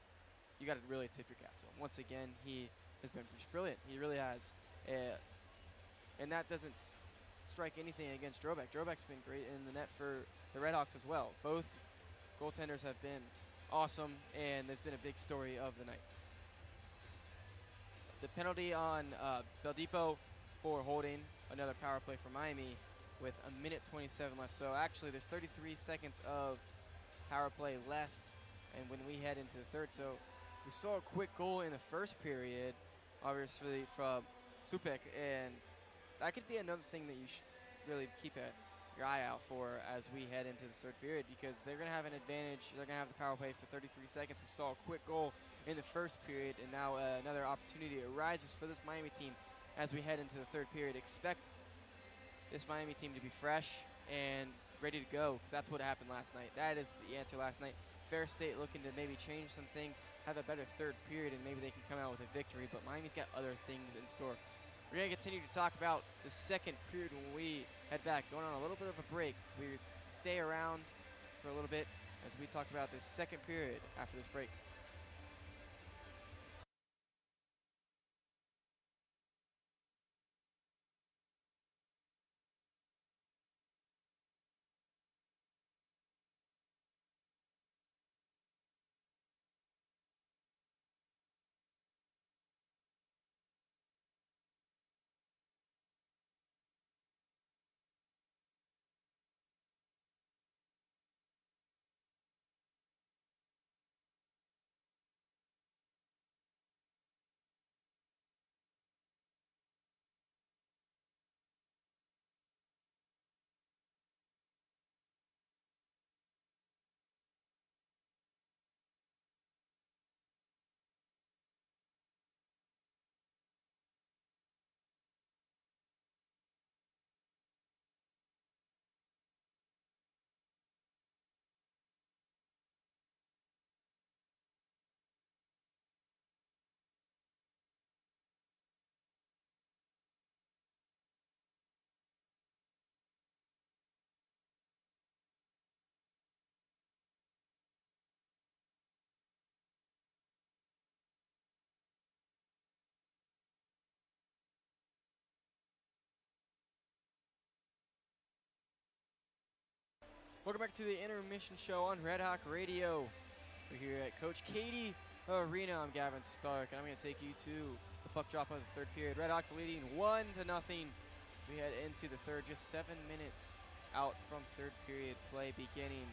you got to really tip your cap to him. Once again, he has been just brilliant. He really has. And that doesn't strike anything against Drobek. Drobek's been great in the net for the RedHawks as well. Both goaltenders have been awesome, and there's been a big story of the night. The penalty on Beldipo for holding, another power play for Miami with a minute 27 left. So actually there's 33 seconds of power play left, and when we head into the third. So we saw a quick goal in the first period, obviously from Supek, and that could be another thing that you should really keep your eye out for as we head into the third period, because they're going to have an advantage. They're going to have the power play for 33 seconds. We saw a quick goal in the first period, and now another opportunity arises for this Miami team as we head into the third period. Expect this Miami team to be fresh and ready to go, because that's what happened last night. That is the answer last night. Ferris State looking to maybe change some things, have a better third period, and maybe they can come out with a victory, but Miami's got other things in store. We're going to continue to talk about the second period when we head back. Going on a little bit of a break. We stay around for a little bit as we talk about this second period after this break. Welcome back to the Intermission Show on Red Hawk Radio. We're here at Coach Cady Arena. I'm Gavin Stark, and I'm going to take you to the puck drop of the third period. Redhawks leading 1-0 as we head into the third. Just 7 minutes out from third period play beginning.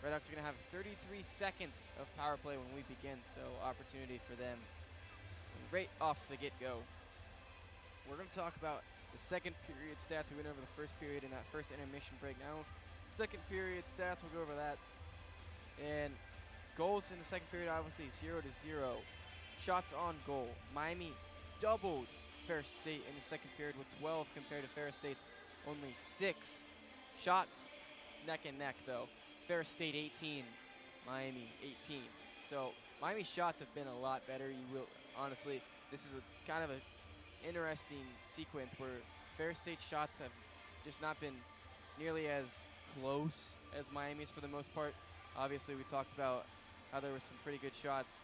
Redhawks are going to have 33 seconds of power play when we begin, so opportunity for them right off the get-go. We're going to talk about the second period stats. We went over the first period in that first intermission break. Now, second period stats, we'll go over that. And goals in the second period, obviously 0-0. Shots on goal. Miami doubled Ferris State in the second period with 12 compared to Ferris State's only 6. Shots neck and neck, though. Ferris State 18, Miami 18. So Miami's shots have been a lot better. You will honestly, this is a kind of an interesting sequence where Ferris State shots have just not been nearly as close as Miami's for the most part. Obviously, we talked about how there were some pretty good shots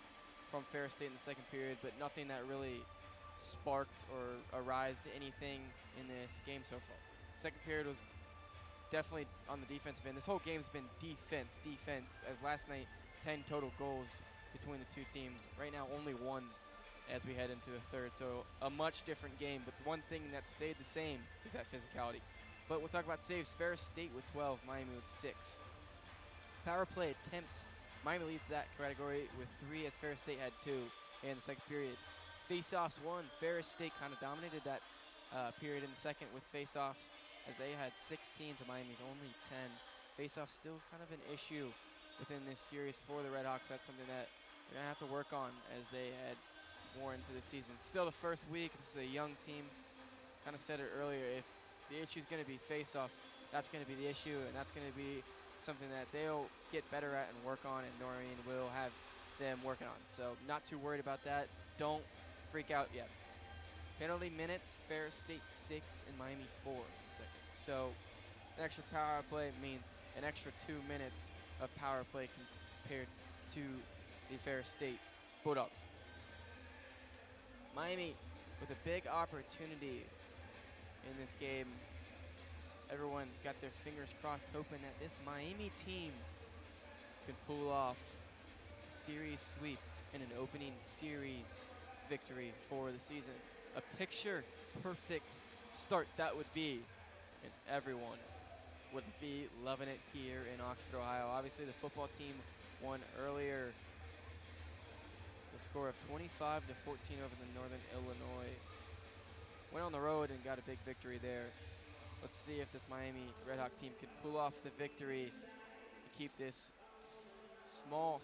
from Ferris State in the second period, but nothing that really sparked or arised anything in this game so far. Second period was definitely on the defensive end. This whole game's been defense, as last night, 10 total goals between the two teams. Right now, only 1 as we head into the third. So a much different game, but the one thing that stayed the same is that physicality. But we'll talk about saves. Ferris State with 12, Miami with 6. Power play attempts, Miami leads that category with 3 as Ferris State had 2 in the second period. Face-offs 1, Ferris State kind of dominated that period in the second with face-offs as they had 16 to Miami's only 10. Face-offs still kind of an issue within this series for the Redhawks. That's something that they're going to have to work on as they head more into the season. Still the first week, this is a young team. Kind of said it earlier, if the issue is going to be face-offs, that's going to be the issue, and that's going to be something that they'll get better at and work on, and Noreen will have them working on. So not too worried about that. Don't freak out yet. Penalty minutes, Ferris State 6 and Miami 4 in the second. So an extra power play means an extra 2 minutes of power play compared to the Ferris State Bulldogs. Miami with a big opportunity in this game. Everyone's got their fingers crossed, hoping that this Miami team could pull off a series sweep and an opening series victory for the season. A picture-perfect start that would be, and everyone would be loving it here in Oxford, Ohio. Obviously, the football team won earlier. The score of 25-14 over the Northern Illinois. Went on the road and got a big victory there. Let's see if this Miami RedHawk team can pull off the victory to keep this small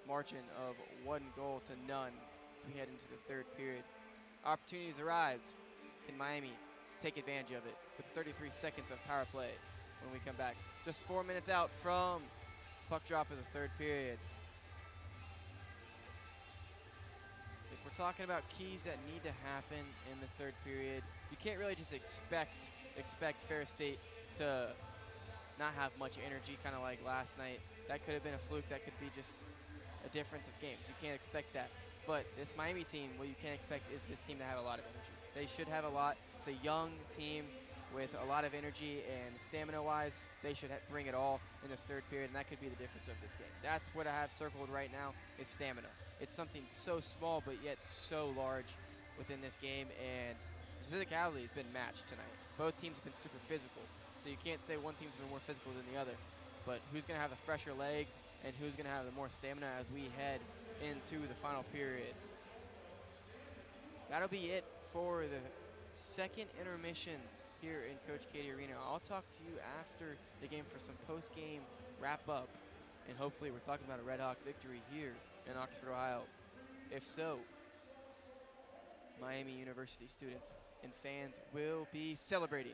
margin of 1 goal to none as we head into the third period. Opportunities arise. Can Miami take advantage of it with 33 seconds of power play when we come back? Just 4 minutes out from puck drop of the third period. If we're talking about keys that need to happen in this third period, you can't really just expect Ferris State to not have much energy, kind of like last night. That could have been a fluke. That could be just a difference of games. You can't expect that. But this Miami team, what you can expect is this team to have a lot of energy. They should have a lot. It's a young team with a lot of energy, and stamina-wise, they should bring it all in this third period, and that could be the difference of this game. That's what I have circled right now is stamina. It's something so small but yet so large within this game, and physicality has been matched tonight. Both teams have been super physical, so you can't say one team's been more physical than the other. But who's going to have the fresher legs and who's going to have the more stamina as we head into the final period? That'll be it for the second intermission here in Coach Cady Arena. I'll talk to you after the game for some post-game wrap-up, and hopefully we're talking about a RedHawk victory here in Oxford, Ohio. If so, Miami University students and fans will be celebrating.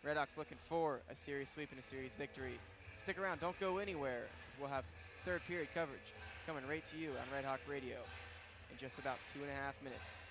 RedHawks looking for a series sweep and a series victory. Stick around, don't go anywhere, as we'll have third period coverage coming right to you on Red Hawk Radio in just about 2.5 minutes.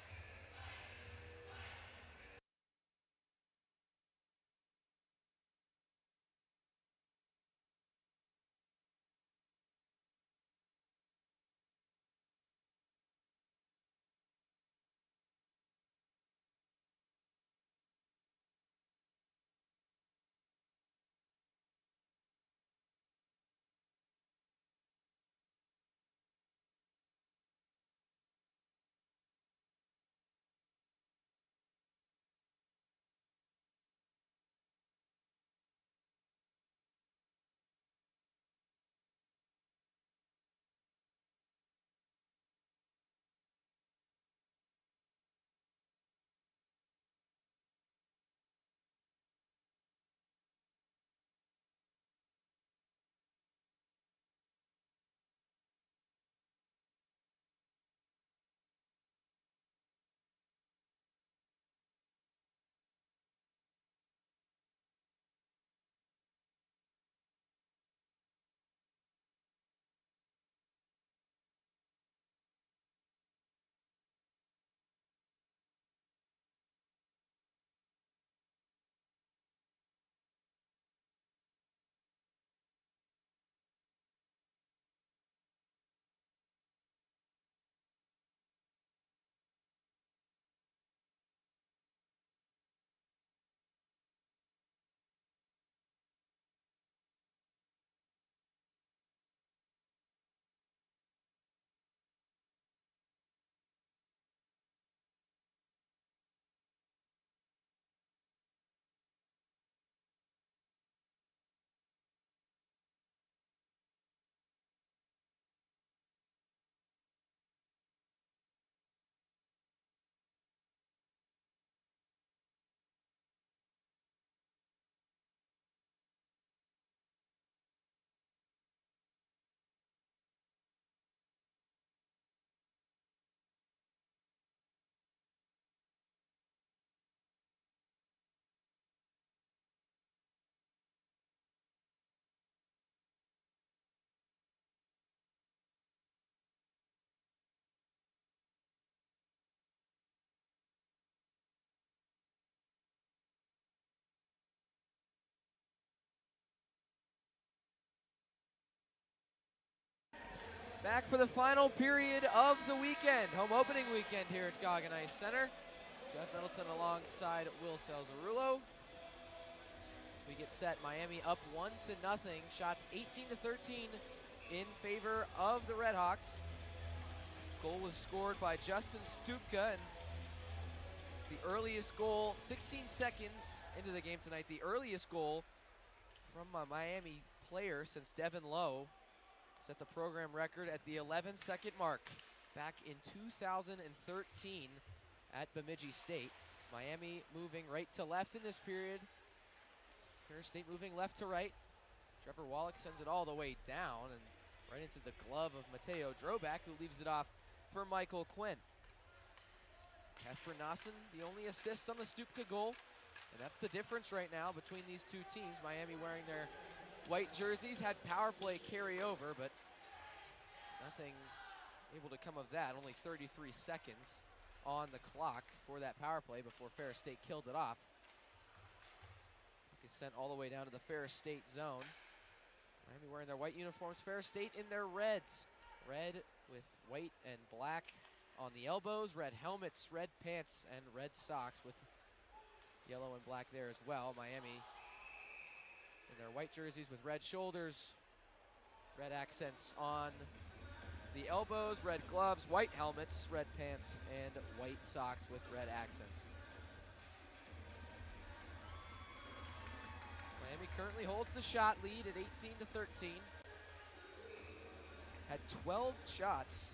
Back for the final period of the weekend, home opening weekend here at Goggin Ice Center. Jeff Middleton alongside Will Salzarulo. As we get set, Miami up 1-0. Shots 18-13 in favor of the RedHawks. Goal was scored by Justin Stupka, and the earliest goal, 16 seconds into the game tonight, the earliest goal from a Miami player since Devin Lowe set the program record at the 11-second mark back in 2013 at Bemidji State. Miami moving right to left in this period. Ferris State moving left to right. Trevor Wallach sends it all the way down and right into the glove of Mateo Drobak, who leaves it off for Michael Quinn. Casper Nassen, the only assist on the Stupka goal, and that's the difference right now between these two teams. Miami wearing their white jerseys, had power play carry over, but nothing able to come of that. Only 33 seconds on the clock for that power play before Ferris State killed it off. Puck is sent all the way down to the Ferris State zone. Miami wearing their white uniforms, Ferris State in their reds. Red with white and black on the elbows, red helmets, red pants, and red socks with yellow and black there as well. Miami in their white jerseys with red shoulders, red accents on the elbows, red gloves, white helmets, red pants, and white socks with red accents. Miami currently holds the shot lead at 18-13. Had 12 shots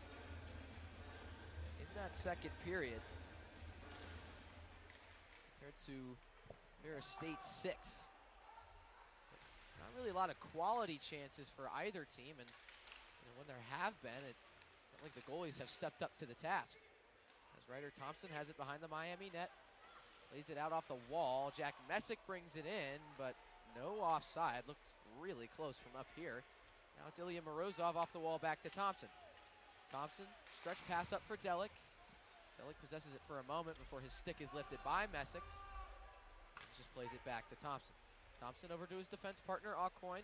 in that second period compared to Ferris State's 6. Not really a lot of quality chances for either team, and when there have been, it felt like the goalies have stepped up to the task. As Ryder Thompson has it behind the Miami net, lays it out off the wall. Jack Messick brings it in, but no offside. Looks really close from up here. Now it's Ilya Morozov off the wall back to Thompson. Thompson, stretch pass up for Delic. Delic possesses it for a moment before his stick is lifted by Messick. He just plays it back to Thompson. Thompson over to his defense partner, Aucoin.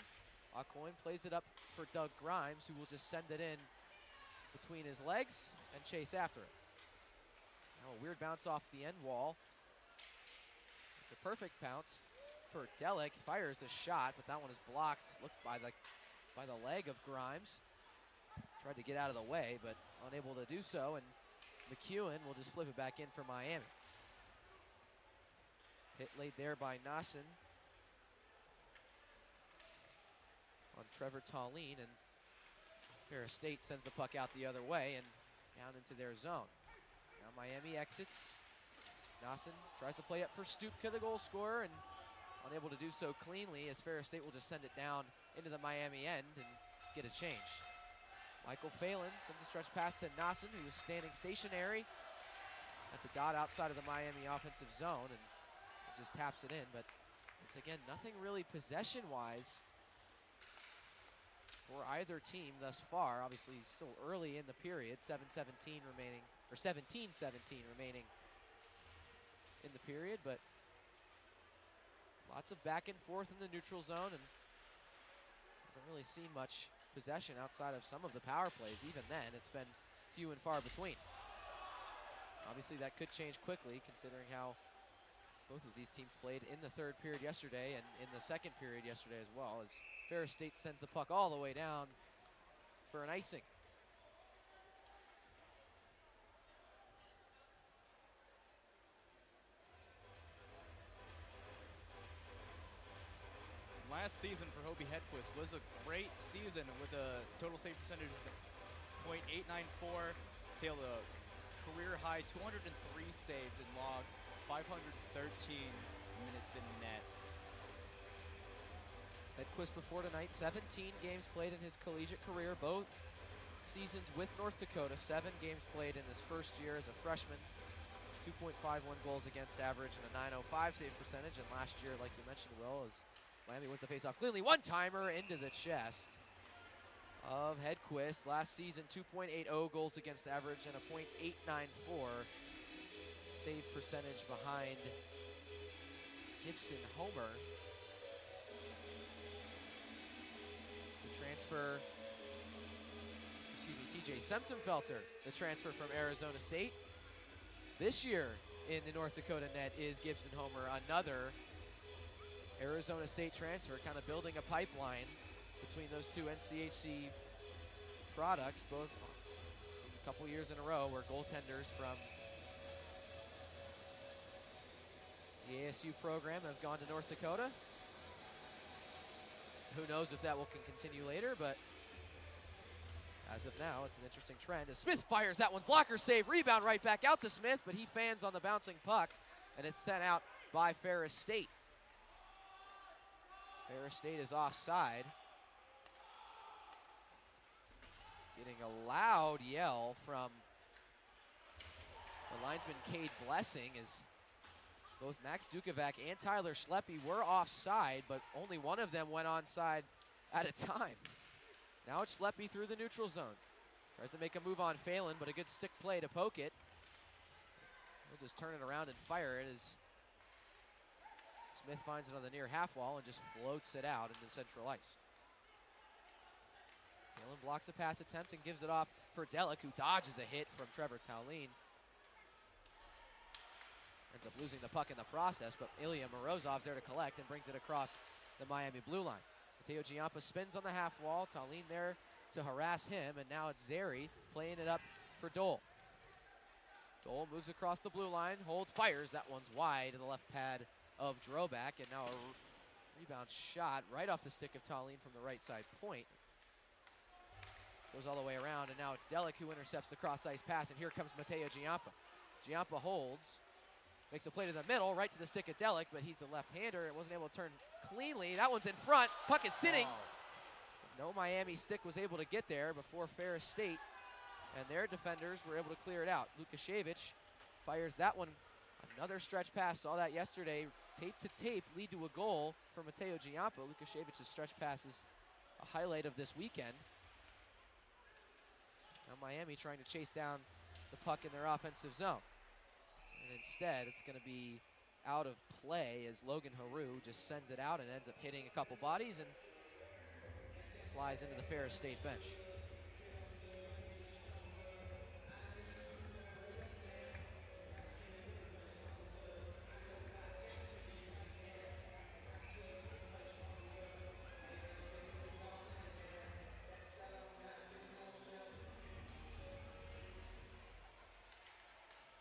Aucoin plays it up for Doug Grimes, who will just send it in between his legs and chase after it. Now a weird bounce off the end wall. It's a perfect bounce for Delic. Fires a shot, but that one is blocked. Looked by the leg of Grimes. Tried to get out of the way, but unable to do so, and McEwen will just flip it back in for Miami. Hit laid there by Nassen on Trevor Tallene, and Ferris State sends the puck out the other way and down into their zone. Now Miami exits. Nassen tries to play up for Stupka, the goal scorer, and unable to do so cleanly, as Ferris State will just send it down into the Miami end and get a change. Michael Phelan sends a stretch pass to Nassen, who is standing stationary at the dot outside of the Miami offensive zone, and just taps it in. But it's, again, nothing really possession-wise for either team thus far. Obviously, still early in the period, 7:17 remaining, or 17:17 remaining in the period, but lots of back and forth in the neutral zone, and haven't really seen much possession outside of some of the power plays. Even then, it's been few and far between. Obviously, that could change quickly, considering how both of these teams played in the third period yesterday and in the second period yesterday as well, as Ferris State sends the puck all the way down for an icing. Last season for Hobie Hedquist was a great season with a total save percentage of .894, tailed a career high 203 saves and logged 513 minutes in net. Hedquist before tonight, 17 games played in his collegiate career, both seasons with North Dakota, 7 games played in his first year as a freshman, 2.51 goals against average and a .905 save percentage, and last year, like you mentioned, Will, as Miami wins the faceoff cleanly. One-timer into the chest of Hedquist. Last season, 2.80 goals against average and a .894 save percentage behind Gibson Homer. The TJ Semtenfelter, the transfer from Arizona State. This year in the North Dakota net is Gibson Homer, another Arizona State transfer, kind of building a pipeline between those two NCHC products, both a couple years in a row where goaltenders from the ASU program have gone to North Dakota. Who knows if that will continue later, but as of now, it's an interesting trend. As Smith fires that one, blocker save, rebound right back out to Smith, but he fans on the bouncing puck, and it's sent out by Ferris State. Ferris State is offside. Getting a loud yell from the linesman Cade Blessing as both Max Dukovac and Tyler Schleppe were offside, but only one of them went onside at a time. Now it's Schleppe through the neutral zone. Tries to make a move on Phelan, but a good stick play to poke it. He'll just turn it around and fire it as Smith finds it on the near half wall and just floats it out into central ice. Phelan blocks a pass attempt and gives it off for Delic, who dodges a hit from Trevor Tauline. Ends up losing the puck in the process, but Ilya Morozov's there to collect and brings it across the Miami blue line. Mateo Giampa spins on the half wall. Tauline there to harass him, and now it's Zary playing it up for Dole. Dole moves across the blue line, holds, fires. That one's wide to the left pad of Drobak, and now a rebound shot right off the stick of Tauline from the right side point. Goes all the way around, and now it's Delic who intercepts the cross-ice pass, and here comes Mateo Giampa. Giampa holds, makes a play to the middle, right to the stick of Delic, but he's a left-hander and wasn't able to turn cleanly. That one's in front. Puck is sitting. No Miami stick was able to get there before Ferris State, and their defenders were able to clear it out. Lukashevich fires that one. Another stretch pass. Saw that yesterday. Tape to tape, lead to a goal for Mateo Giampa. Lukashevich's stretch pass is a highlight of this weekend. Now Miami trying to chase down the puck in their offensive zone. And instead, it's going to be out of play as Logan Haru just sends it out and ends up hitting a couple bodies and flies into the Ferris State bench.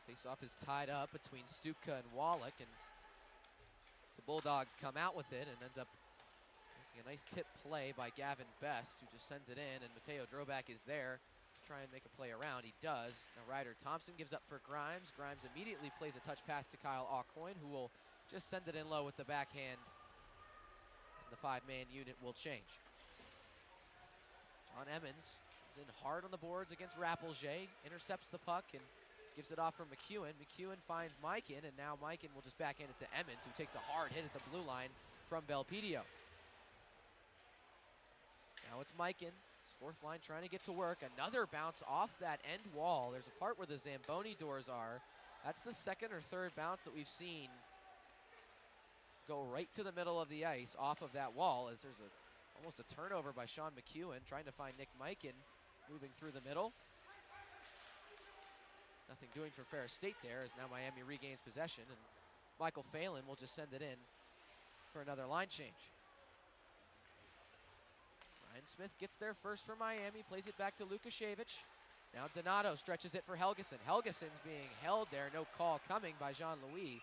Face-off is tied up between Stupka and Wallach, and the Bulldogs come out with it and ends up making a nice tip play by Gavin Best, who just sends it in, and Mateo Drobak is there to try and make a play around. He does. Now Ryder Thompson gives up for Grimes. Grimes immediately plays a touch pass to Kyle Aucoin, who will just send it in low with the backhand, and the five-man unit will change. John Emmons is in hard on the boards against Rappelje, intercepts the puck and gives it off from McEwen. McEwen finds Mikan, and now Mikan will just backhand it to Emmons, who takes a hard hit at the blue line from Belpedio. Now it's Mikan, his fourth line trying to get to work. Another bounce off that end wall. There's a part where the Zamboni doors are. That's the second or third bounce that we've seen go right to the middle of the ice off of that wall, as there's almost a turnover by Sean McEwen trying to find Nick Mikan moving through the middle. Nothing doing for Ferris State there as now Miami regains possession, and Michael Phelan will just send it in for another line change. Ryan Smith gets there first for Miami, plays it back to Lukashevich. Now Donato stretches it for Helgeson. Helgeson's being held there, no call coming by Jean-Louis.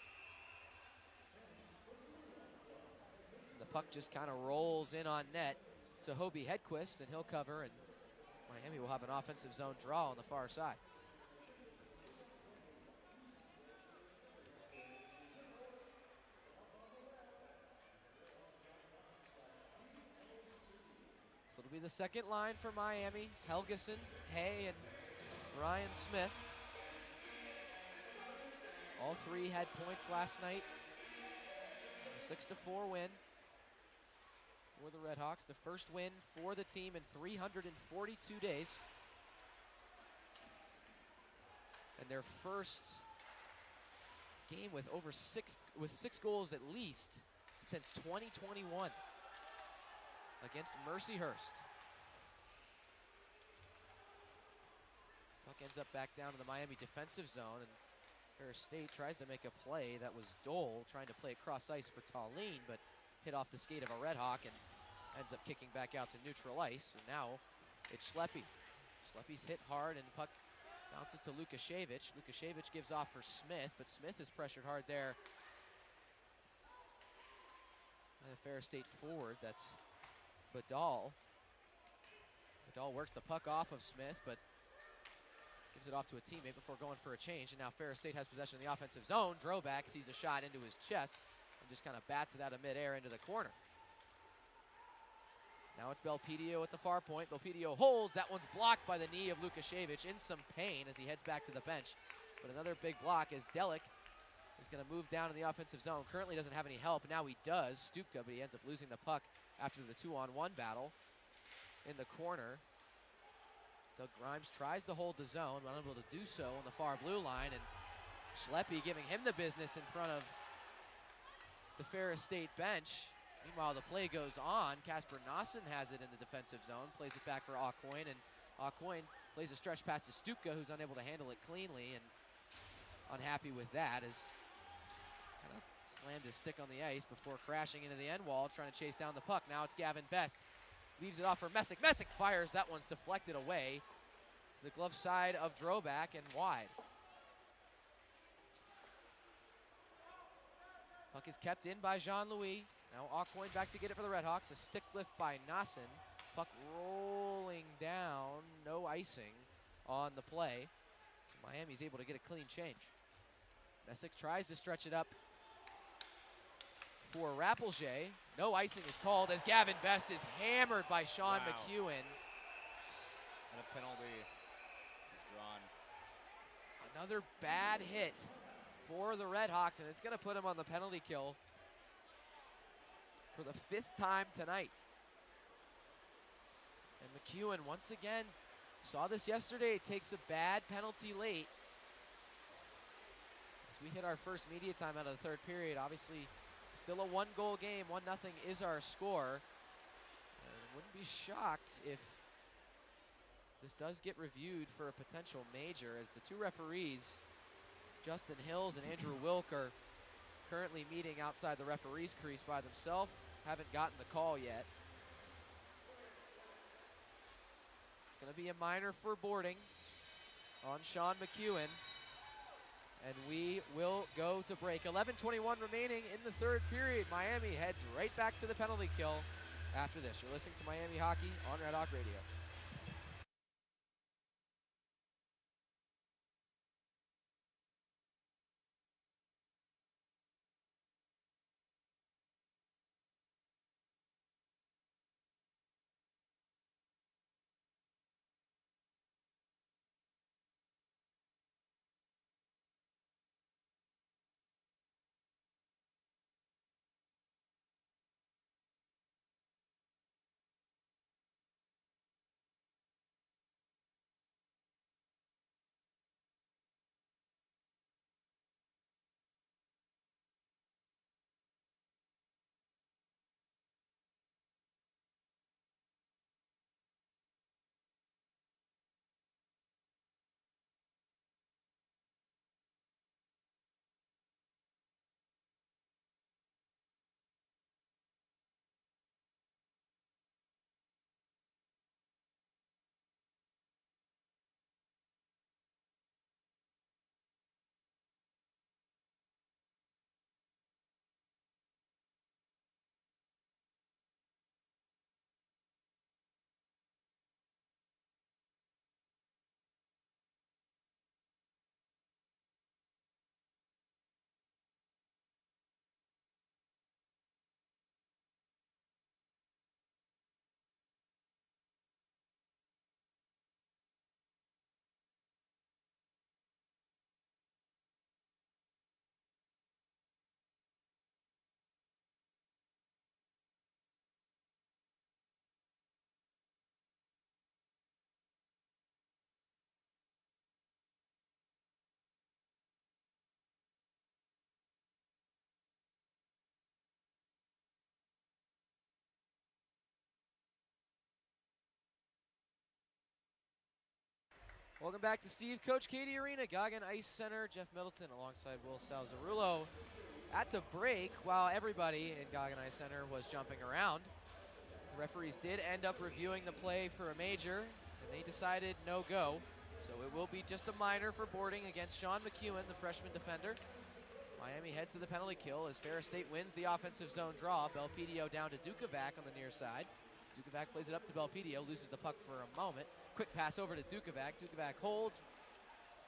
The puck just kind of rolls in on net to Hobie Hedquist, and he'll cover, and Miami will have an offensive zone draw on the far side. So it'll be the second line for Miami. Helgeson, Hay, and Ryan Smith. All three had points last night. A 6-4 win for the RedHawks. The first win for the team in 342 days. And their first game with six goals at least since 2021 against Mercyhurst. Puck ends up back down to the Miami defensive zone, and Ferris State tries to make a play. That was Dole trying to play across ice for Tallene, but hit off the skate of a RedHawk and ends up kicking back out to neutral ice. And now it's Schleppe. Schleppe's hit hard, and puck bounces to Lukashevich. Lukashevich gives off for Smith, but Smith is pressured hard there by the Ferris State forward. That's Badal. Badal works the puck off of Smith, but gives it off to a teammate before going for a change. And now Ferris State has possession in the offensive zone. Droback sees a shot into his chest and just kind of bats it out of midair into the corner. Now it's Belpedio at the far point. Belpedio holds. That one's blocked by the knee of Lukashevich in some pain as he heads back to the bench. But another big block as Delic is going to move down in the offensive zone. Currently doesn't have any help. Now he does. Stupka, but he ends up losing the puck after the 2-on-1 battle in the corner. Doug Grimes tries to hold the zone, but unable to do so on the far blue line. And Schleppe giving him the business in front of the Ferris State bench. Meanwhile, the play goes on. Casper Nossen has it in the defensive zone, plays it back for Aucoin, and Aucoin plays a stretch pass to Stupka, who's unable to handle it cleanly, and unhappy with that as kind of slammed his stick on the ice before crashing into the end wall, trying to chase down the puck. Now it's Gavin Best. Leaves it off for Messick. Messick fires. That one's deflected away to the glove side of Droback and wide. Puck is kept in by Jean-Louis. Now Aucoin back to get it for the RedHawks. A stick lift by Nossen. Puck rolling down. No icing on the play. So Miami's able to get a clean change. Messick tries to stretch it up for Rappelje. No icing is called as Gavin Best is hammered by Sean McEwen. And a penalty is drawn. Another bad hit for the RedHawks, and it's going to put him on the penalty kill for the 5th time tonight. And McEwen, once again, saw this yesterday, takes a bad penalty late. As we hit our first media time out of the 3rd period, obviously still a 1-goal game. 1-0 is our score. And wouldn't be shocked if this does get reviewed for a potential major, as the 2 referees, Justin Hills and Andrew Wilk, are currently meeting outside the referee's crease by themselves. Haven't gotten the call yet. It's going to be a minor for boarding on Sean McEwen. And we will go to break. 11:21 remaining in the 3rd period. Miami heads right back to the penalty kill after this. You're listening to Miami Hockey on Red Hawk Radio. Welcome back to Steve Coach Cady Arena, Gavin Ice Center, Jeff Middleton alongside Will Salzarulo. At the break, while everybody in Gavin Ice Center was jumping around, the referees did end up reviewing the play for a major, and they decided no go. So it will be just a minor for boarding against Sean McEwen, the freshman defender. Miami heads to the penalty kill as Ferris State wins the offensive zone draw. Belpedio down to Dukovac on the near side. Dukovac plays it up to Belpedio, loses the puck for a moment. Quick pass over to Dukovac. Dukovac holds,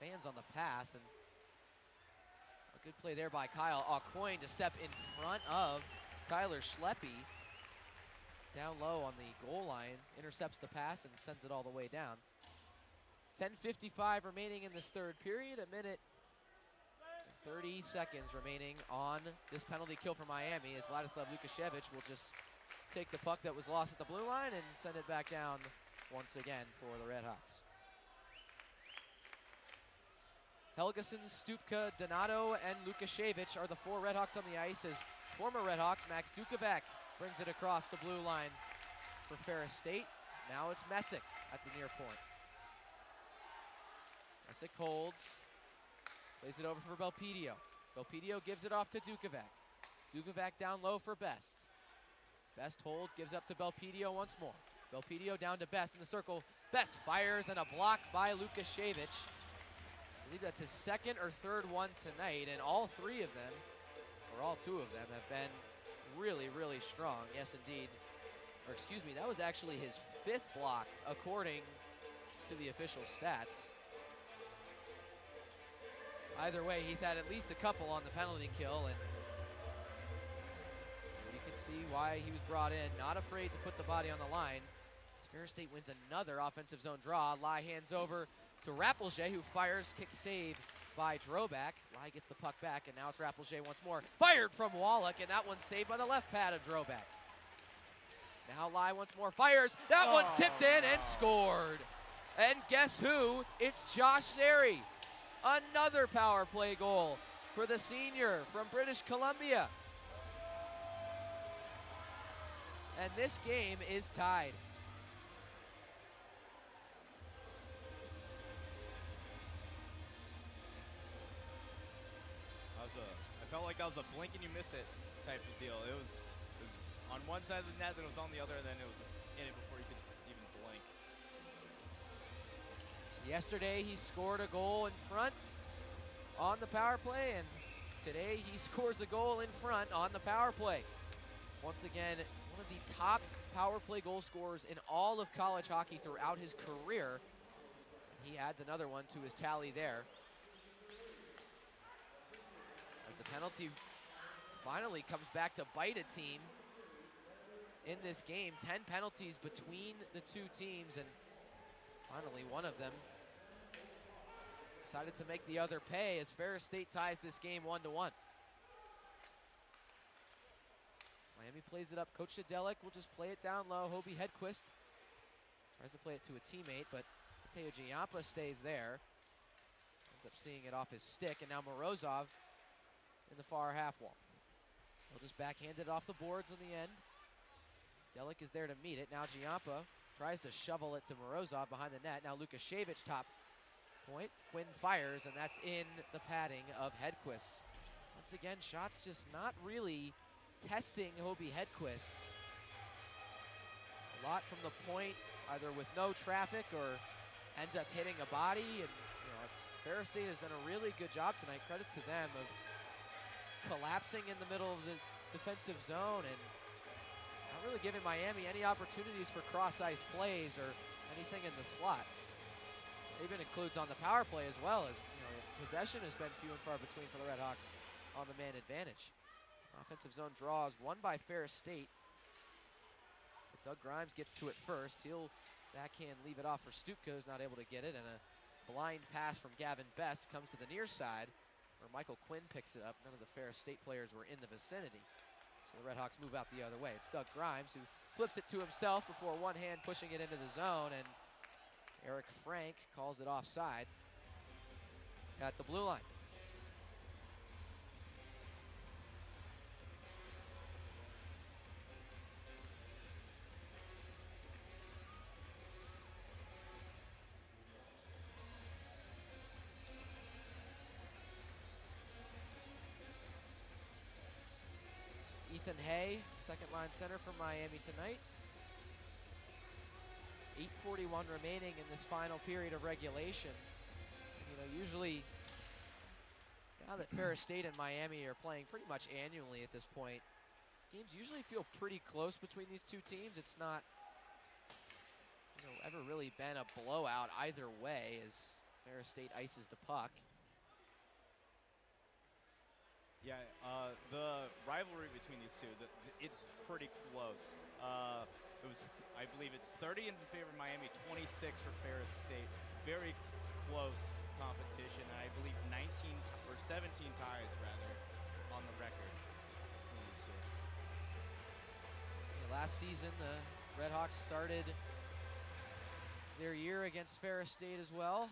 fans on the pass, and a good play there by Kyle Aucoin to step in front of Tyler Schleppe. Down low on the goal line, intercepts the pass and sends it all the way down. 10:55 remaining in this third period, a minute and 30 seconds remaining on this penalty kill for Miami as Vladislav Lukashevich will just take the puck that was lost at the blue line and send it back down once again for the RedHawks. Helgeson, Stupka, Donato, and Lukashevich are the four RedHawks on the ice as former RedHawk Max Dukovac brings it across the blue line for Ferris State. Now it's Messick at the near point. Messick holds, plays it over for Belpedio. Belpedio gives it off to Dukovac. Dukovac down low for Best. Best holds, gives up to Belpedio once more. Belpedio down to Best in the circle. Best fires and a block by Lukashevich. I believe that's his second or third one tonight, and all three of them, or all two of them, have been really, really strong. Yes, indeed. Or excuse me, that was actually his fifth block, according to the official stats. Either way, he's had at least a couple on the penalty kill, and you can see why he was brought in. Not afraid to put the body on the line. Ferris State wins another offensive zone draw. Lai hands over to Rappelje, who fires, kick save by Droback. Lai gets the puck back, and now it's Rappelje once more. Fired from Wallach, and that one's saved by the left pad of Droback. Now Lai once more fires. That one's tipped in and scored. And guess who? It's Josh Zeri. Another power play goal for the senior from British Columbia. And this game is tied. I felt like that was a blink and you miss it type of deal. It was on one side of the net, then it was on the other, and then it was in it before you could even blink. So yesterday he scored a goal in front on the power play, and today he scores a goal in front on the power play. Once again, one of the top power play goal scorers in all of college hockey throughout his career. He adds another one to his tally there. As the penalty finally comes back to bite a team in this game. 10 penalties between the two teams, and finally one of them decided to make the other pay as Ferris State ties this game 1-1. Miami plays it up. Coach Shadelic will just play it down low. Hobie Hedquist tries to play it to a teammate, but Mateo Giampa stays there. Ends up seeing it off his stick, and now Morozov in the far half wall. He'll just backhand it off the boards on the end. Delic is there to meet it. Now Giampa tries to shovel it to Morozov behind the net. Now Lukashevich top point. Quinn fires, and that's in the padding of Hedquist. Once again, shots just not really testing Hobie Hedquist. A lot from the point, either with no traffic or ends up hitting a body. And Ferris State has done a really good job tonight. Credit to them of collapsing in the middle of the defensive zone and not really giving Miami any opportunities for cross-ice plays or anything in the slot. It even includes on the power play as well, as possession has been few and far between for the RedHawks on the man advantage. Offensive zone draws won by Ferris State. But Doug Grimes gets to it first. He'll backhand leave it off for Stupka, who's not able to get it, and a blind pass from Gavin Best comes to the near side, where Michael Quinn picks it up. None of the Ferris State players were in the vicinity. So the RedHawks move out the other way. It's Doug Grimes who flips it to himself before one hand pushing it into the zone, and Eric Frank calls it offside at the blue line. Jonathan Hay, second line center for Miami tonight. 8:41 remaining in this final period of regulation. You know, usually, now that Ferris State and Miami are playing pretty much annually at this point, games usually feel pretty close between these two teams. It's not, you know, ever really been a blowout either way as Ferris State ices the puck. Yeah, the rivalry between these two, it's pretty close. I believe it's 30 in favor of Miami, 26 for Ferris State. Very close competition, and I believe 17 ties rather on the record between these two. Yeah, last season, the RedHawks started their year against Ferris State as well,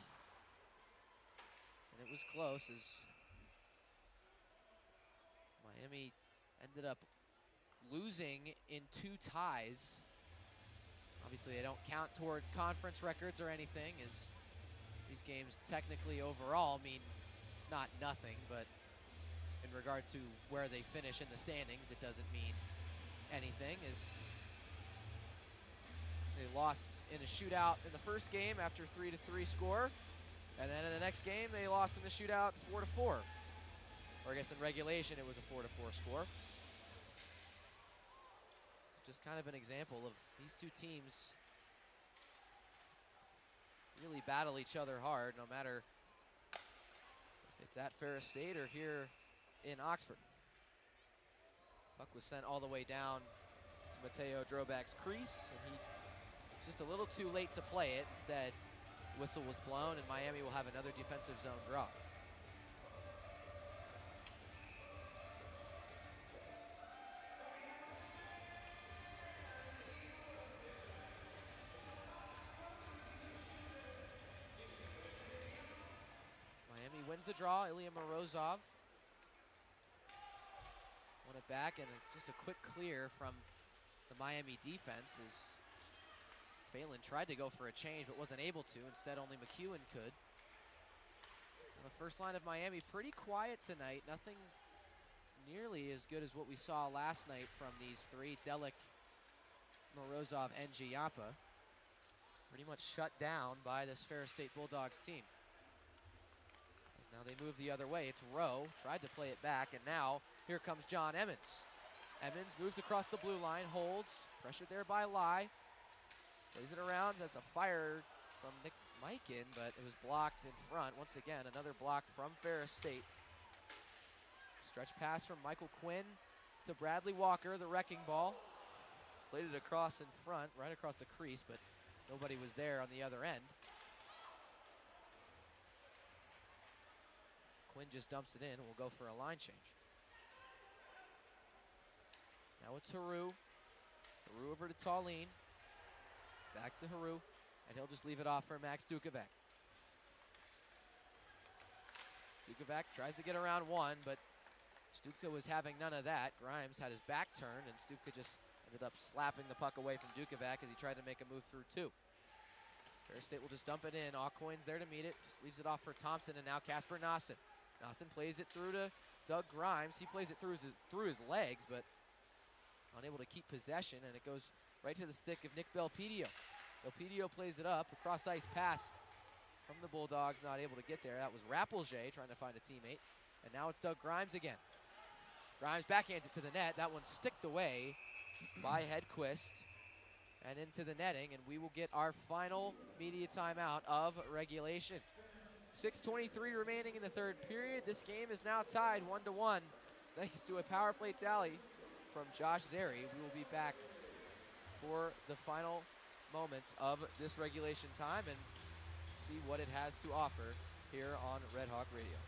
and it was close as Miami ended up losing in 2 ties. Obviously, they don't count towards conference records or anything, as these games technically overall mean not nothing, but in regard to where they finish in the standings, it doesn't mean anything, as they lost in a shootout in the first game after 3-3 score, and then in the next game, they lost in the shootout 4-4. Or I guess in regulation, it was a 4-4 score. Just kind of an example of these two teams really battle each other hard, no matter if it's at Ferris State or here in Oxford. Puck was sent all the way down to Mateo Drobak's crease, and he was just a little too late to play it. Instead, whistle was blown, and Miami will have another defensive zone draw. Wins the draw, Ilya Morozov. Won it back, and just a quick clear from the Miami defense as Phelan tried to go for a change but wasn't able to. Instead, only McEwen could. And the first line of Miami pretty quiet tonight. Nothing nearly as good as what we saw last night from these three, Delic, Morozov, and Giappa. Pretty much shut down by this Ferris State Bulldogs team. Now they move the other way. It's Rowe, tried to play it back, and now here comes John Emmons. Emmons moves across the blue line, holds, pressured there by Lai. Plays it around, that's a fire from Nick Mikan, but it was blocked in front. Once again, another block from Ferris State. Stretch pass from Michael Quinn to Bradley Walker, the wrecking ball. Played it across in front, right across the crease, but nobody was there on the other end. Quinn just dumps it in, and we'll go for a line change. Now it's Haru. Haru over to Tallene. Back to Haru, and he'll just leave it off for Max Dukovac. Dukovac tries to get around one, but Stupka was having none of that. Grimes had his back turned, and Stupka just ended up slapping the puck away from Dukovac as he tried to make a move through 2. Ferris State will just dump it in. Aucoin's there to meet it. Just leaves it off for Thompson, and now Casper Nassen. Nassen plays it through to Doug Grimes. He plays it through his legs, but unable to keep possession, and it goes right to the stick of Nick Belpedio. Belpedio plays it up, a cross-ice pass from the Bulldogs, not able to get there. That was Rappelger trying to find a teammate, and now it's Doug Grimes again. Grimes backhands it to the net. That one's sticked away by Hedquist and into the netting, and we will get our final media timeout of regulation. 6:23 remaining in the third period. This game is now tied 1-1 thanks to a power play tally from Josh Zeri. We will be back for the final moments of this regulation time and see what it has to offer here on Red Hawk Radio.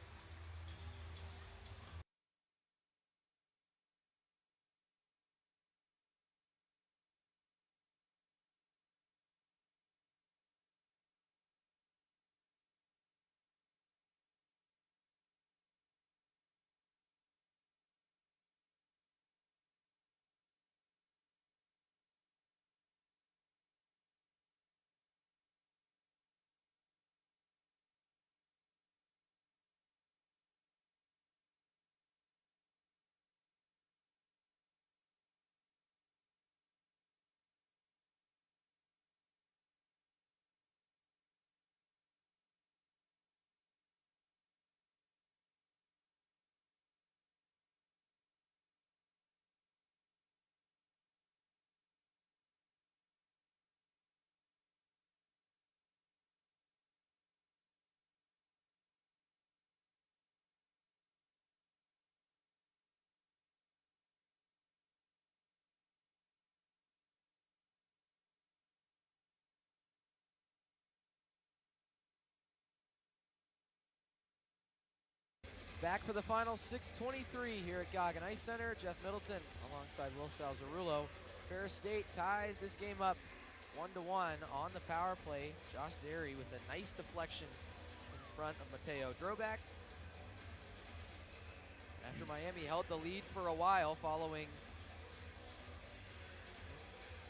Back for the final 6:23 here at Goggin Ice Center. Jeff Middleton alongside Will Salzarulo. Ferris State ties this game up 1-1 on the power play. Josh Zary with a nice deflection in front of Mateo Drobak. After Miami held the lead for a while following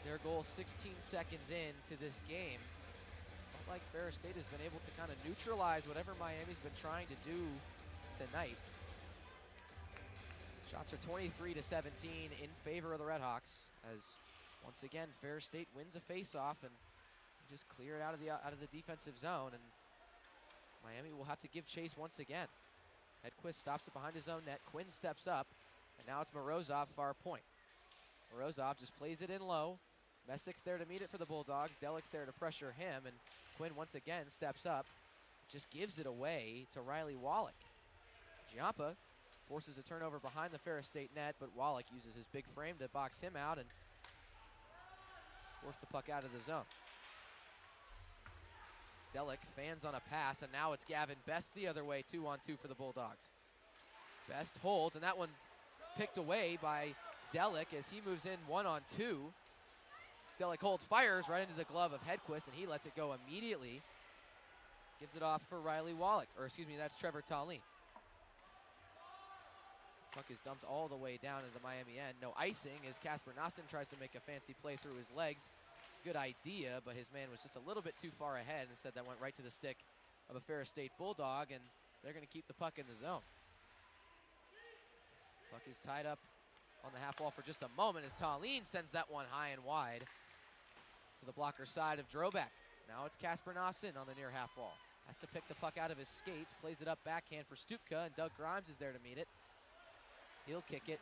their goal 16 seconds into this game, felt like Ferris State has been able to kind of neutralize whatever Miami's been trying to do tonight. Shots are 23-17 in favor of the RedHawks, as once again Ferris State wins a face-off and just clear it out of the defensive zone, and Miami will have to give chase once again. Hedquist stops it behind his own net. Quinn steps up, and now it's Morozov far point. Morozov just plays it in low. Messick's there to meet it for the Bulldogs. Delik's there to pressure him, and Quinn once again steps up, just gives it away to Riley Wallach. Giampa forces a turnover behind the Ferris State net, but Wallach uses his big frame to box him out and force the puck out of the zone. Delik fans on a pass, and now it's Gavin Best the other way, 2-on-2 for the Bulldogs. Best holds, and that one picked away by Delik as he moves in 1-on-2. Delik holds, fires right into the glove of Hedquist, and he lets it go immediately. Gives it off for Riley Wallach, or excuse me, that's Trevor Tallene. Puck is dumped all the way down into the Miami end. No icing as Casper Nossen tries to make a fancy play through his legs. Good idea, but his man was just a little bit too far ahead. Instead, that went right to the stick of a Ferris State Bulldog, and they're going to keep the puck in the zone. Puck is tied up on the half wall for just a moment as Tallene sends that one high and wide to the blocker side of Drobak. Now it's Casper Nossen on the near half wall. Has to pick the puck out of his skates, plays it up backhand for Stupka, and Doug Grimes is there to meet it. He'll kick it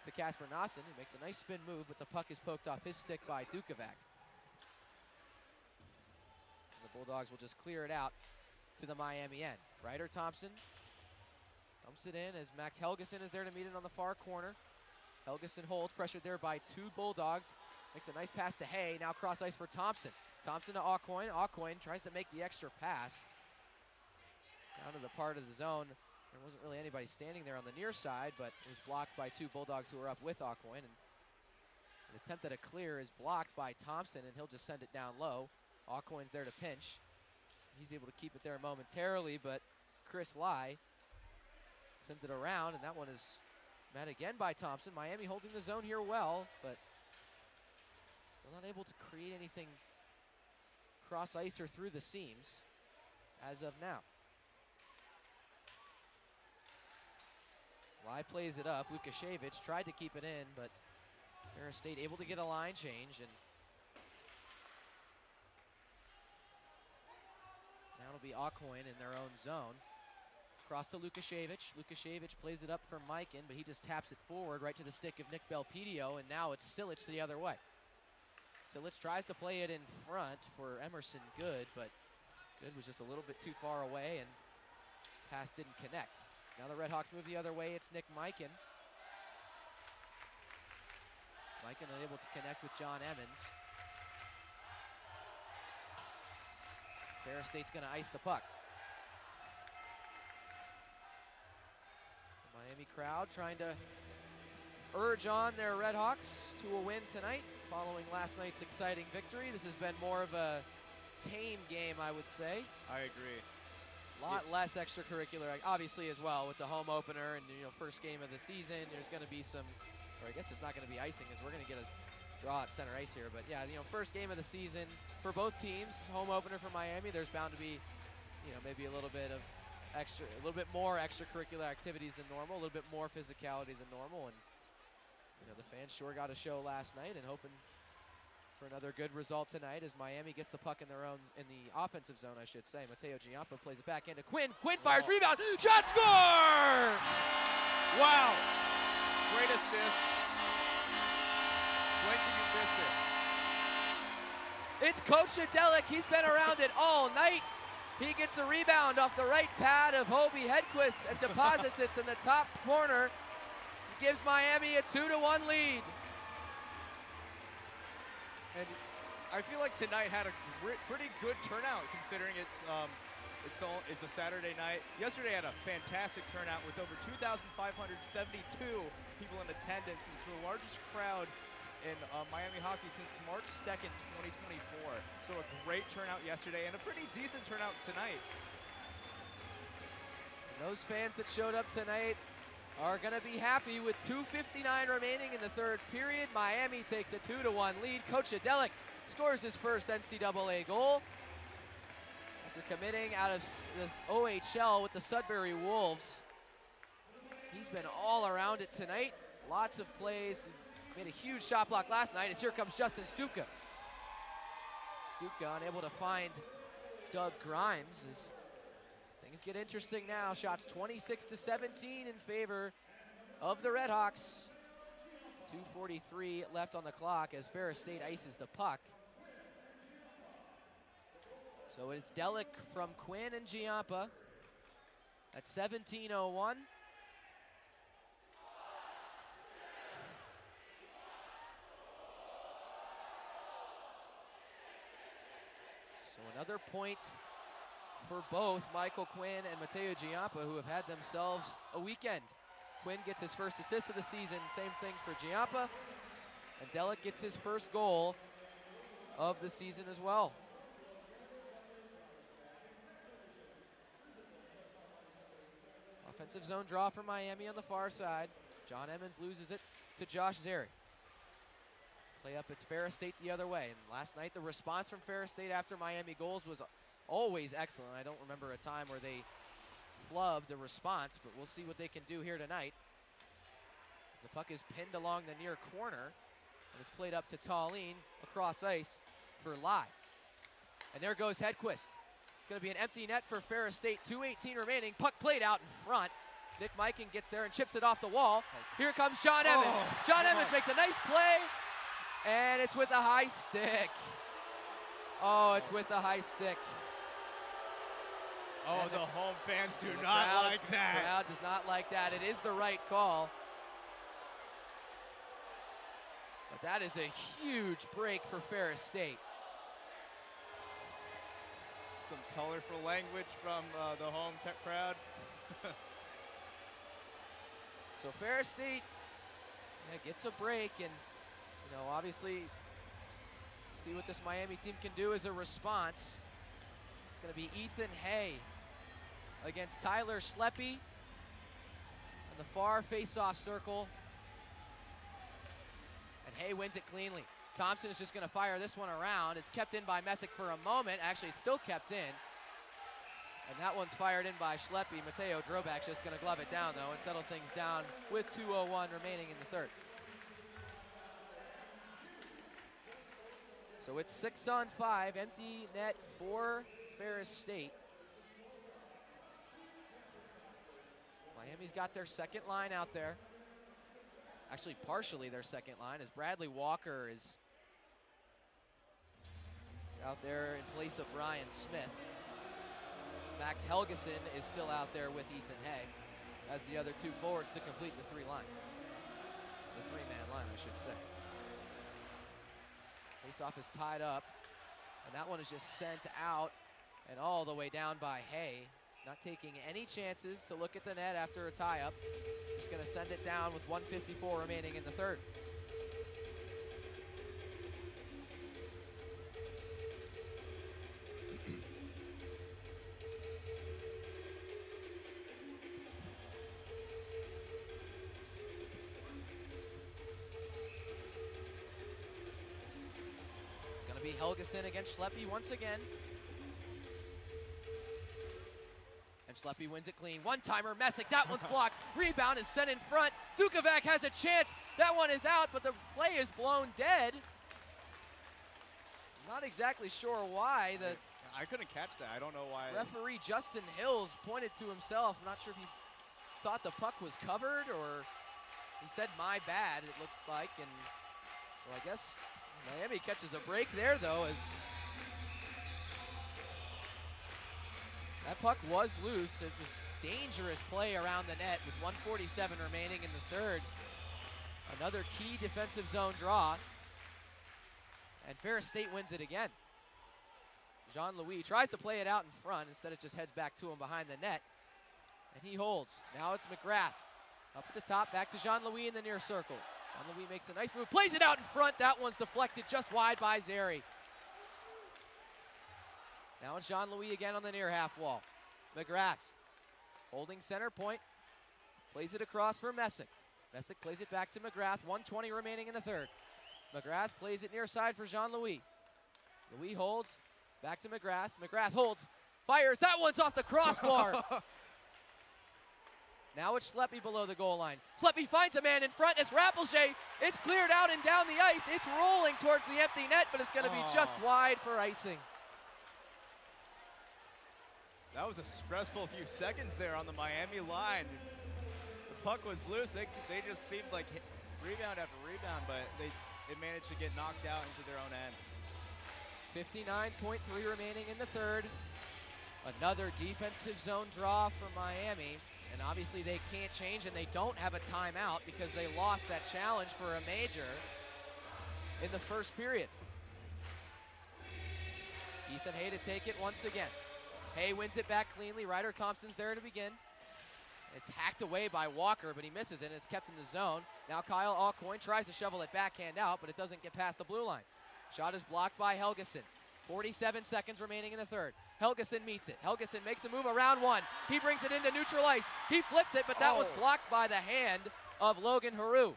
to Casper Nossen, who makes a nice spin move, but the puck is poked off his stick by Dukovac. The Bulldogs will just clear it out to the Miami end. Ryder Thompson dumps it in as Max Helgeson is there to meet it on the far corner. Helgeson holds, pressured there by two Bulldogs. Makes a nice pass to Hay, now cross ice for Thompson. Thompson to Aucoin. Aucoin tries to make the extra pass down to the part of the zone. There wasn't really anybody standing there on the near side, but it was blocked by two Bulldogs who were up with Aucoin. And an attempt at a clear is blocked by Thompson, and he'll just send it down low. Aucoin's there to pinch. He's able to keep it there momentarily, but Chris Lai sends it around, and that one is met again by Thompson. Miami holding the zone here well, but still not able to create anything cross ice or through the seams as of now. Lai plays it up. Lukashevich tried to keep it in, but Ferris State able to get a line change, and now it'll be Aucoin in their own zone. Cross to Lukashevich. Lukashevich plays it up for Mikan, but he just taps it forward right to the stick of Nick Belpedio, and now it's Silic the other way. Silic tries to play it in front for Emerson Good, but Good was just a little bit too far away, and pass didn't connect. Now the RedHawks move the other way. It's Nick Mikan. Mikan unable to connect with John Emmons. Ferris State's going to ice the puck. The Miami crowd trying to urge on their RedHawks to a win tonight following last night's exciting victory. This has been more of a tame game, I would say. I agree. A lot less extracurricular, obviously, as well, with the home opener and, first game of the season. There's going to be some, or I guess it's not going to be icing, as we're going to get a draw at center ice here. But yeah, first game of the season for both teams, home opener for Miami. There's bound to be, maybe a little bit more extracurricular activities than normal, a little bit more physicality than normal, and the fans sure got a show last night, and hoping for another good result tonight as Miami gets the puck in their own, in the offensive zone, I should say. Mateo Giampa plays it back into Quinn. Quinn fires, rebound, shot, score! Wow, great assist. When did you miss it? It's Coach Delik. He's been around it all night. He gets a rebound off the right pad of Hobie Hedquist and deposits it in the top corner. Gives Miami a 2-1 lead. And I feel like tonight had a pretty good turnout considering it's It's a Saturday night. Yesterday had a fantastic turnout with over 2,572 people in attendance. It's the largest crowd in Miami hockey since March 2nd, 2024. So a great turnout yesterday and a pretty decent turnout tonight. And those fans that showed up tonight are going to be happy with 2:59 remaining in the third period. Miami takes a 2-1 lead. Coach Adelic scores his first NCAA goal after committing out of the OHL with the Sudbury Wolves. He's been all around it tonight. Lots of plays. Made a huge shot block last night as here comes Justin Stupka. Stupka unable to find Doug Grimes as things get interesting now. Shots 26-17 in favor of the RedHawks. 2:43 left on the clock as Ferris State ices the puck. So it's Delic from Quinn and Giampa at 17:01. So another point for both Michael Quinn and Mateo Giampa, who have had themselves a weekend. Quinn gets his first assist of the season, same things for Giampa. And Delic gets his first goal of the season as well. Offensive zone draw for Miami on the far side. John Emmons loses it to Josh Zeri. Play up, it's Ferris State the other way. And last night, the response from Ferris State after Miami goals was always excellent. I don't remember a time where they flubbed a response, but we'll see what they can do here tonight. As the puck is pinned along the near corner, and it's played up to Tallene across ice for Lai. And there goes Hedquist. It's going to be an empty net for Ferris State. 2:18 remaining. Puck played out in front. Nick Mikan gets there and chips it off the wall. Here comes John Emmons. John Emmons makes a nice play, and it's with a high stick. Oh, it's with a high stick. Oh, and the home fans do not like that. The crowd does not like that. It is the right call. But that is a huge break for Ferris State. Some colorful language from the home tech crowd. So Ferris State gets a break, and obviously see what this Miami team can do as a response. It's going to be Ethan Hay against Tyler Schleppe on the far face-off circle. And Hay wins it cleanly. Thompson is just going to fire this one around. It's kept in by Messick for a moment. Actually, it's still kept in. And that one's fired in by Schleppe. Mateo Drobak's just going to glove it down, though, and settle things down with 2:01 remaining in the third. So it's 6-on-5, empty net for Ferris State. Miami's got their second line out there. Actually, partially their second line, as Bradley Walker is out there in place of Ryan Smith. Max Helgeson is still out there with Ethan Hay as the other two forwards to complete the three-man line, I should say. Faceoff is tied up, and that one is just sent out and all the way down by Hay. Not taking any chances to look at the net after a tie-up. Just going to send it down with 1:54 remaining in the third. It's going to be Helgeson against Schleppe once again. Schleppe wins it clean. One-timer, Messick, that one's blocked. Rebound is sent in front. Dukovac has a chance. That one is out, but the play is blown dead. Not exactly sure why. I couldn't catch that. I don't know why. Referee Justin Hills pointed to himself. I'm not sure if he thought the puck was covered or he said, "My bad," it looked like. And so I guess Miami catches a break there, though, as that puck was loose. It was dangerous play around the net with 1:47 remaining in the third. Another key defensive zone draw. And Ferris State wins it again. Jean-Louis tries to play it out in front. Instead, it just heads back to him behind the net. And he holds. Now it's McGrath. Up at the top, back to Jean-Louis in the near circle. Jean-Louis makes a nice move, plays it out in front. That one's deflected just wide by Zary. Now it's Jean-Louis again on the near half wall. McGrath holding center point. Plays it across for Messick. Messick plays it back to McGrath. 1:20 remaining in the third. McGrath plays it near side for Jean-Louis. Louis holds. Back to McGrath. McGrath holds. Fires. That one's off the crossbar. Now it's Schleppe below the goal line. Schleppe finds a man in front. It's Rappelche. It's cleared out and down the ice. It's rolling towards the empty net, but it's going to be just wide for icing. That was a stressful few seconds there on the Miami line. The puck was loose. They just seemed like rebound after rebound, but they managed to get knocked out into their own end. 59.3 remaining in the third. Another defensive zone draw for Miami. And obviously they can't change, and they don't have a timeout because they lost that challenge for a major in the first period. Ethan Hay to take it once again. Hay wins it back cleanly. Ryder Thompson's there to begin. It's hacked away by Walker, but he misses it, and it's kept in the zone. Now Kyle Alcoin tries to shovel it backhand out, but it doesn't get past the blue line. Shot is blocked by Helgeson. 47 seconds remaining in the third. Helgeson meets it. Helgeson makes a move around one. He brings it into neutral ice. He flips it, but that one's blocked by the hand of Logan Haru.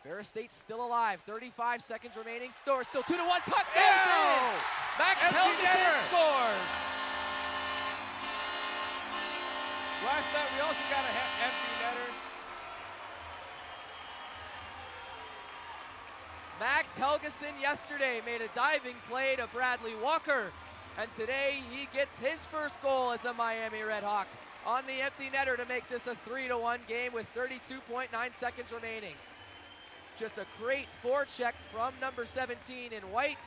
Ferris State still alive. 35 seconds remaining. Still 2-1. Puck goes in. Max Helgeson scores. Last night we also got an empty netter. Max Helgeson yesterday made a diving play to Bradley Walker, and today he gets his first goal as a Miami RedHawk on the empty netter to make this a 3-1 game with 32.9 seconds remaining. Just a great forecheck from number 17 in white,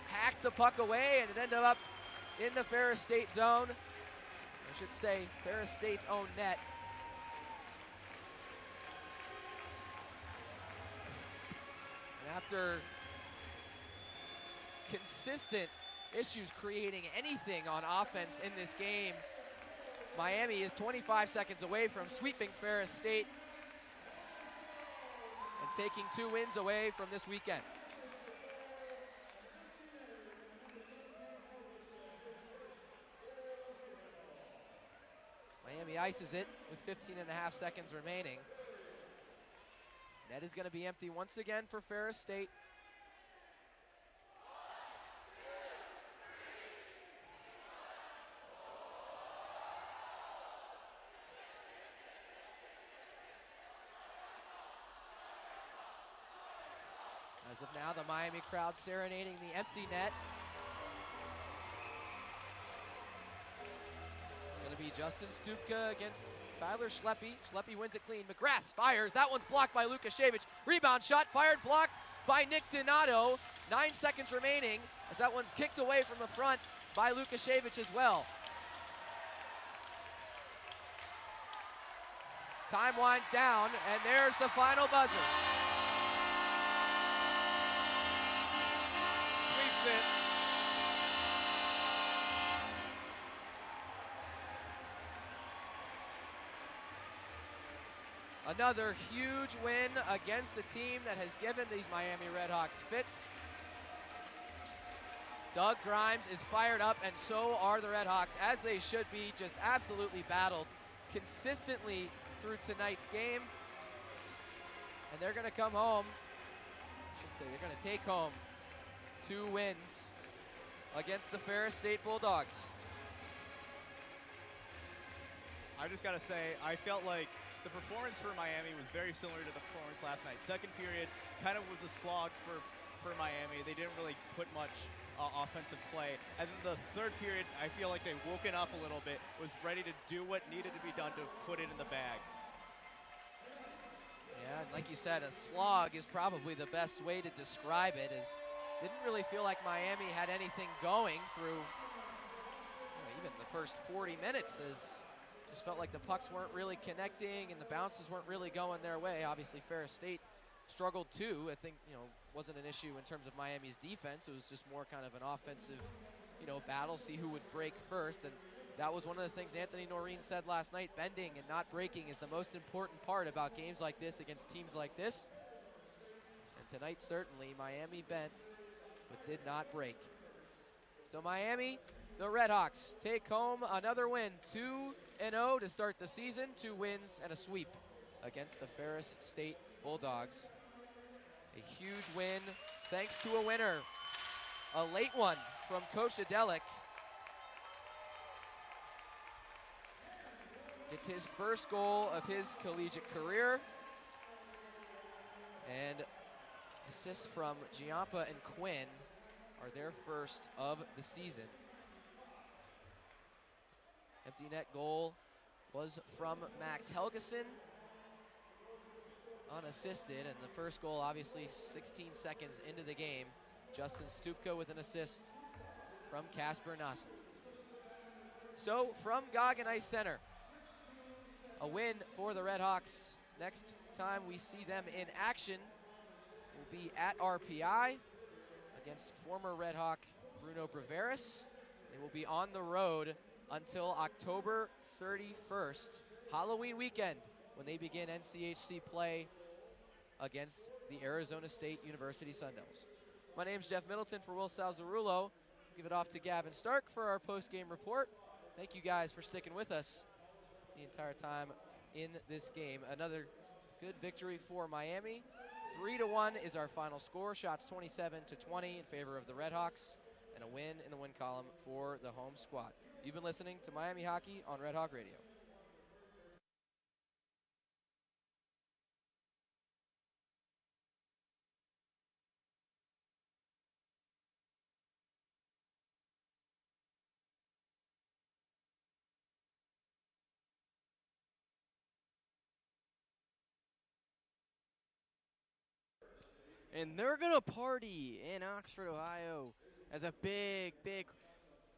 hacked the puck away, and it ended up in the Ferris State zone. I should say Ferris State's own net. After consistent issues creating anything on offense in this game, Miami is 25 seconds away from sweeping Ferris State and taking 2 wins away from this weekend. Miami ices it with 15.5 seconds remaining. Net is going to be empty once again for Ferris State. As of now, the Miami crowd serenading the empty net. It's going to be Justin Stupka against Tyler Schleppe. Schleppe wins it clean. McGrath fires. That one's blocked by Lukashevich. Rebound shot fired, blocked by Nick Donato. 9 seconds remaining as that one's kicked away from the front by Lukashevich as well. Time winds down, and there's the final buzzer. Sweeps it. Another huge win against a team that has given these Miami RedHawks fits. Doug Grimes is fired up, and so are the RedHawks, as they should be. Just absolutely battled consistently through tonight's game. And they're going to come home. I should say they're going to take home 2 wins against the Ferris State Bulldogs. I just got to say, I felt like the performance for Miami was very similar to the performance last night. Second period kind of was a slog for Miami. They didn't really put much offensive play. And then the third period, I feel like they woken up a little bit, was ready to do what needed to be done to put it in the bag. Yeah, like you said, a slog is probably the best way to describe it. Didn't really feel like Miami had anything going through even the first 40 minutes, as just felt like the pucks weren't really connecting and the bounces weren't really going their way. Obviously, Ferris State struggled too. I think, wasn't an issue in terms of Miami's defense. It was just more kind of an offensive battle, see who would break first. And that was one of the things Anthony Noreen said last night. Bending and not breaking is the most important part about games like this against teams like this. And tonight, certainly, Miami bent, but did not break. So Miami, the RedHawks, take home another win, 2-0 to start the season, 2 wins and a sweep against the Ferris State Bulldogs. A huge win thanks to a winner, a late one from Coach Adelic. It's his first goal of his collegiate career. And assists from Giampa and Quinn are their first of the season. Empty net goal was from Max Helgeson, unassisted, and the first goal obviously 16 seconds into the game. Justin Stupka with an assist from Casper Nassen. So from Goggin Ice Center, a win for the RedHawks. Next time we see them in action will be at RPI against former RedHawk Bruno Braveris. They will be on the road until October 31st, Halloween weekend, when they begin NCHC play against the Arizona State University Sun Devils. My name's Jeff Middleton for Will Salzarulo. Give it off to Gavin Stark for our post-game report. Thank you guys for sticking with us the entire time in this game. Another good victory for Miami. 3-1 is our final score. Shots 27-20 in favor of the RedHawks, and a win in the win column for the home squad. You've been listening to Miami Hockey on Red Hawk Radio. And they're going to party in Oxford, Ohio, as a big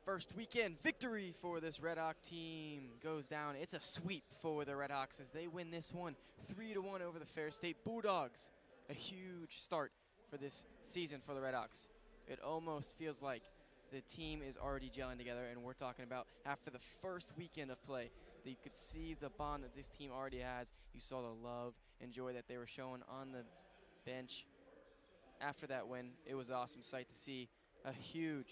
first weekend victory for this Red Hawk team goes down. It's a sweep for the Red Hawks as they win this one 3-1 over the Ferris State Bulldogs. A huge start for this season for the Red Hawks. It almost feels like the team is already gelling together, and we're talking about after the first weekend of play that you could see the bond that this team already has. You saw the love and joy that they were showing on the bench. After that win, it was an awesome sight to see a huge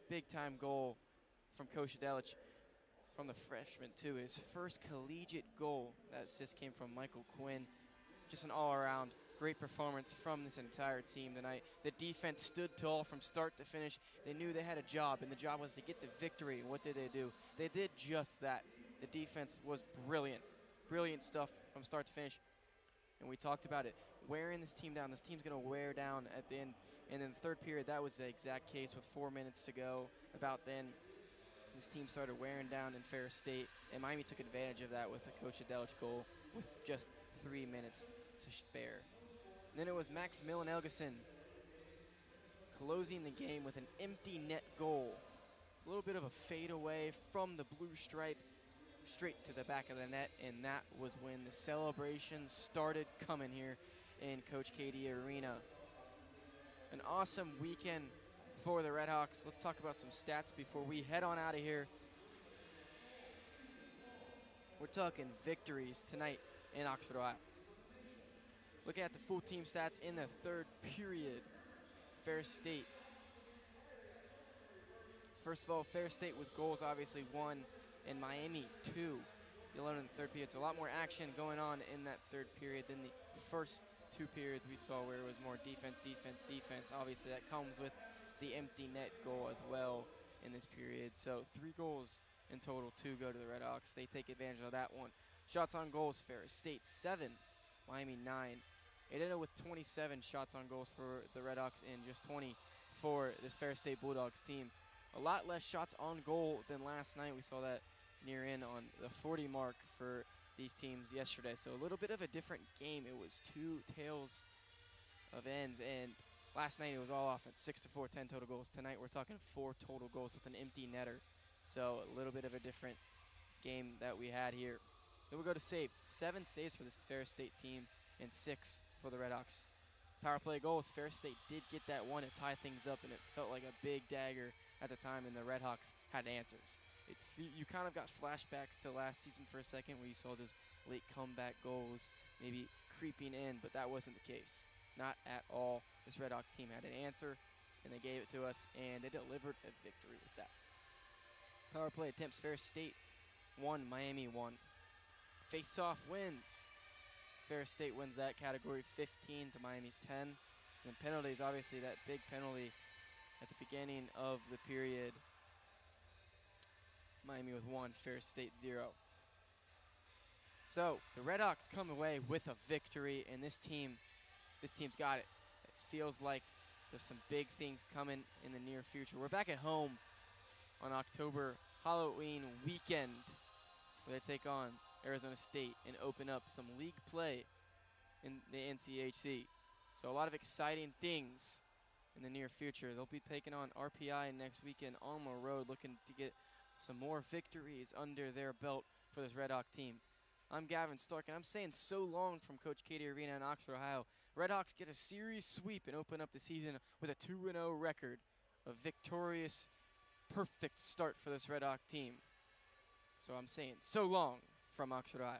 big-time goal from Coach Adelic from the freshman, too. His first collegiate goal. That assist came from Michael Quinn. Just an all-around great performance from this entire team tonight. The defense stood tall from start to finish. They knew they had a job, and the job was to get the victory. And what did they do? They did just that. The defense was brilliant. Brilliant stuff from start to finish. And we talked about it, wearing this team down. This team's going to wear down at the end. And in the third period, that was the exact case with 4 minutes to go. About then, this team started wearing down in Ferris State, and Miami took advantage of that with a Coach Adelic goal with just 3 minutes to spare. And then it was Max Millen Elgeson closing the game with an empty net goal. It was a little bit of a fadeaway from the blue stripe straight to the back of the net, and that was when the celebrations started coming here in Coach Cady Arena. An awesome weekend for the RedHawks. Let's talk about some stats before we head on out of here. We're talking victories tonight in Oxford, Ohio. Looking at the full team stats in the third period, Ferris State. First of all, Ferris State with goals, obviously 1, and Miami 2. The 11 in the third period. So a lot more action going on in that third period than the first 2 periods we saw, where it was more defense. Obviously that comes with the empty net goal as well in this period. So 3 goals in total, 2 go to the RedHawks. They take advantage of that one. Shots on goals, Ferris State 7, Miami 9. It ended with 27 shots on goals for the RedHawks and just 20 for this Ferris State Bulldogs team. A lot less shots on goal than last night. We saw that near in on the 40 mark for these teams yesterday. So a little bit of a different game. It was 2 tails of ends, and last night it was all offense, 6-4, 10 total goals. Tonight we're talking 4 total goals with an empty netter. So a little bit of a different game that we had here. Then we'll go to saves. 7 saves for this Ferris State team and 6 for the RedHawks. Power play goals, Ferris State did get that one to tie things up, and it felt like a big dagger at the time, and the RedHawks had answers. You kind of got flashbacks to last season for a second where you saw those late comeback goals maybe creeping in, but that wasn't the case. Not at all. This RedHawk team had an answer, and they gave it to us, and they delivered a victory with that. Power play attempts, Ferris State 1, Miami 1. Face-off wins. Ferris State wins that category 15 to Miami's 10. And then penalties, obviously that big penalty at the beginning of the period. Miami with 1, Ferris State 0. So the RedHawks come away with a victory, and this team's got it. It feels like there's some big things coming in the near future. We're back at home on October Halloween weekend, where they take on Arizona State and open up some league play in the NCHC. So a lot of exciting things in the near future. They'll be taking on RPI next weekend on the road, looking to get some more victories under their belt for this RedHawk team. I'm Gavin Stark, and I'm saying so long from Coach Cady Arena in Oxford, Ohio. RedHawks get a series sweep and open up the season with a 2-0 record. A victorious, perfect start for this RedHawk team. So I'm saying so long from Oxford, Ohio.